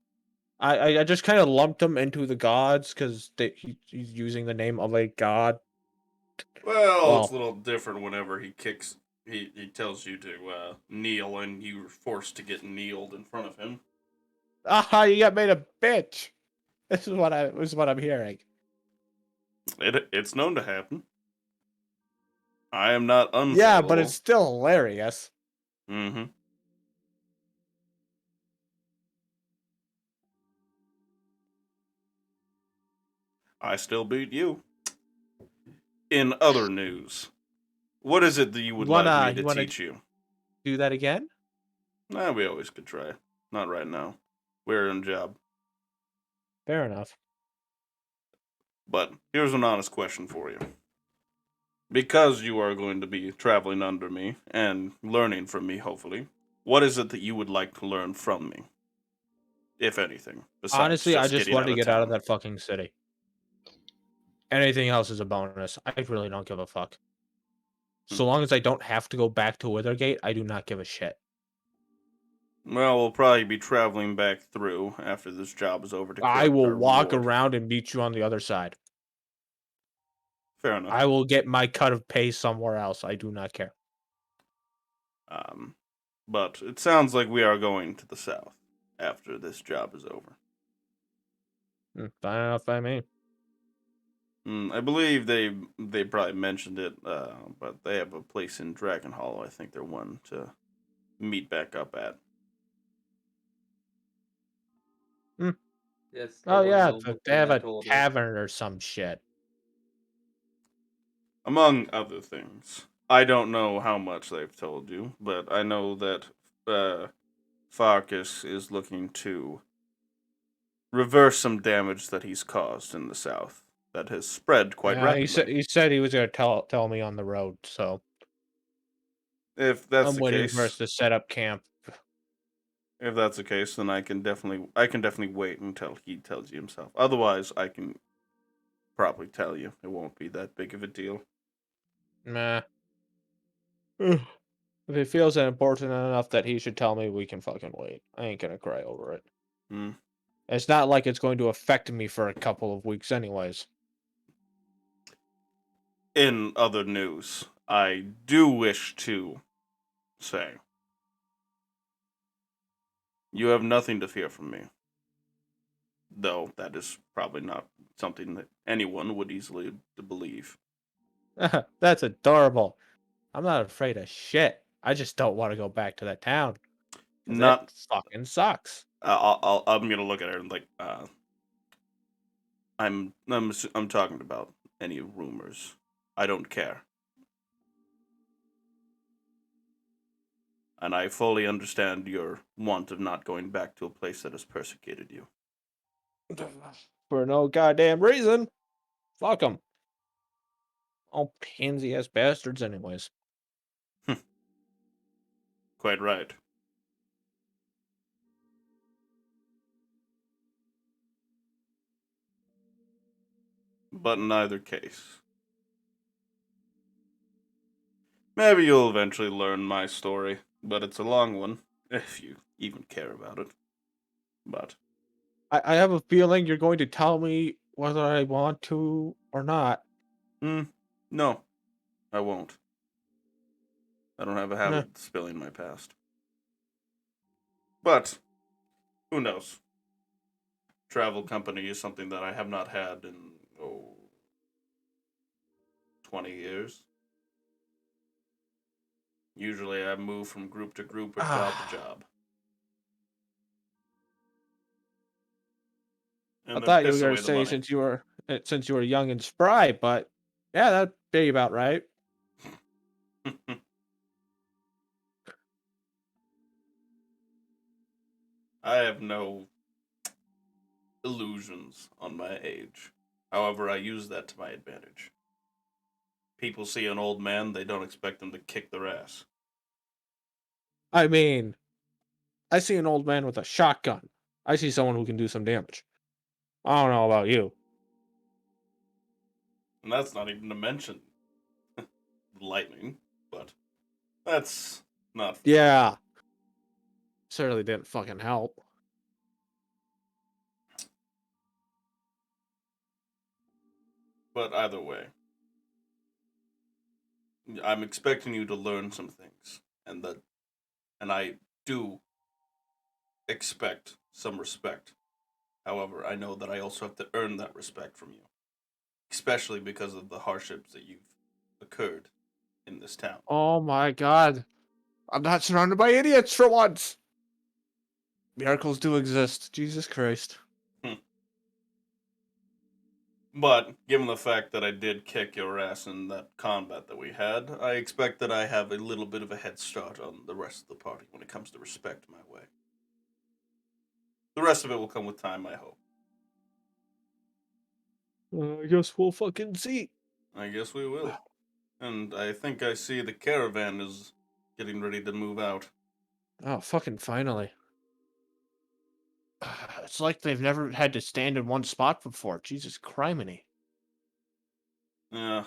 I just kind of lumped them into the gods because he's using the name of a god.
Well, it's a
Well,
little different whenever he tells you to kneel, and you're forced to get kneeled in front of him.
aha, you got made a bitch. This is what I'm hearing.
It's known to happen. I am not
Yeah, but it's
unfallible.
still hilarious.
Mm-hmm. I still beat you. In other news, what is it that you would like me to
You wanna
teach you?
do that again?
Nah, we always could try. Not right now. We're in a job.
Fair enough.
But here's an honest question for you. Because you are going to be traveling under me and learning from me, hopefully, what is it that you would like to learn from me? If anything, besides
Honestly, I
just
just
getting
wanted
out
to
of
get out of
town.
that fucking city. Anything else is a bonus. I really don't give a fuck.
Hmm.
So long as I don't have to go back to Withergate, I do not give a shit.
Well, we'll probably be traveling back through after this job is over to
I
collect
will
our
walk
reward.
around and meet you on the other side.
Fair enough.
I will get my cut of pay somewhere else. I do not care.
Um, but it sounds like we are going to the south after this job is over.
Fine enough by me.
I believe they probably mentioned it, but they have a place in Dragon Hollow. I think they're one to meet back up at.
Yes, the
Oh
one
yeah,
you'll look
they have
I
a
told you.
tavern or some shit.
Among other things. I don't know how much they've told you, but I know that Farkas is looking to reverse some damage that he's caused in the south that has spread quite
Yeah, he said
rapidly.
he said he was gonna tell me on the road, so
If that's
I'm
the
waiting for us
case,
to set up camp.
if that's the case, then I can definitely wait until he tells you himself. Otherwise, I can probably tell you. It won't be that big of a deal.
Nah. Ugh. If it feels important enough that he should tell me, we can fucking wait. I ain't gonna cry over it.
Hmm.
It's not like it's going to affect me for a couple of weeks, anyways.
In other news, I do wish to say you have nothing to fear from me. Though that is probably not something that anyone would easily believe.
That's adorable. I'm not afraid of shit. I just don't want to go back to that town because it
Not.
fucking sucks.
I'm gonna look at her and like. I'm talking about any rumors. I don't care, and I fully understand your want of not going back to a place that has persecuted you.
For no goddamn reason. Fuck them. All pansy ass bastards, anyways.
Quite right. But in either case, maybe you'll eventually learn my story, but it's a long one, if you even care about it. But,
I have a feeling you're going to tell me whether I want to or not.
no, I won't. I don't have a
Nah.
habit of spilling my past. But, who knows? Travel company is something that I have not had in, 20 years. Usually I move from group to group or job to job.
I
and then
thought you were
piss
gonna
away the
say
money.
since you were young and spry, but yeah, that'd be about right.
I have no illusions on my age. However, I use that to my advantage. People see an old man, they don't expect them to kick their ass.
I mean, I see an old man with a shotgun. I see someone who can do some damage. I don't know about you.
And that's not even to mention lightning, but that's not.
Yeah, certainly didn't fucking help.
But either way, I'm expecting you to learn some things, and I do expect some respect. However, I know that I also have to earn that respect from you, especially because of the hardships that you've occurred in this town.
Oh my god. I'm not surrounded by idiots for once. Miracles do exist. Jesus Christ.
But given the fact that I did kick your ass in that combat that we had, I expect that I have a little bit of a head start on the rest of the party when it comes to respect my way. The rest of it will come with time, I hope.
I guess we'll fucking see.
I guess we will. And I think I see the caravan is getting ready to move out.
Oh, fucking finally. It's like they've never had to stand in one spot before. Jesus criminy.
Yeah,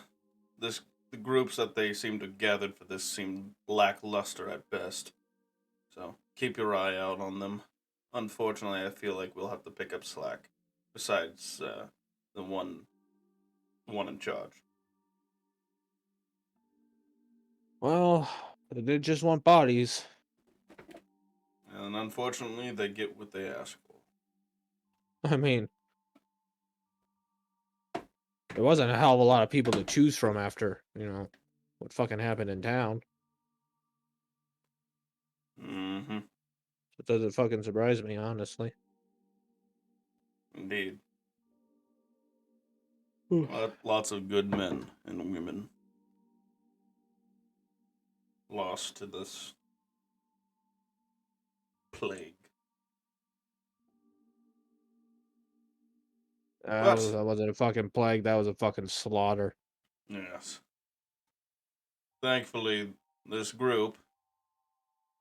the groups that they seem to have gathered for this seem lackluster at best. So keep your eye out on them. Unfortunately, I feel like we'll have to pick up slack. Besides the one in charge.
Well, they did just want bodies.
And unfortunately, they get what they ask for.
I mean, there wasn't a hell of a lot of people to choose from after, what fucking happened in town.
Mm-hmm.
It doesn't fucking surprise me, honestly.
Indeed. Lots of good men and women lost to this plague. But
That wasn't a fucking plague. That was a fucking slaughter.
yes, thankfully, this group,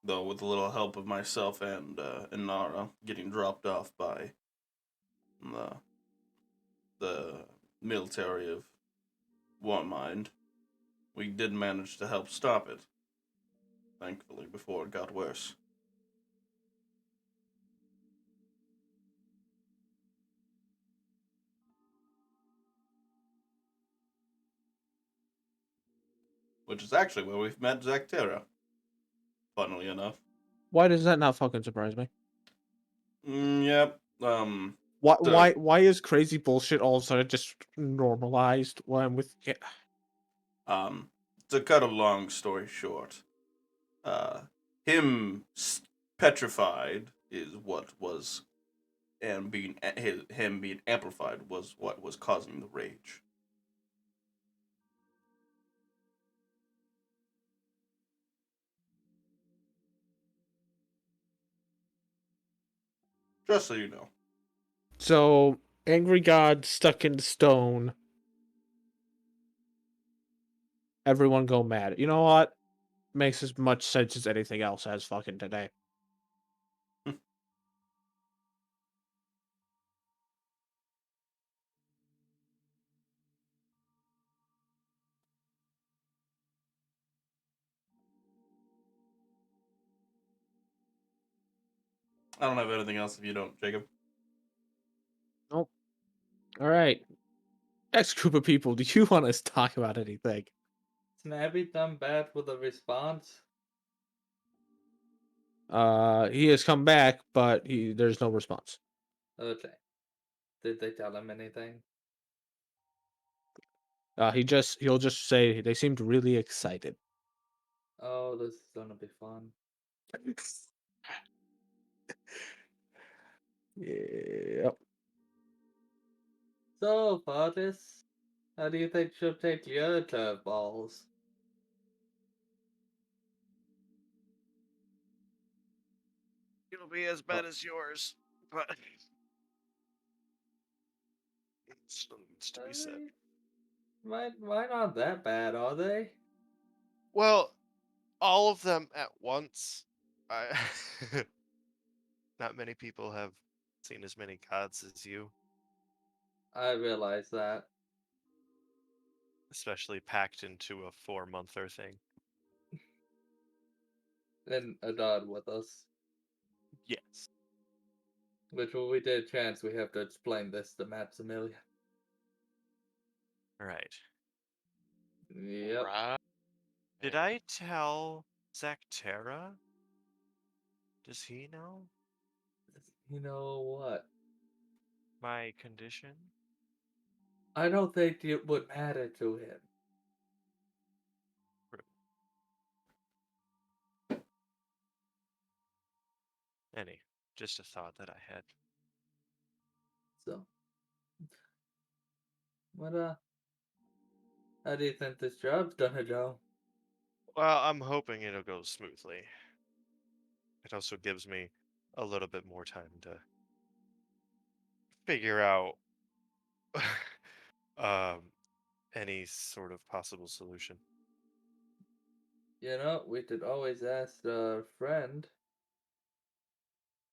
though with a little help of myself and Inara, getting dropped off by the military of Warmind, we did manage to help stop it. Thankfully, before it got worse. Which is actually where we've met Zactera. Funnily enough.
Why does that not fucking surprise me?
Yep.
Why is crazy bullshit all of a sudden just normalized when I'm with yeah.
To cut a long story short, him petrified is what was, and him being amplified was what was causing the rage. Just so you know.
So angry god stuck in stone. Everyone go mad. You know what? Makes as much sense as anything else has fucking today.
I don't have anything else if you don't, Jacob.
Nope. All right. Next group of people, do you want us to talk about anything?
Snabby done bad with a response?
He has come back, but there's no response.
Okay. Did they tell him anything?
He'll just say they seemed really excited.
Oh, this is gonna be fun.
Yep.
So, Fortis, how do you think she'll take your curveballs?
It'll be as bad as yours, but it still needs to be said.
Why not that bad, are they?
Well, all of them at once. I not many people have seen as many gods as you,
I realize that.
especially packed into a 4-monther thing.
And a god with us.
Yes.
Which, when we get a chance, we have to explain this to Maximilian.
All right.
Yep.
Right.
Did I tell Zactera? Does he know
You know what?
my condition?
I don't think it would matter to him.
Any, just a thought that I had.
So. How do you think this job's gonna go?
Well, I'm hoping it'll go smoothly. It also gives me a little bit more time to figure out um, any sort of possible solution.
You know, we could always ask a friend.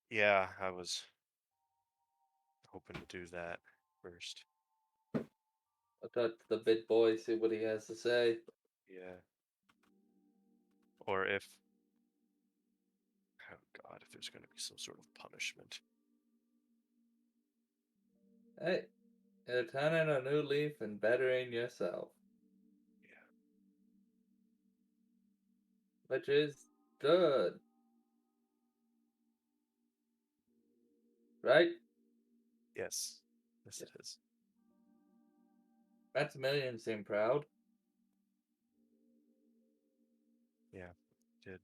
Yeah, I was hoping to do that first.
I'll talk to the big boy, see what he has to say.
Yeah. Or if, oh God, if there's going to be some sort of punishment.
Hey, you're turning a new leaf and bettering yourself.
Yeah.
Which is good. Right?
Yes. Yes, it is.
Maximilian seemed proud.
Yeah, did.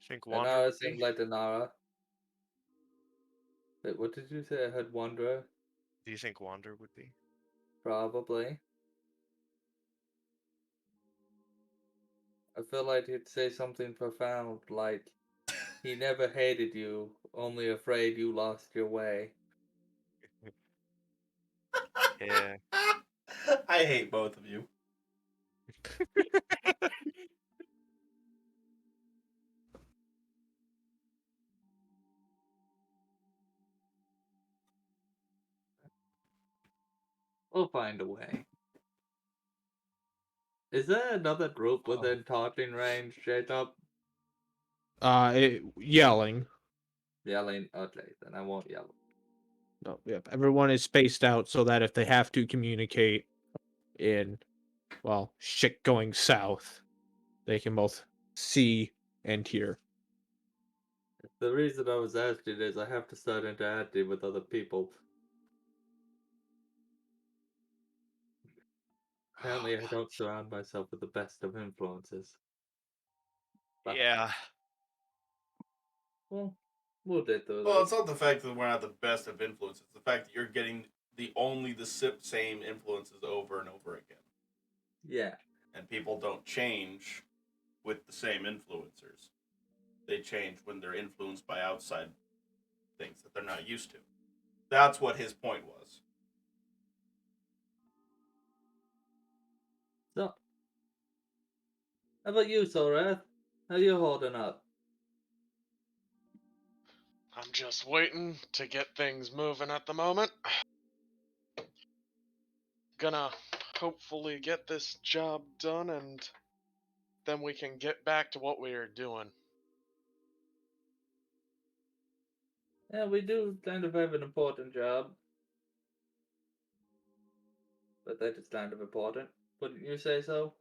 Think
And
Wander
Nara
would
seemed
be?
like a Nara. Wait, what did you say? I heard Wanderer?
Do you think Wander would be?
Probably. I feel like he'd say something profound like, he never hated you, only afraid you lost your way.
Yeah.
I hate both of you.
We'll find a way. Is there another group within talking range, Jacob?
Yelling.
Yelling? Okay, then I won't yell.
No, yep. Everyone is spaced out so that if they have to communicate in, well, shit going south, they can both see and hear.
The reason I was asking is I have to start interacting with other people. Apparently, I don't surround myself with the best of influences. But,
Yeah.
well, we'll get through
Well,
this.
it's not the fact that we're not the best of influences. It's the fact that you're getting the same influences over and over again.
Yeah.
And people don't change with the same influencers. They change when they're influenced by outside things that they're not used to. That's what his point was.
So, how about you, Sorath? How you holding up?
I'm just waiting to get things moving at the moment. Gonna hopefully get this job done and then we can get back to what we are doing.
Yeah, we do kind of have an important job. But that is kind of important. Wouldn't you say so?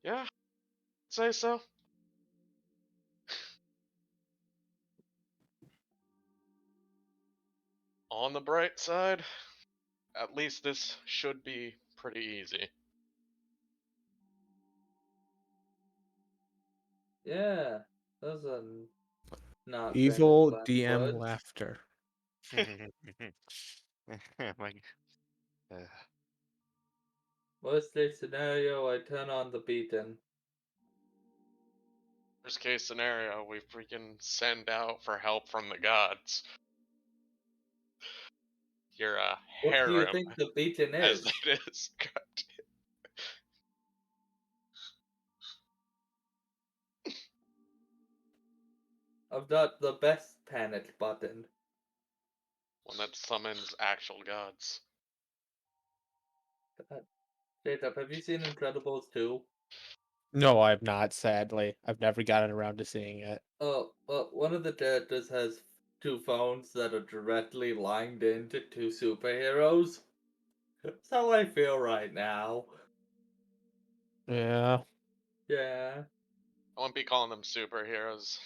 Yeah, say so. On the bright side, at least this should be pretty easy.
Yeah, those are not famous
Evil
last
DM
words.
laughter.
My, uh,
Worst case scenario, I turn on the beacon.
Worst case scenario, we freaking send out for help from the gods. You're a
What do you
harem,
think the beacon
as
is?
it is. God
I've got the best panic button.
one that summons actual gods.
Jacob, have you seen Incredibles 2?
No, I've not, sadly. I've never gotten around to seeing it.
Oh, well, one of the characters has two phones that are directly lined into two superheroes. That's how I feel right now.
Yeah.
Yeah.
I won't be calling them superheroes.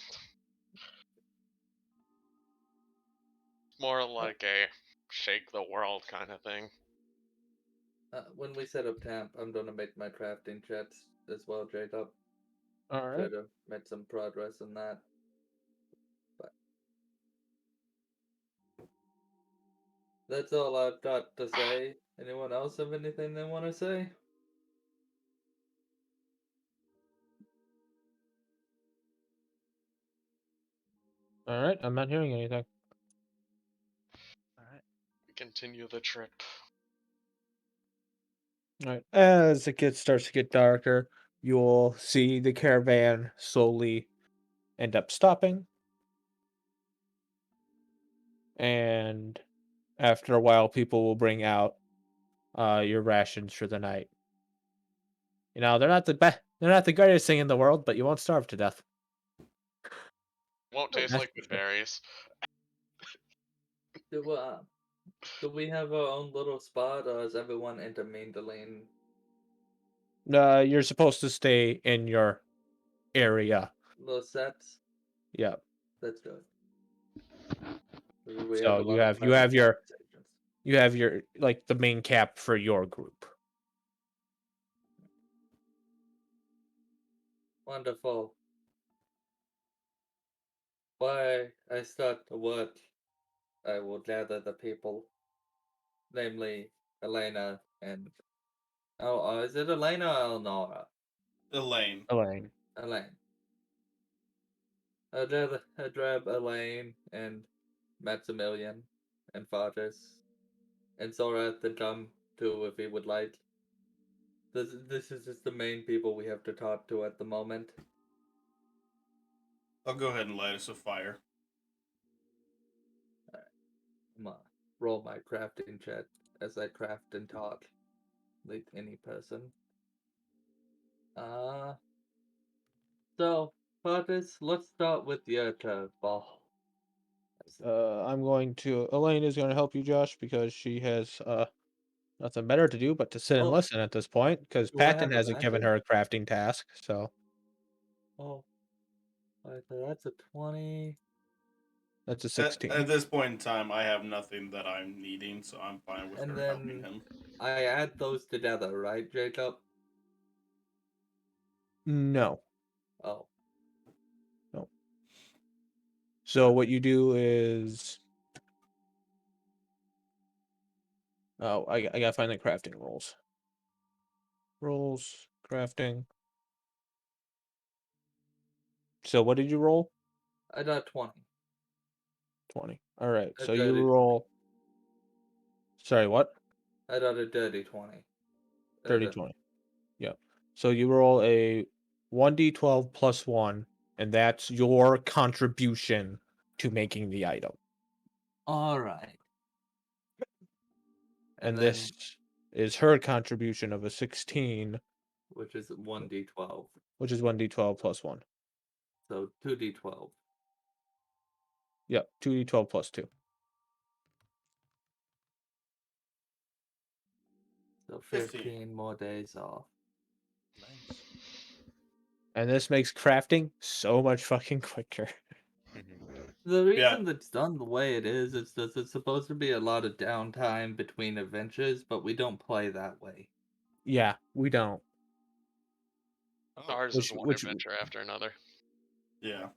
More like a shake the world kind of thing.
When we set up camp, I'm gonna make my crafting chats as well, Jacob. Try
Alright.
to make some progress in that. But that's all I've got to say. Anyone else have anything they want to say?
Alright, I'm not hearing anything.
Alright.
Continue the trip.
Alright. As it starts to get darker, you'll see the caravan slowly end up stopping. And after a while, people will bring out your rations for the night. You know, they're not the greatest thing in the world, but you won't starve to death.
Won't taste
That's
like
for
good
sure.
berries.
Do we have our own little spot, or is everyone intermingling?
You're supposed to stay in your area.
Little sets?
Yep.
That's good. We have
So
a lot of private conversations.
you have your like the main cap for your group.
Wonderful. Why I start to work, I will gather the people, namely Elena and is it Elena or Elnora?
Elaine.
Elaine.
Elaine. I grab Elaine and Maximilian and Fargus and Sora to come too if he would like. This is just the main people we have to talk to at the moment.
I'll go ahead and light us a fire.
I'm gonna roll my crafting check as I craft and talk like any person. So Fargus, let's start with your curveball.
I'm going to Elaine is going to help you, Josh, because she has nothing better to do but to sit and
Oh,
listen at this point. Because
do I
Patton
have
hasn't given her
advantage?
a crafting task, so
Oh, alright, so that's a 20.
that's a
At
16.
this point in time, I have nothing that I'm needing, so I'm fine with
And
her helping
then
him.
I add those together, right, Jacob?
No,
Oh,
no. So what you do is, oh, I gotta find the crafting rules. Rules crafting. So what did you roll?
I got 20.
20. All right.
A
So you
dirty 20.
roll. Sorry, what?
I got a dirty 20.
30, 20. Yep. So you roll a 1d12 plus 1, and that's your contribution to making the item.
Alright.
And
then,
this is her contribution of a 16,
which is 1d12.
which is 1d12 plus 1.
So 2d12.
Yep, 2d12 plus 2.
So
15.
15 more days off.
Nice.
And this makes crafting so much fucking quicker.
The
Yeah.
reason that's done the way it is that it's supposed to be a lot of downtime between adventures, but we don't play that way.
Yeah, we don't.
Oh,
Ours is one
Which
adventure after another.
Yeah.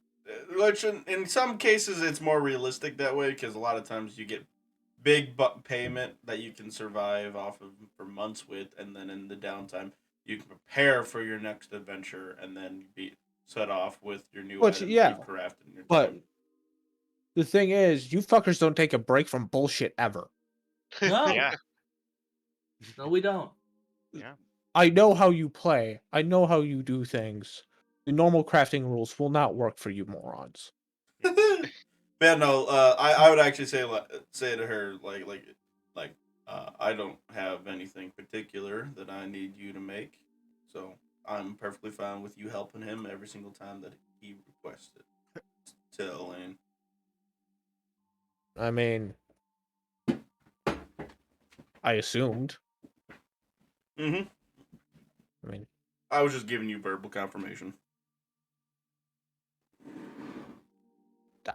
which in some cases it's more realistic that way because a lot of times you get big payment that you can survive off of for months with, and then in the downtime you can prepare for your next adventure and then be set off with your new
Which,
items
yeah,
you've crafted in your
but
time.
the thing is, you fuckers don't take a break from bullshit ever.
No,
Yeah.
no, we don't.
I know how you play. I know how you do things. The normal crafting rules will not work for you morons.
But no, I would actually say to her I don't have anything particular that I need you to make, so I'm perfectly fine with you helping him every single time that he requests it. To Elaine.
I mean, I assumed.
Mm-hmm.
I mean,
I was just giving you verbal confirmation.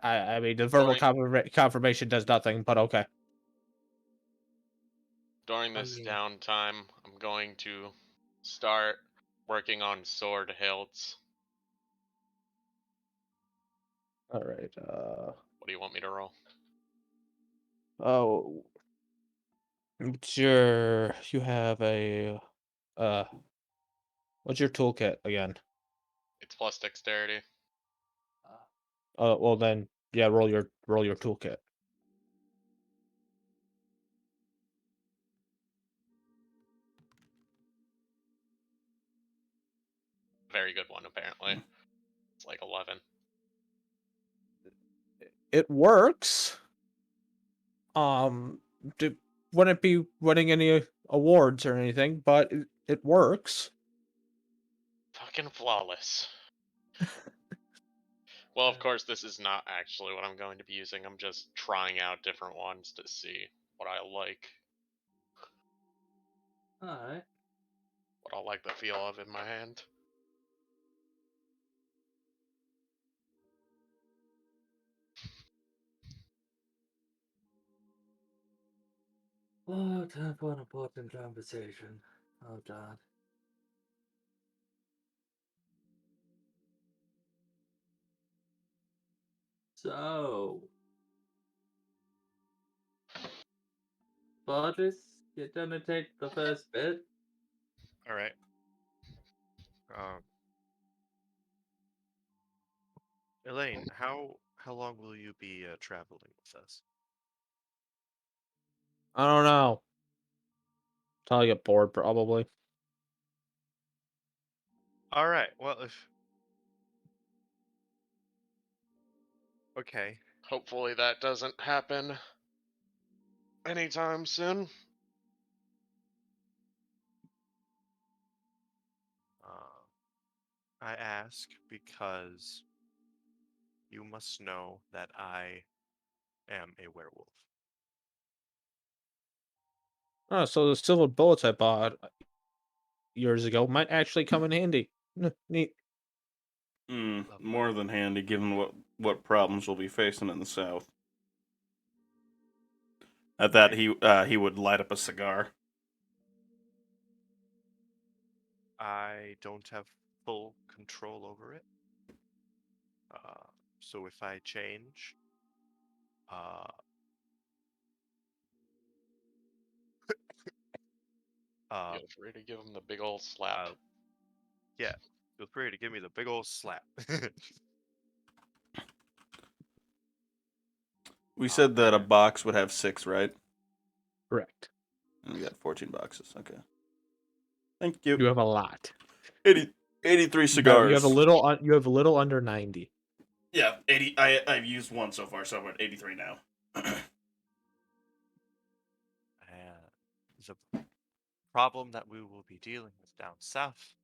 I mean, the verbal confirmation does nothing, but okay.
During
I
this
mean-
downtime, I'm going to start working on sword hilts.
All right.
What do you want me to roll?
Oh, sure. You have a uh. What's your toolkit again?
It's plus dexterity.
Well then, yeah. Roll your toolkit.
Very good one, apparently. It's like 11.
It works. D- wouldn't be winning any awards or anything, but it works.
Fucking flawless. Well, of course, this is not actually what I'm going to be using. I'm just trying out different ones to see what I like,
Alright.
what I like the feel of in my hand.
Oh, time for an important conversation. Oh god. So, Bartis, you're gonna take the first bit.
All right. Elaine, how long will you be traveling with us?
I don't know. Till I get bored, probably.
All right. Well, if okay,
Hopefully that doesn't happen anytime soon.
I ask because you must know that I am a werewolf.
Oh, so the silver bullets I bought years ago might actually come in handy. Neat.
More than handy, given what problems we'll be facing in the south. At that, he would light up a cigar.
I don't have full control over it. So if I change, uh,
Feel free to give him the big old slap.
yeah, feel free to give me the big old slap.
We said that a box would have 6, right?
Correct.
And we got 14 boxes. Okay. Thank you.
You have a lot.
83 cigars.
You have a little. You have a little under 90.
Yeah, 80. I've used one so far, so I'm at 83 now.
The problem that we will be dealing with down south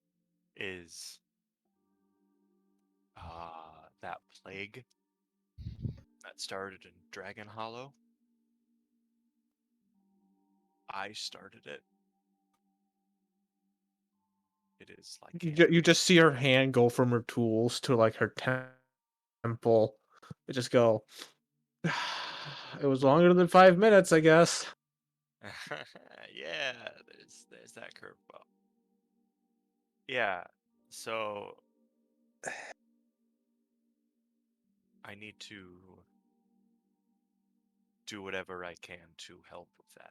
is that plague that started in Dragon Hollow. I started it. It is like
You just see her hand go from her tools to like her temple. It just go. It was longer than 5 minutes, I guess.
yeah, there's that curveball. Yeah, so I need to do whatever I can to help with that.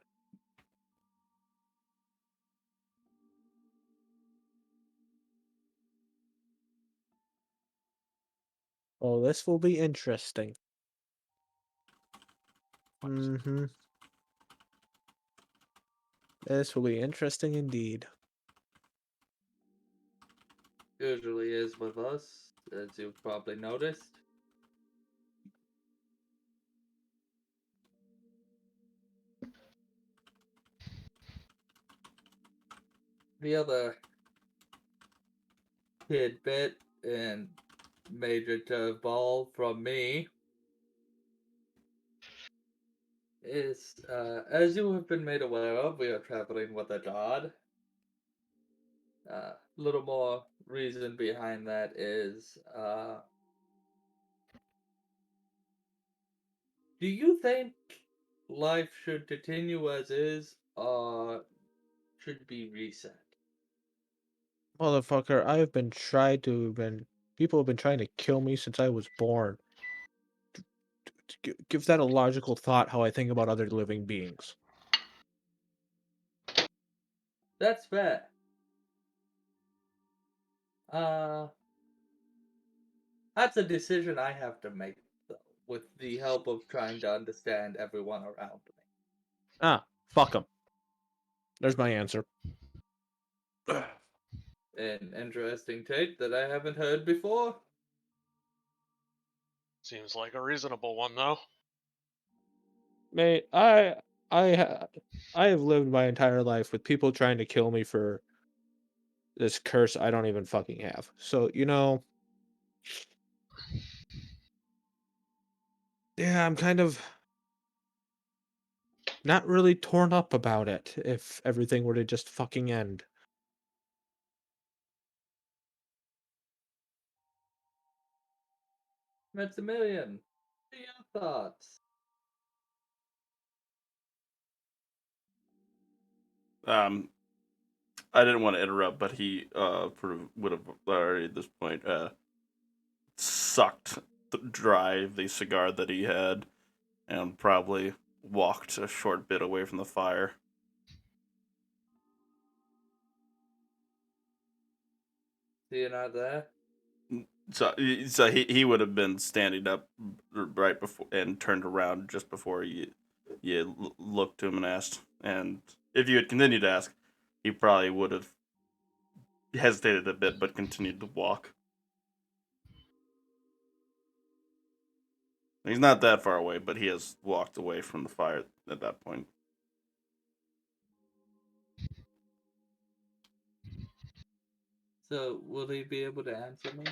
Well, this will be interesting.
Understood.
Mm-hmm. This will be interesting indeed.
Usually is with us, as you've probably noticed. The other tidbit and major curveball from me is, as you have been made aware of, we are traveling with a god. Little more reason behind that is, do you think life should continue as is, or should be reset?
Motherfucker, people have been trying to kill me since I was born. Give that a logical thought how I think about other living beings.
That's fair. Uh, that's a decision I have to make, though, with the help of trying to understand everyone around me.
Ah, fuck them. There's my answer.
An interesting take that I haven't heard before.
Seems like a reasonable one, though.
Mate, I have lived my entire life with people trying to kill me for this curse I don't even fucking have. So, yeah, I'm kind of not really torn up about it if everything were to just fucking end.
Maximilian, what are your thoughts?
I didn't want to interrupt, but he would have already at this point sucked dry the cigar that he had and probably walked a short bit away from the fire.
See you not there?
So he would have been standing up right before and turned around just before you looked to him and asked. And if you had continued to ask, he probably would have hesitated a bit but continued to walk. He's not that far away, but he has walked away from the fire at that point.
So, will he be able to answer me?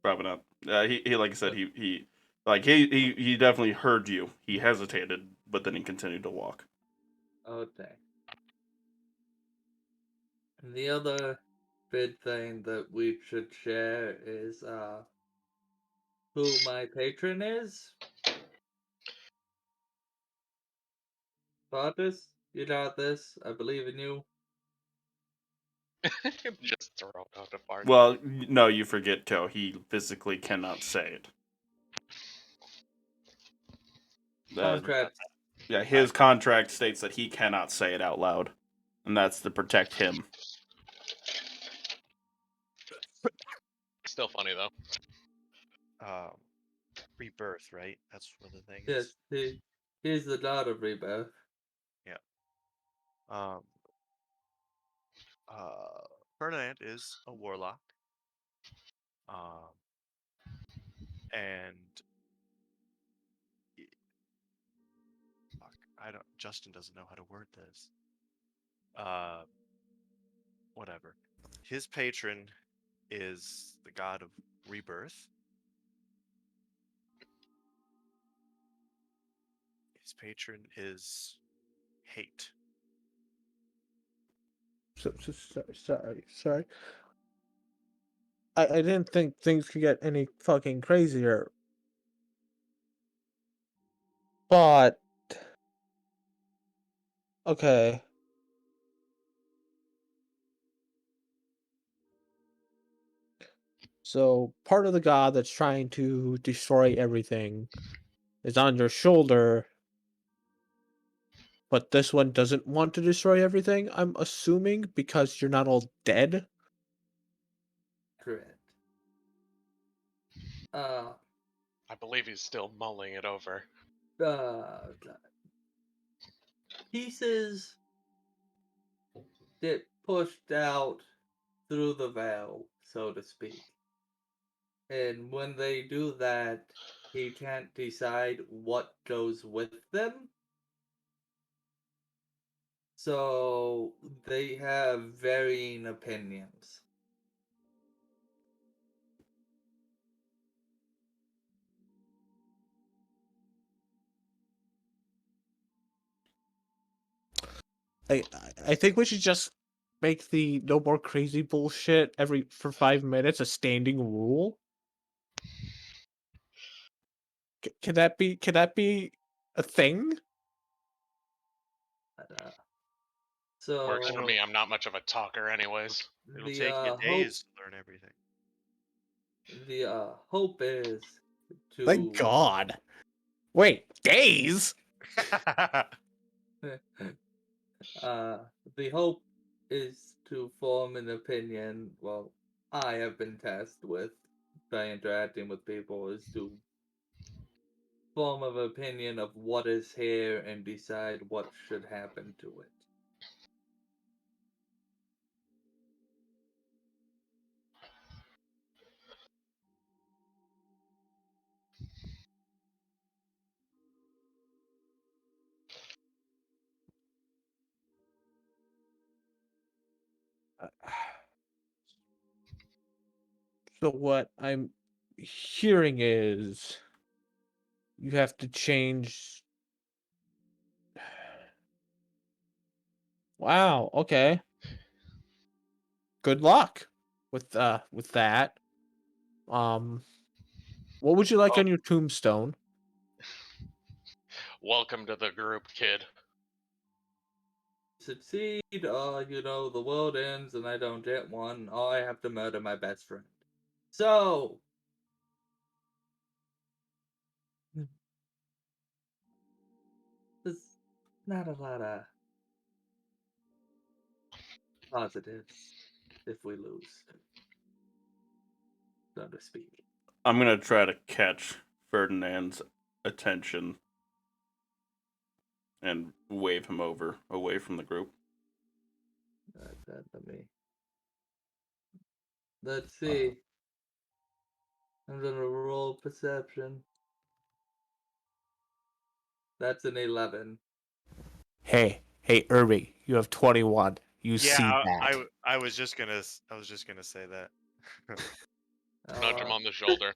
Probably not. He like I said, he definitely heard you. He hesitated, but then he continued to walk.
Okay. And the other big thing that we should share is, who my patron is. Bartus, you got this. I believe in you.
Just throw out a fart.
Well, no, you forget, Toe. He physically cannot say it.
Contract.
Yeah, his contract states that he cannot say it out loud, and that's to protect him.
Still funny though.
Rebirth, right? That's what the thing
Yes,
is.
he's the god of rebirth.
Yeah. Um. Ferdinand is a warlock. And fuck, I don't. Justin doesn't know how to word this. Whatever. His patron is the god of rebirth. His patron is hate.
Sorry. I didn't think things could get any fucking crazier. But okay. So part of the god that's trying to destroy everything is on your shoulder, but this one doesn't want to destroy everything, I'm assuming, because you're not all dead.
Correct. Uh,
I believe he's still mulling it over.
God. Pieces get pushed out through the veil, so to speak. And when they do that, he can't decide what goes with them. So they have varying opinions.
I think we should just make the no more crazy bullshit for 5 minutes a standing rule. Can that be a thing?
Uh,
Works for
so
me. I'm not much of a talker, anyways.
It'll
the
take you
hope
days to learn everything.
the hope is
Thank
to
God. Wait, days?
uh the hope is to form an opinion. Well, I have been tasked with by interacting with people is to form of opinion of what is here and decide what should happen to it.
So what I'm hearing is you have to change. Wow, okay. Good luck with that. Um what would you like
Oh.
on your tombstone?
Welcome to the group, kid.
Succeed, the world ends and I don't get one, or I have to murder my best friend. So, there's not a lot of positives if we lose, so to speak.
I'm gonna try to catch Ferdinand's attention and wave him over away from the group.
Let me. Let's see. I'm gonna roll perception. That's an 11.
Hey, Irby, you have 21. You see
Yeah,
that.
I was just gonna say that.
Nudge him
Uh,
on the shoulder.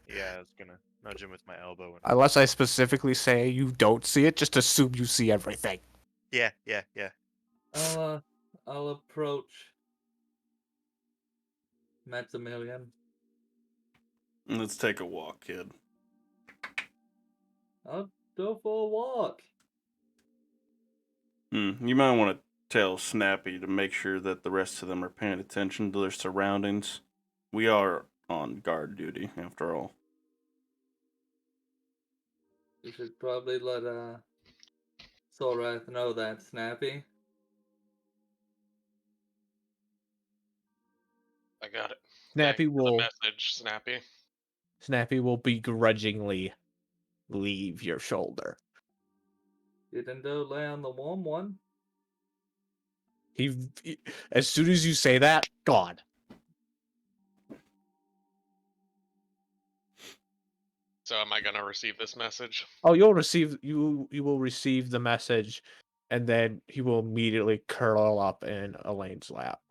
Yeah, I was gonna nudge him with my elbow. And...
Unless I specifically say you don't see it, just assume you see everything.
Yeah.
I'll approach Maximilian.
Let's take a walk, kid.
I'll go for a walk.
You might want to tell Snappy to make sure that the rest of them are paying attention to their surroundings. We are on guard duty, after all.
You should probably let Solrath know that, Snappy.
I got it.
Snappy
Thanks for the
will
message, Snappy.
Snappy will begrudgingly leave your shoulder.
Didn't go lay on the warm one.
He as soon as you say that, gone.
So am I gonna receive this message?
Oh, you will receive the message, and then he will immediately curl up in Elaine's lap.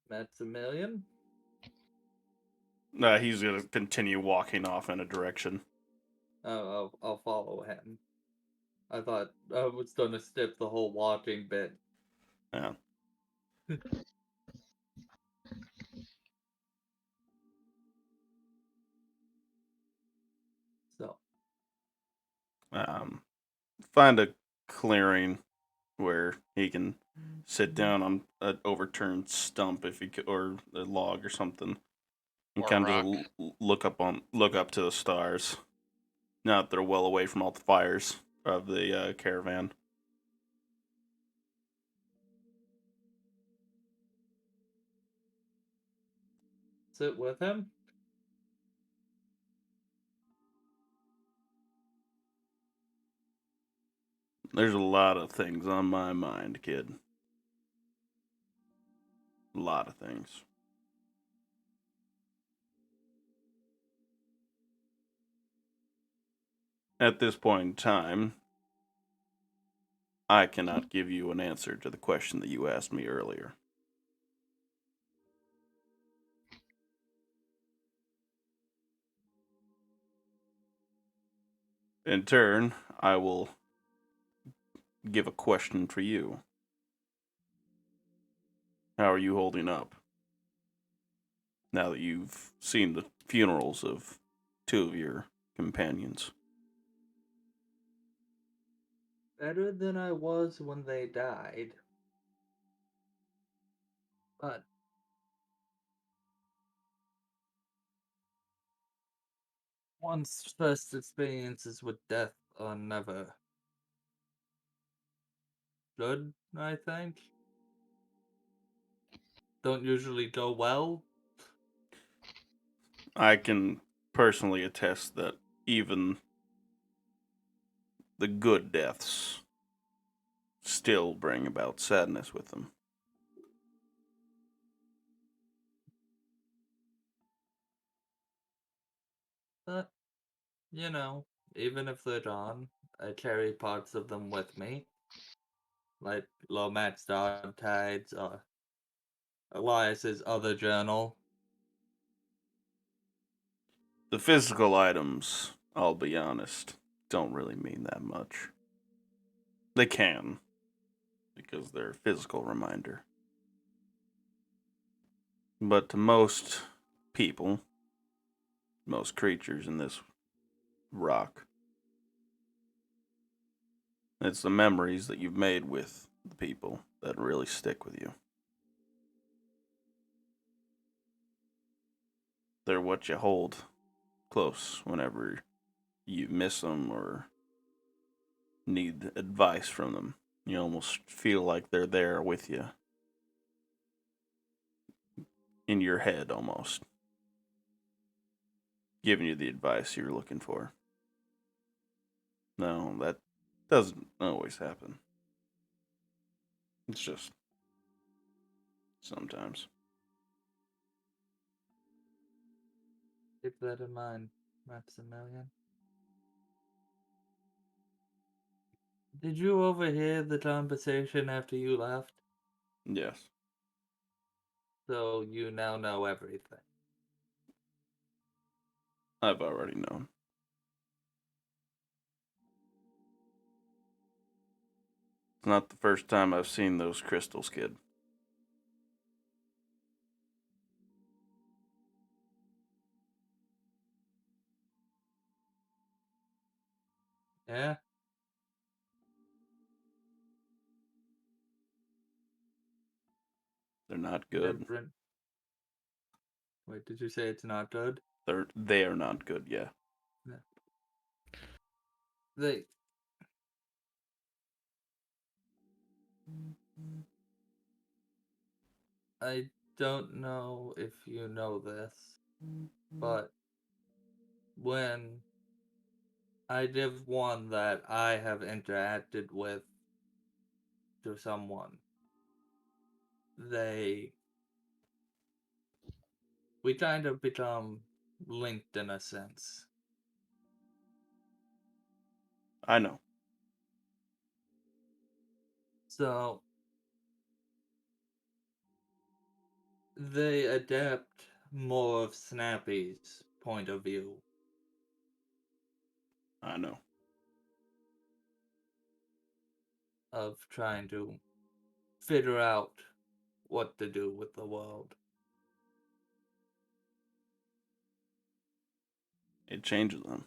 Maximilian?
He's gonna continue walking off in a direction.
Oh, I'll follow him. I thought I was gonna skip the whole walking bit.
Yeah.
So,
Find a clearing where he can sit down on an overturned stump if you could, or a log or something, and
Or a
kind
rock.
of look up to the stars. Now that they're well away from all the fires of the caravan.
Sit with him?
There's a lot of things on my mind, kid. A lot of things. At this point in time, I cannot give you an answer to the question that you asked me earlier. In turn, I will give a question for you. How are you holding up? Now that you've seen the funerals of two of your companions.
Better than I was when they died. But one's first experiences with death are never good, I think. Don't usually go well.
I can personally attest that even the good deaths still bring about sadness with them.
But, you know, even if they're gone, I carry parts of them with me. Like Lomax Dog Tides or Elias's other journal.
The physical items, I'll be honest, don't really mean that much. They can, because they're a physical reminder. But to most people, most creatures in this rock, it's the memories that you've made with the people that really stick with you. They're what you hold close whenever you miss them or need advice from them. You almost feel like they're there with you. In your head, almost. Giving you the advice you're looking for. No, that doesn't always happen. It's just sometimes.
Keep that in mind, Maximilian. Did you overhear the conversation after you left?
Yes.
So you now know everything.
I've already known. It's not the first time I've seen those crystals, kid.
Yeah?
They're not good.
Different. Wait, did you say it's not good?
They are not good, yeah.
Yeah. They. I don't know if you know this, but when I give one that I have interacted with to someone, we kind of become linked in a sense.
I know.
So they adapt more of Snappy's point of view.
I know.
Of trying to figure out what to do with the world.
It changes them.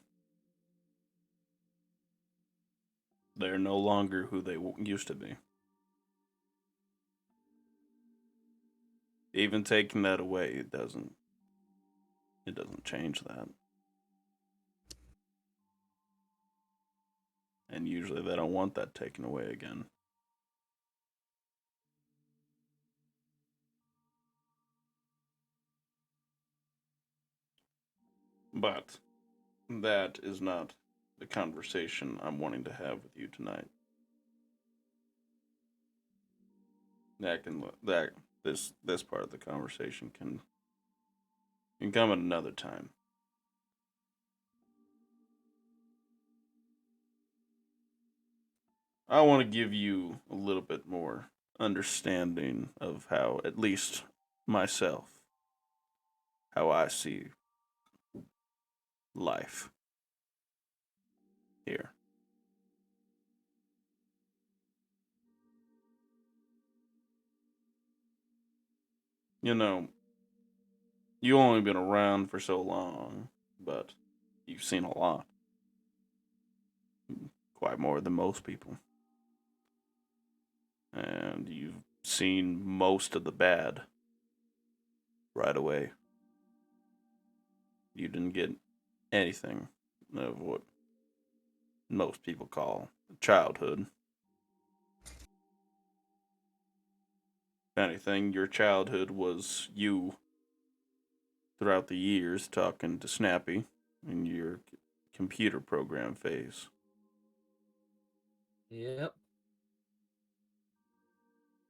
They're no longer who they used to be. Even taking that away, it doesn't change that. And usually they don't want that taken away again. But that is not the conversation I'm wanting to have with you tonight. This part of the conversation can come at another time. I want to give you a little bit more understanding of how, at least myself, how I see life here. You know, you've only been around for so long, but you've seen a lot. Quite more than most people. And you've seen most of the bad right away. You didn't get anything of what most people call childhood. If anything, your childhood was you throughout the years talking to Snappy in your computer program phase.
Yep.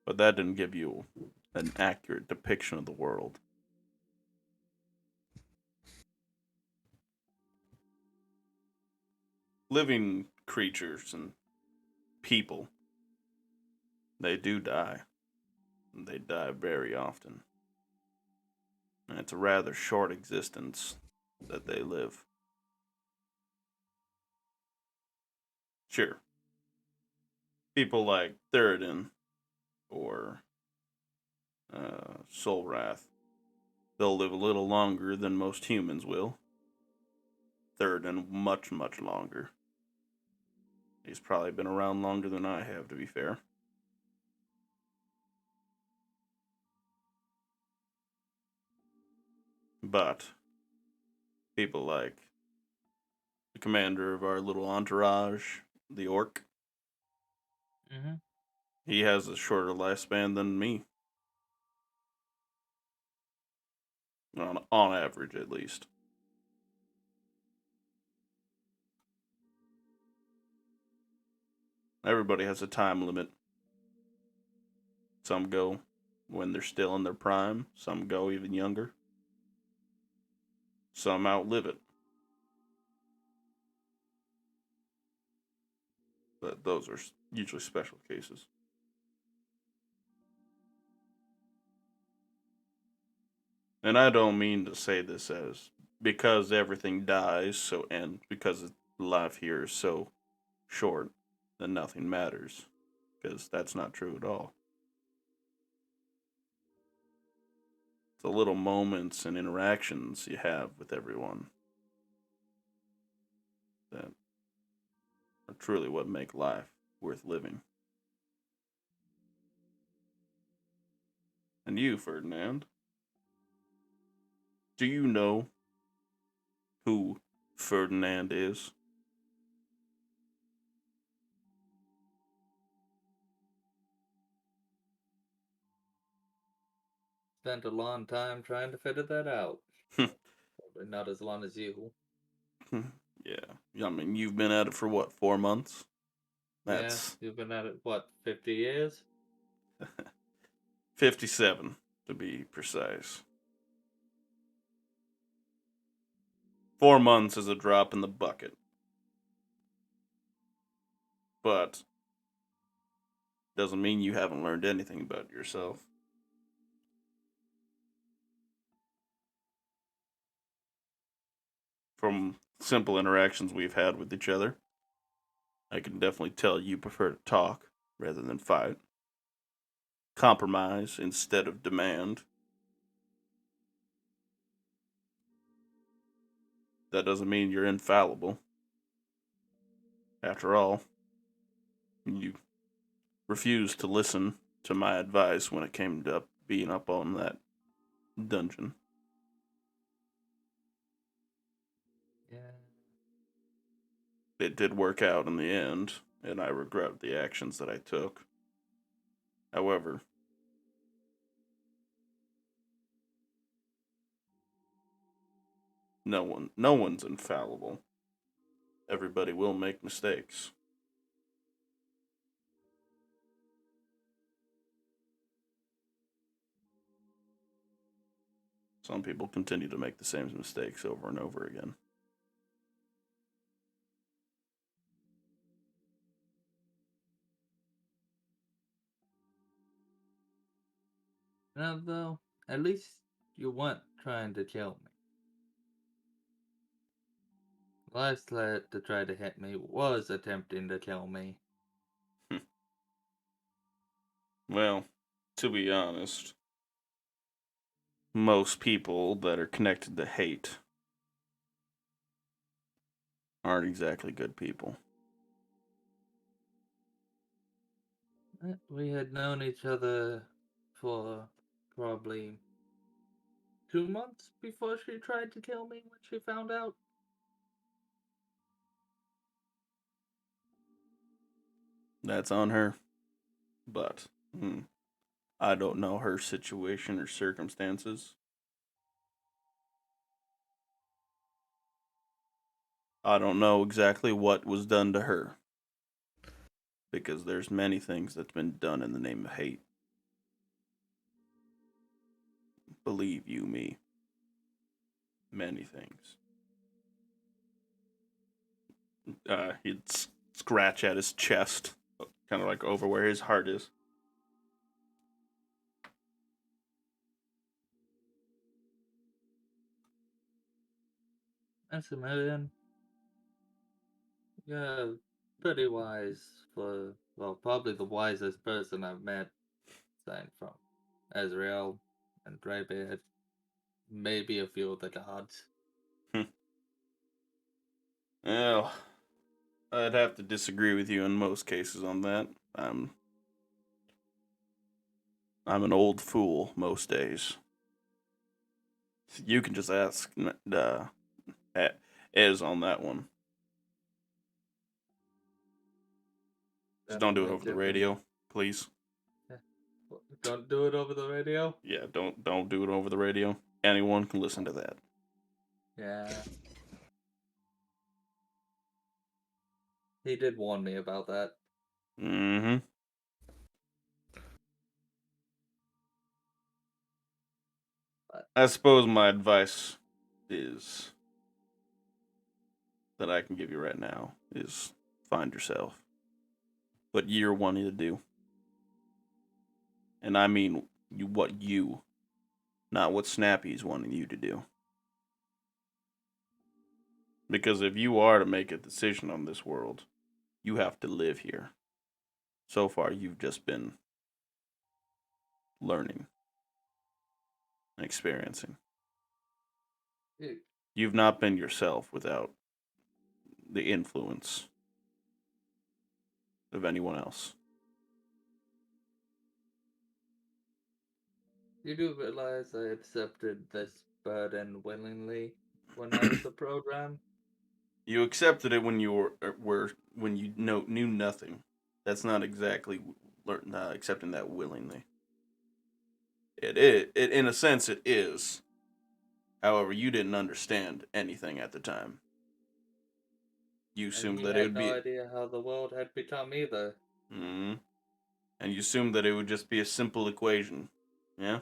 But that didn't give you an accurate depiction of the world. Living creatures and people, they do die. And they die very often. And it's a rather short existence that they live. Sure. People like Theoden or Soul Wrath, they'll live a little longer than most humans will. Theoden much, much longer. He's probably been around longer than I have, to be fair. But people like the commander of our little entourage, the orc,
Mm-hmm.
he has a shorter lifespan than me. On average, at least. Everybody has a time limit. Some go when they're still in their prime, some go even younger. Some outlive it. But those are usually special cases. And I don't mean to say this as because everything dies, so and because life here is so short, then nothing matters. Because that's not true at all. It's the little moments and interactions you have with everyone that are truly what make life worth living. And you, Ferdinand, do you know who Ferdinand is?
Spent a long time trying to figure that out. Probably not as long as you.
Yeah. I mean, you've been at it for what, 4 months? That's
Yeah, you've been at it, what, 50 years?
57, to be precise. 4 months is a drop in the bucket. But doesn't mean you haven't learned anything about yourself. From simple interactions we've had with each other, I can definitely tell you prefer to talk rather than fight. Compromise instead of demand. That doesn't mean you're infallible. After all, you refused to listen to my advice when it came to being up on that dungeon.
Yeah.
It did work out in the end, and I regret the actions that I took. However, no one's infallible. Everybody will make mistakes. Some people continue to make the same mistakes over and over again.
Now, though, at least you weren't trying to kill me. Last threat to try to hit me was attempting to kill me.
Well, to be honest, most people that are connected to hate aren't exactly good people.
We had known each other for probably 2 months before she tried to kill me when she found out.
That's on her. But I don't know her situation or circumstances. I don't know exactly what was done to her. Because there's many things that's been done in the name of hate. Believe you me. Many things. He'd scratch at his chest, kind of like over where his heart is.
That's a million. Yeah, pretty wise for, well, probably the wisest person I've met, aside from Ezreal and Greybeard. Maybe a few of the gods.
Well, I'd have to disagree with you in most cases on that. I'm an old fool most days. You can just ask Ez on that one. Just don't do it over the radio, please.
Don't do it over the radio?
Yeah, don't do it over the radio. Anyone can listen to that.
Yeah. He did warn me about that.
Mm-hmm. I suppose my advice is that I can give you right now is find yourself. What you're wanting to do. And I mean what you, not what Snappy's wanting you to do. Because if you are to make a decision on this world, you have to live here. So far, you've just been learning and experiencing. You've not been yourself without the influence of anyone else.
You do realize I accepted this burden willingly when I was a program?
You accepted it when you were when you knew nothing. That's not exactly accepting that willingly. It in a sense it is. However, you didn't understand anything at the time. You assumed that it would
no
be.
idea how the world had become either.
Mm-hmm. And you assumed that it would just be a simple equation. Yeah?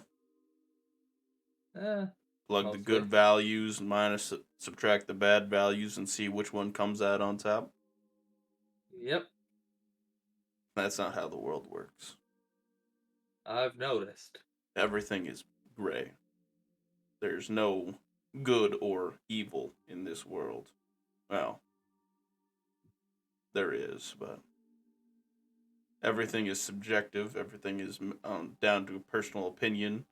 Plug the good values, minus subtract the bad values, and see which one comes out on top.
Yep.
That's not how the world works.
I've noticed.
Everything is gray. There's no good or evil in this world. Well, there is, but everything is subjective. Everything is down to personal opinion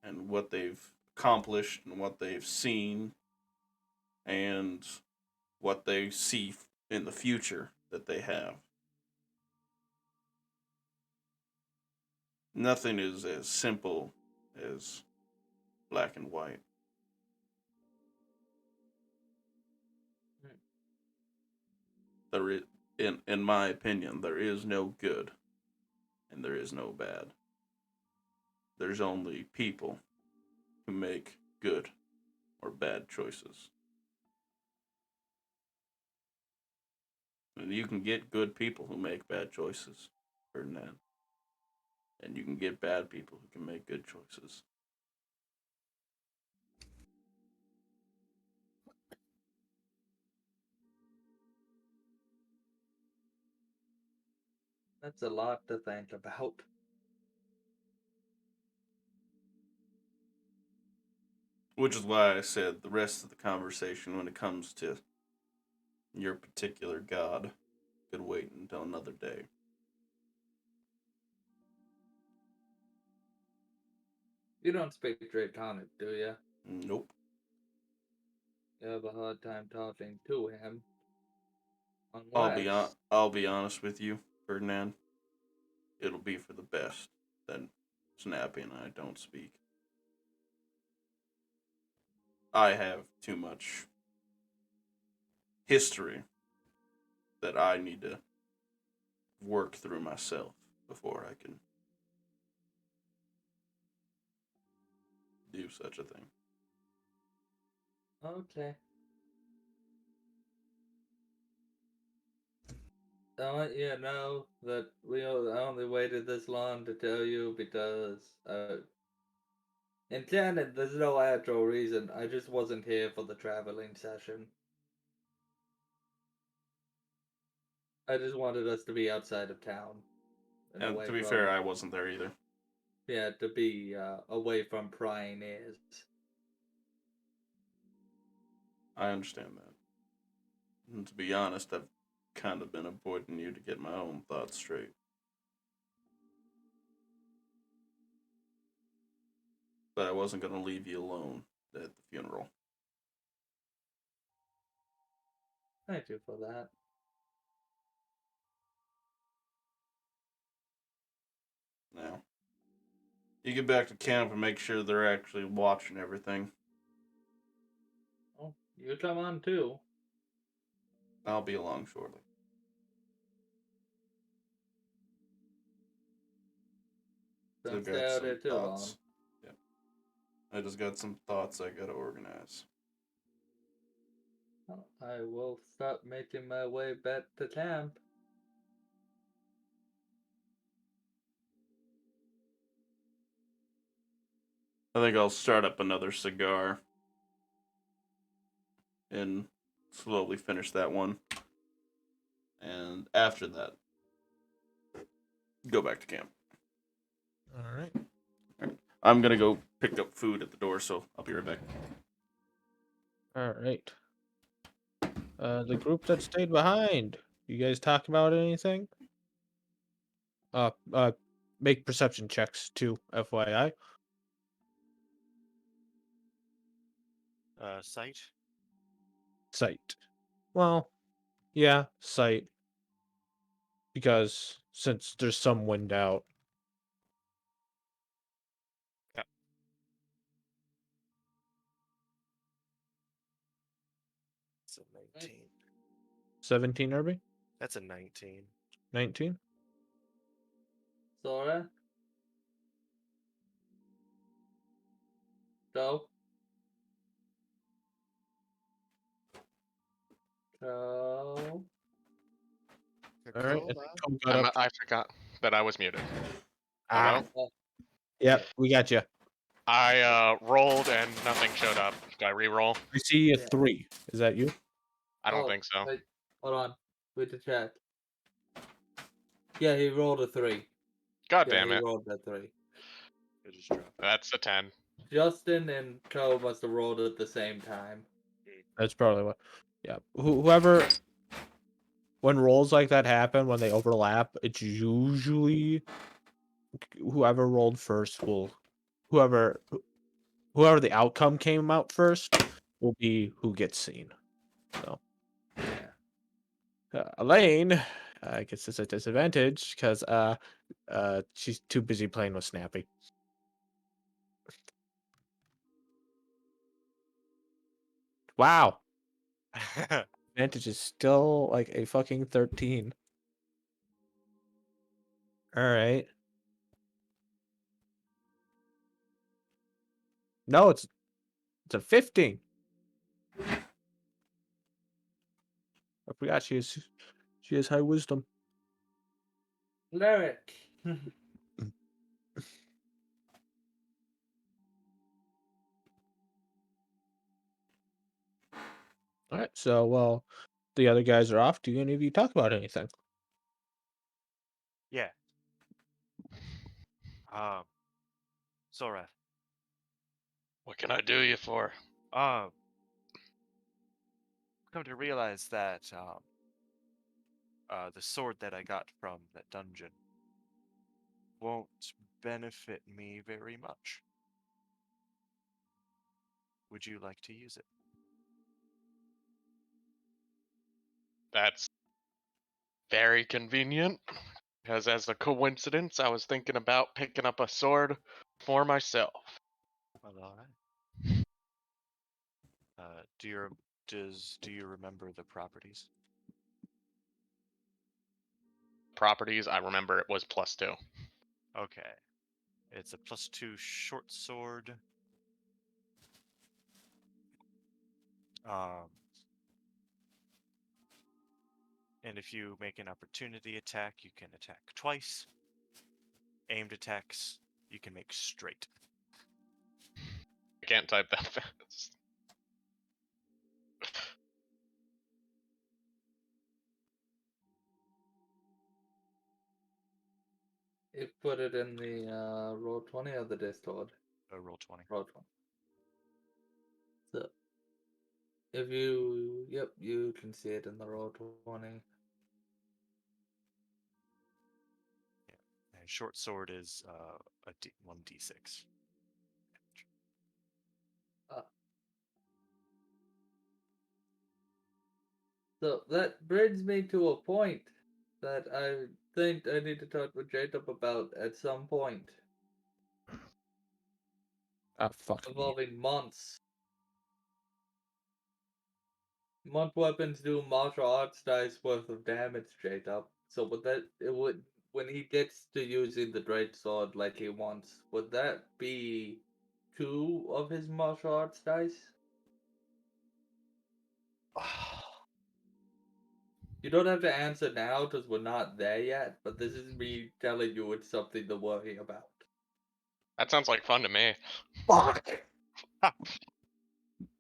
and what they've accomplished and what they've seen and what they see in the future that they have. Nothing is as simple as black and white. There is, in my opinion, there is no good and there is no bad. There's only people who make good or bad choices. And you can get good people who make bad choices, Ferdinand. And you can get bad people who can make good choices.
That's a lot to think about.
Which is why I said the rest of the conversation when it comes to your particular god could wait until another day.
You don't speak Draconic, do you?
Nope.
You have a hard time talking to him. Unless...
I'll be honest with you, Ferdinand. It'll be for the best that Snappy and I don't speak. I have too much history that I need to work through myself before I can do such a thing.
Okay. I want you to know that I only waited this long to tell you because, intended, there's no actual reason. I just wasn't here for the traveling session. I just wanted us to be outside of town.
And
away
to be
from,
fair, I wasn't there either.
Yeah, to be away from prying ears.
I understand that. And to be honest, I've kind of been avoiding you to get my own thoughts straight. But I wasn't going to leave you alone at the funeral.
Thank you for that.
Now, you get back to camp and make sure they're actually watching everything.
Oh, you come on too.
I'll be along shortly.
Don't stay out there too long.
Yeah. I just got some thoughts I gotta organize.
Well, I will start making my way back to camp.
I think I'll start up another cigar and slowly finish that one. And after that, go back to camp.
All right.
I'm gonna go pick up food at the door, so I'll be right back.
All right. The group that stayed behind. You guys talk about anything? Make perception checks too, FYI.
Sight.
Sight. Well, yeah, sight. Because since there's some wind out.
It's a 19.
17, Irby?
That's a 19.
19?
Sora? Go. Go.
All right.
Cool,
Cole got up.
I forgot that I was muted.
Ah,
Hello?
yep, we got you.
I rolled and nothing showed up. Do I re-roll?
I see a
Yeah.
3. Is that you?
I don't
Oh,
think so.
Wait, hold on. Wait to check. Yeah, he rolled a 3.
God
Yeah,
damn
he
it.
rolled a 3.
It just dropped.
That's a 10.
Justin and Co must have rolled at the same time.
That's probably what. Yeah. Whoever. When rolls like that happen, when they overlap, it's usually whoever rolled first will. Whoever the outcome came out first will be who gets seen. So.
Yeah.
Elaine gets this at disadvantage because she's too busy playing with Snappy. Wow. Advantage is still like a fucking 13. Alright. No, it's a 15. I forgot she has high wisdom.
Lyric.
Alright, so while the other guys are off, do any of you talk about anything?
Yeah. Zorath.
What can I do you for?
Come to realize that the sword that I got from that dungeon won't benefit me very much. Would you like to use it?
That's very convenient. Because as a coincidence, I was thinking about picking up a sword for myself.
Well, all right. Do you remember the properties?
Properties, I remember it was +2.
Okay. It's a +2 short sword. And if you make an opportunity attack, you can attack twice. Aimed attacks, you can make straight.
I can't type that fast.
You put it in the Roll20 or the Discord?
Roll 20.
Roll20. So, if you, yep, you can see it in the Roll20.
And short sword is 1d6.
So that brings me to a point that I think I need to talk with Jacob about at some point,
Ah, fuck.
involving months. Month weapons do martial arts dice worth of damage, Jacob. So would that it would when he gets to using the great sword like he wants, would that be 2 of his martial arts dice? You don't have to answer now because we're not there yet, but this is me telling you it's something to worry about.
That sounds like fun to me.
Fuck!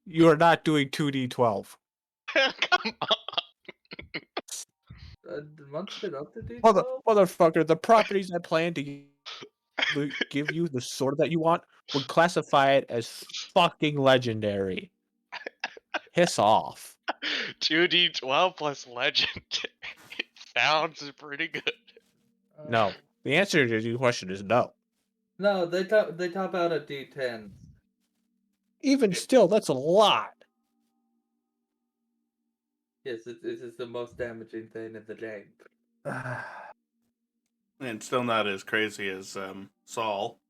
You are not doing 2d12.
Come on.
Month's been up to
Motherfucker, the properties I plan to give you the sword that you want would classify it as fucking legendary. Piss off.
2d12 plus legend. Sounds pretty good.
No. The answer to your question is no.
No, they top out at D10.
Even still, that's a lot.
Yes, it is the most damaging thing in the game.
And still not as crazy as Saul.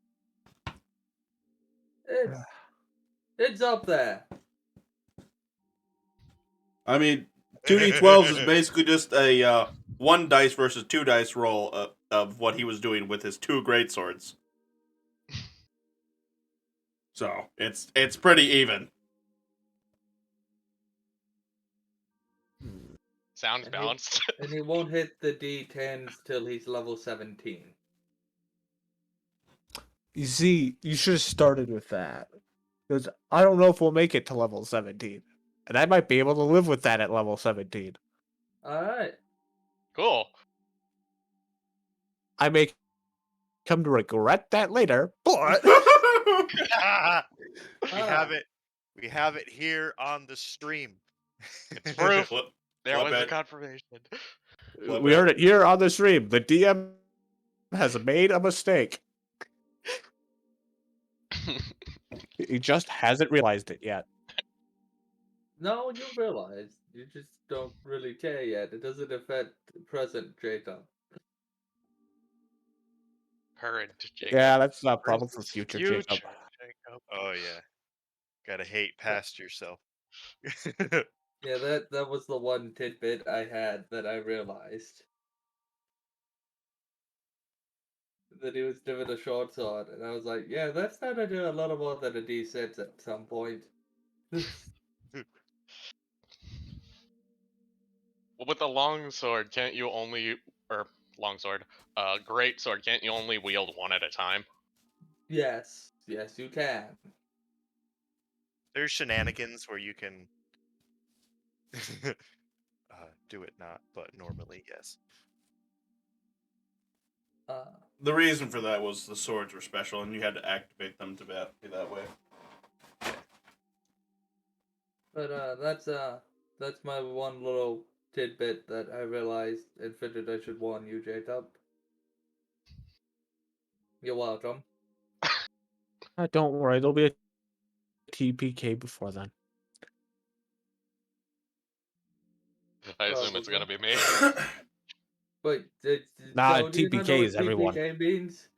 It's up there.
I mean, 2d12s is basically just a 1 dice versus 2 dice roll of what he was doing with his 2 greatswords. So it's pretty even.
Sounds
And
balanced.
And he won't hit the D10s till he's level 17.
You see, you should have started with that. Because I don't know if we'll make it to level 17. And I might be able to live with that at level 17.
Alright.
Cool.
I may come to regret that later, but
We have
Ah.
it. We have it here on the stream.
It's proof.
Flip-
There
flip
was
it.
the confirmation.
we heard it here on the stream. The DM has made a mistake. He just hasn't realized it yet.
No, you realize. You just don't really care yet. It doesn't affect present Jacob.
Current Jacob.
Yeah, that's not a problem for
versus
future
future
Jacob.
Jacob.
Oh yeah. Gotta hate past yourself.
Yeah, that was the one tidbit I had that I realized. That he was doing a short sword, and I was like, yeah, that's gonna do a little more than a D6 at some point.
Well, with a long sword, can't you only, or long sword, great sword, can't you only wield one at a time?
Yes, yes, you can.
There's shenanigans where you can do it not, but normally yes.
Uh,
The reason for that was the swords were special, and you had to activate them to be that way.
but that's my one little tidbit that I realized and figured I should warn you, Jacob. You're welcome.
Don't worry, there'll be a TPK before then.
I assume it's gonna
Probably.
be me.
But
Nah,
so do you not know
TPK
what
is everyone.
TPK means?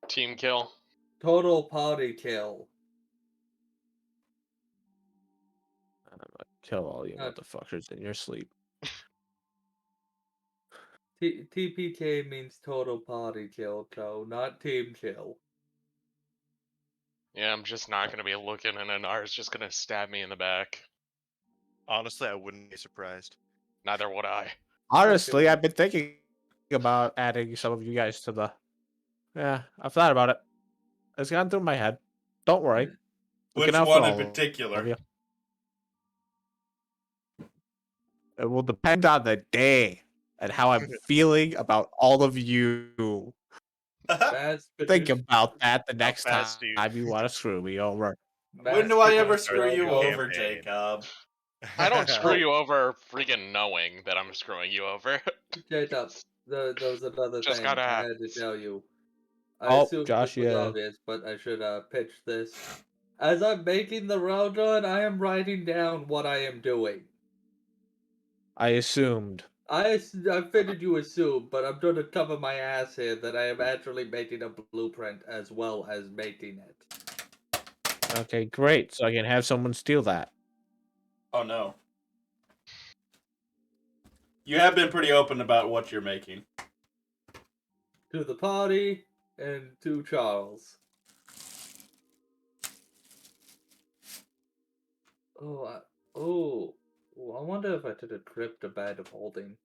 Team kill.
Total party kill.
I'm gonna kill all you
Uh,
motherfuckers in your sleep.
TPK means total party kill, so not team kill.
Yeah, I'm just not gonna be looking, and Anar's just gonna stab me in the back.
Honestly, I wouldn't be surprised.
Neither would I.
Honestly, I've been thinking about adding some of you guys to the. Yeah, I've thought about it. It's gone through my head. Don't worry. Looking
Which
out for
one in
all of
particular?
you. It will depend on the day and how I'm feeling about all of you.
Fast
Think
produce.
about that the
How
next
fast do you-
time you want to screw me over.
When
mass
do I ever
produce
screw you
logo.
over,
campaign.
Jacob?
I don't screw
Oh.
you over freaking knowing that I'm screwing you over.
Jacob, there was another
Just
thing
gotta
I
have.
had to tell you. I
Oh,
assume
Josh,
this was
yeah.
obvious, but I should pitch this. As I'm making the railgun, I am writing down what I am doing.
I assumed.
I figured you assume, but I'm going to cover my ass here that I am actually making a blueprint as well as making it.
Okay, great. So I can have someone steal that.
Oh no. You have been pretty open about what you're making.
To the party and to Charles. Oh, oh, I wonder if I did a crypt a bag of holding.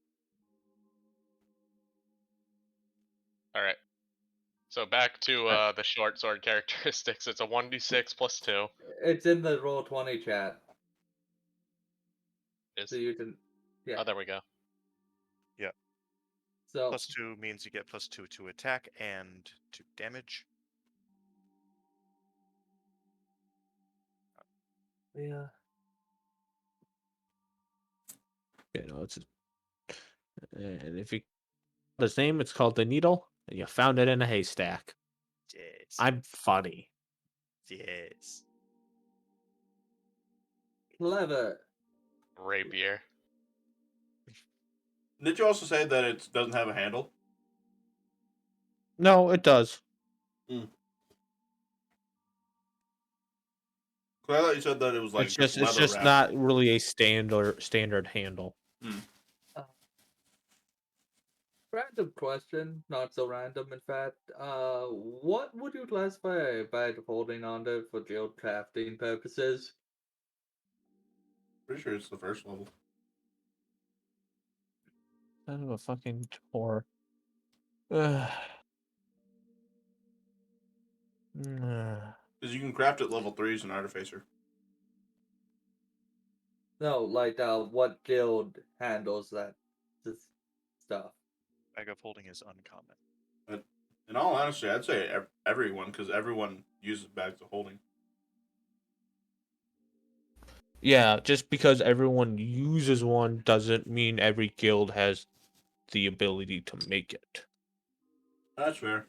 Alright. So back to the short sword characteristics. It's a 1d6 plus 2.
It's in the Roll20 chat,
Is
so you can. Yeah.
Oh, there we go.
So
+2 means you get +2 to attack and to damage.
yeah.
You know, it's and if you his name, it's called the Needle, and you found it in a haystack.
Yes.
I'm funny.
Yes.
Clever.
Rapier.
Did you also say that it doesn't have a handle?
No, it does.
'Cause I thought you said that it was like
It's just
leather wrapped.
not really a standard handle.
Random question, not so random in fact. What would you classify a bag of holding under for guild crafting purposes?
Pretty sure it's the first level.
Kind of a fucking chore. Ugh.
Because you can craft at level 3 as an artificer.
No, like what guild handles that stuff?
Bag of holding is uncommon.
But in all honesty, I'd say everyone, because everyone uses bags of holding.
Yeah, just because everyone uses one doesn't mean every guild has the ability to make it.
That's fair.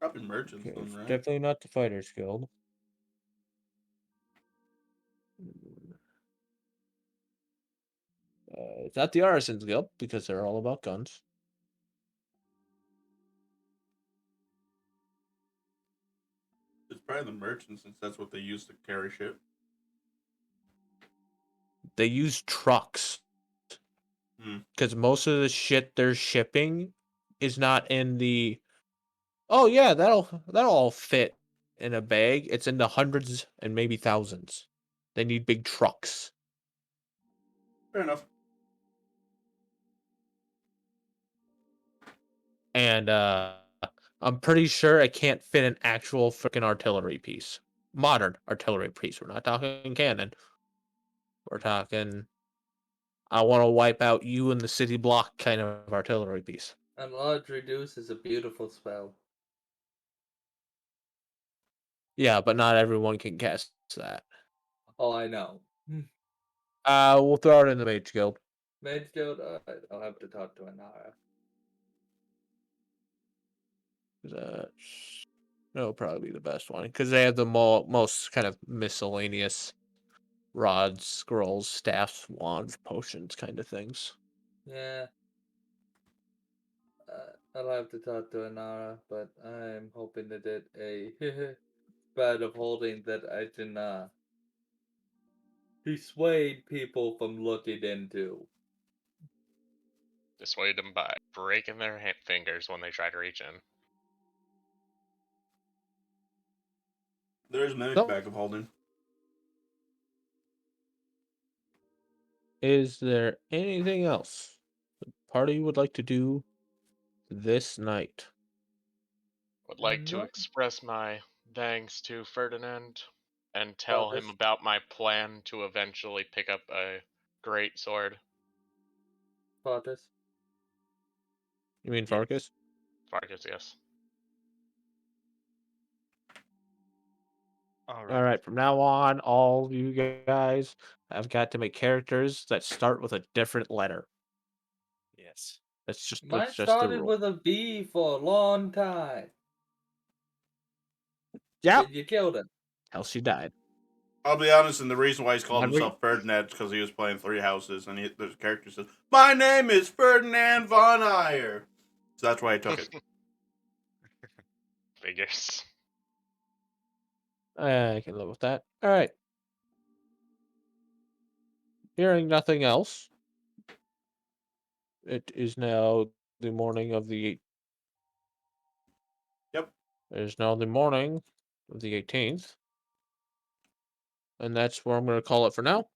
Probably merchants,
Okay,
then,
it's
right?
definitely not the Fighters Guild. It's not the Artisans Guild because they're all about guns.
Probably the merchants, since that's what they use to carry shit.
They use trucks
Hmm.
because most of the shit they're shipping is not in the. Oh yeah, that'll all fit in a bag. It's in the hundreds and maybe thousands. They need big trucks.
Fair enough.
And I'm pretty sure it can't fit an actual freaking artillery piece. Modern artillery piece. We're not talking cannon. We're talking I want to wipe out you in the city block kind of artillery piece.
And Large Reduce is a beautiful spell.
Yeah, but not everyone can cast that.
Oh, I know.
We'll throw it in the Mage Guild.
Mage Guild, I'll have to talk to Anara.
That'll probably be the best one because they have the most kind of miscellaneous rods, scrolls, staffs, wands, potions kind of things.
Yeah. I'll have to talk to Anara, but I'm hoping to get a bed of holding that I can dissuade people from looking into.
Dissuade them by breaking their fingers when they try to reach in.
There is Mimic
Nope.
Bag of Holding.
Is there anything else the party would like to do this night?
Would like to
No.
express my thanks to Ferdinand and tell him
Farkas.
about my plan to eventually pick up a great sword.
Farkas.
You mean
Yeah.
Farkas?
Farkas, yes.
All
All right, from now on, all of you guys have got to make characters that start with a different letter.
Yes.
That's
Mine
the
started
rule.
with a V for a long time.
Yeah,
Then you killed him.
else she died.
I'll be honest, and the reason why he's called
Henry-
himself Ferdinand is because he was playing Three Houses, and there's a character that says, "My name is Ferdinand von Ayer." So that's why I took it.
Figures.
I can live with that. All right. Hearing nothing else, it is now the morning of the.
Yep.
It is now the morning of the 18th, and that's where I'm going to call it for now.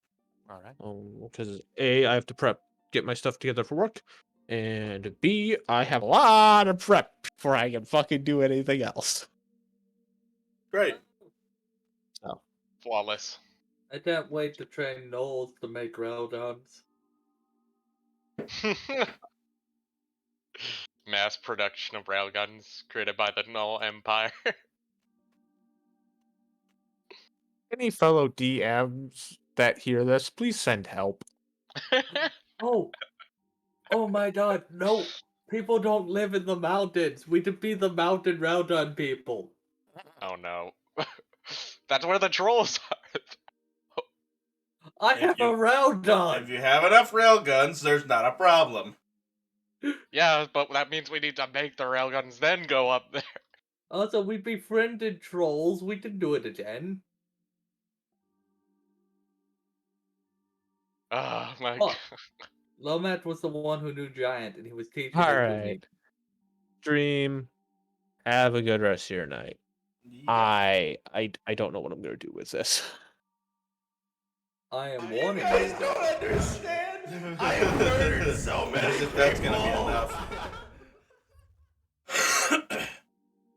All right.
Because A, I have to get my stuff together for work, and B, I have a lot of prep before I can fucking do anything else.
Great.
Flawless.
I can't wait to train Knowles to make railguns.
Mass production of railguns created by the Null Empire.
Any fellow DMs that hear this, please send help.
Oh! Oh my god, no! People don't live in the mountains! We could be the mountain railgun people!
Oh no. That's where the trolls are.
I
If
have a
you-
railgun!
If you have enough railguns, there's not a problem.
Yeah, but that means we need to make the railguns then go up there.
Also, we befriended trolls, we can do it again.
Oh my
Oh.
god.
Lomat was the one who knew Giant, and he was teaching it
All
to me.
right. Dream. Have a good rest of your night.
Yep.
I don't know what I'm gonna do with this.
I am warning
guys
you.
don't understand. I have murdered so many
As if that's gonna be
people.
enough.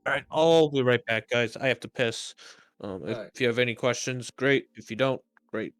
All right, I'll be right back, guys. I have to piss. If
Alright.
you have any questions, great. If you don't, great.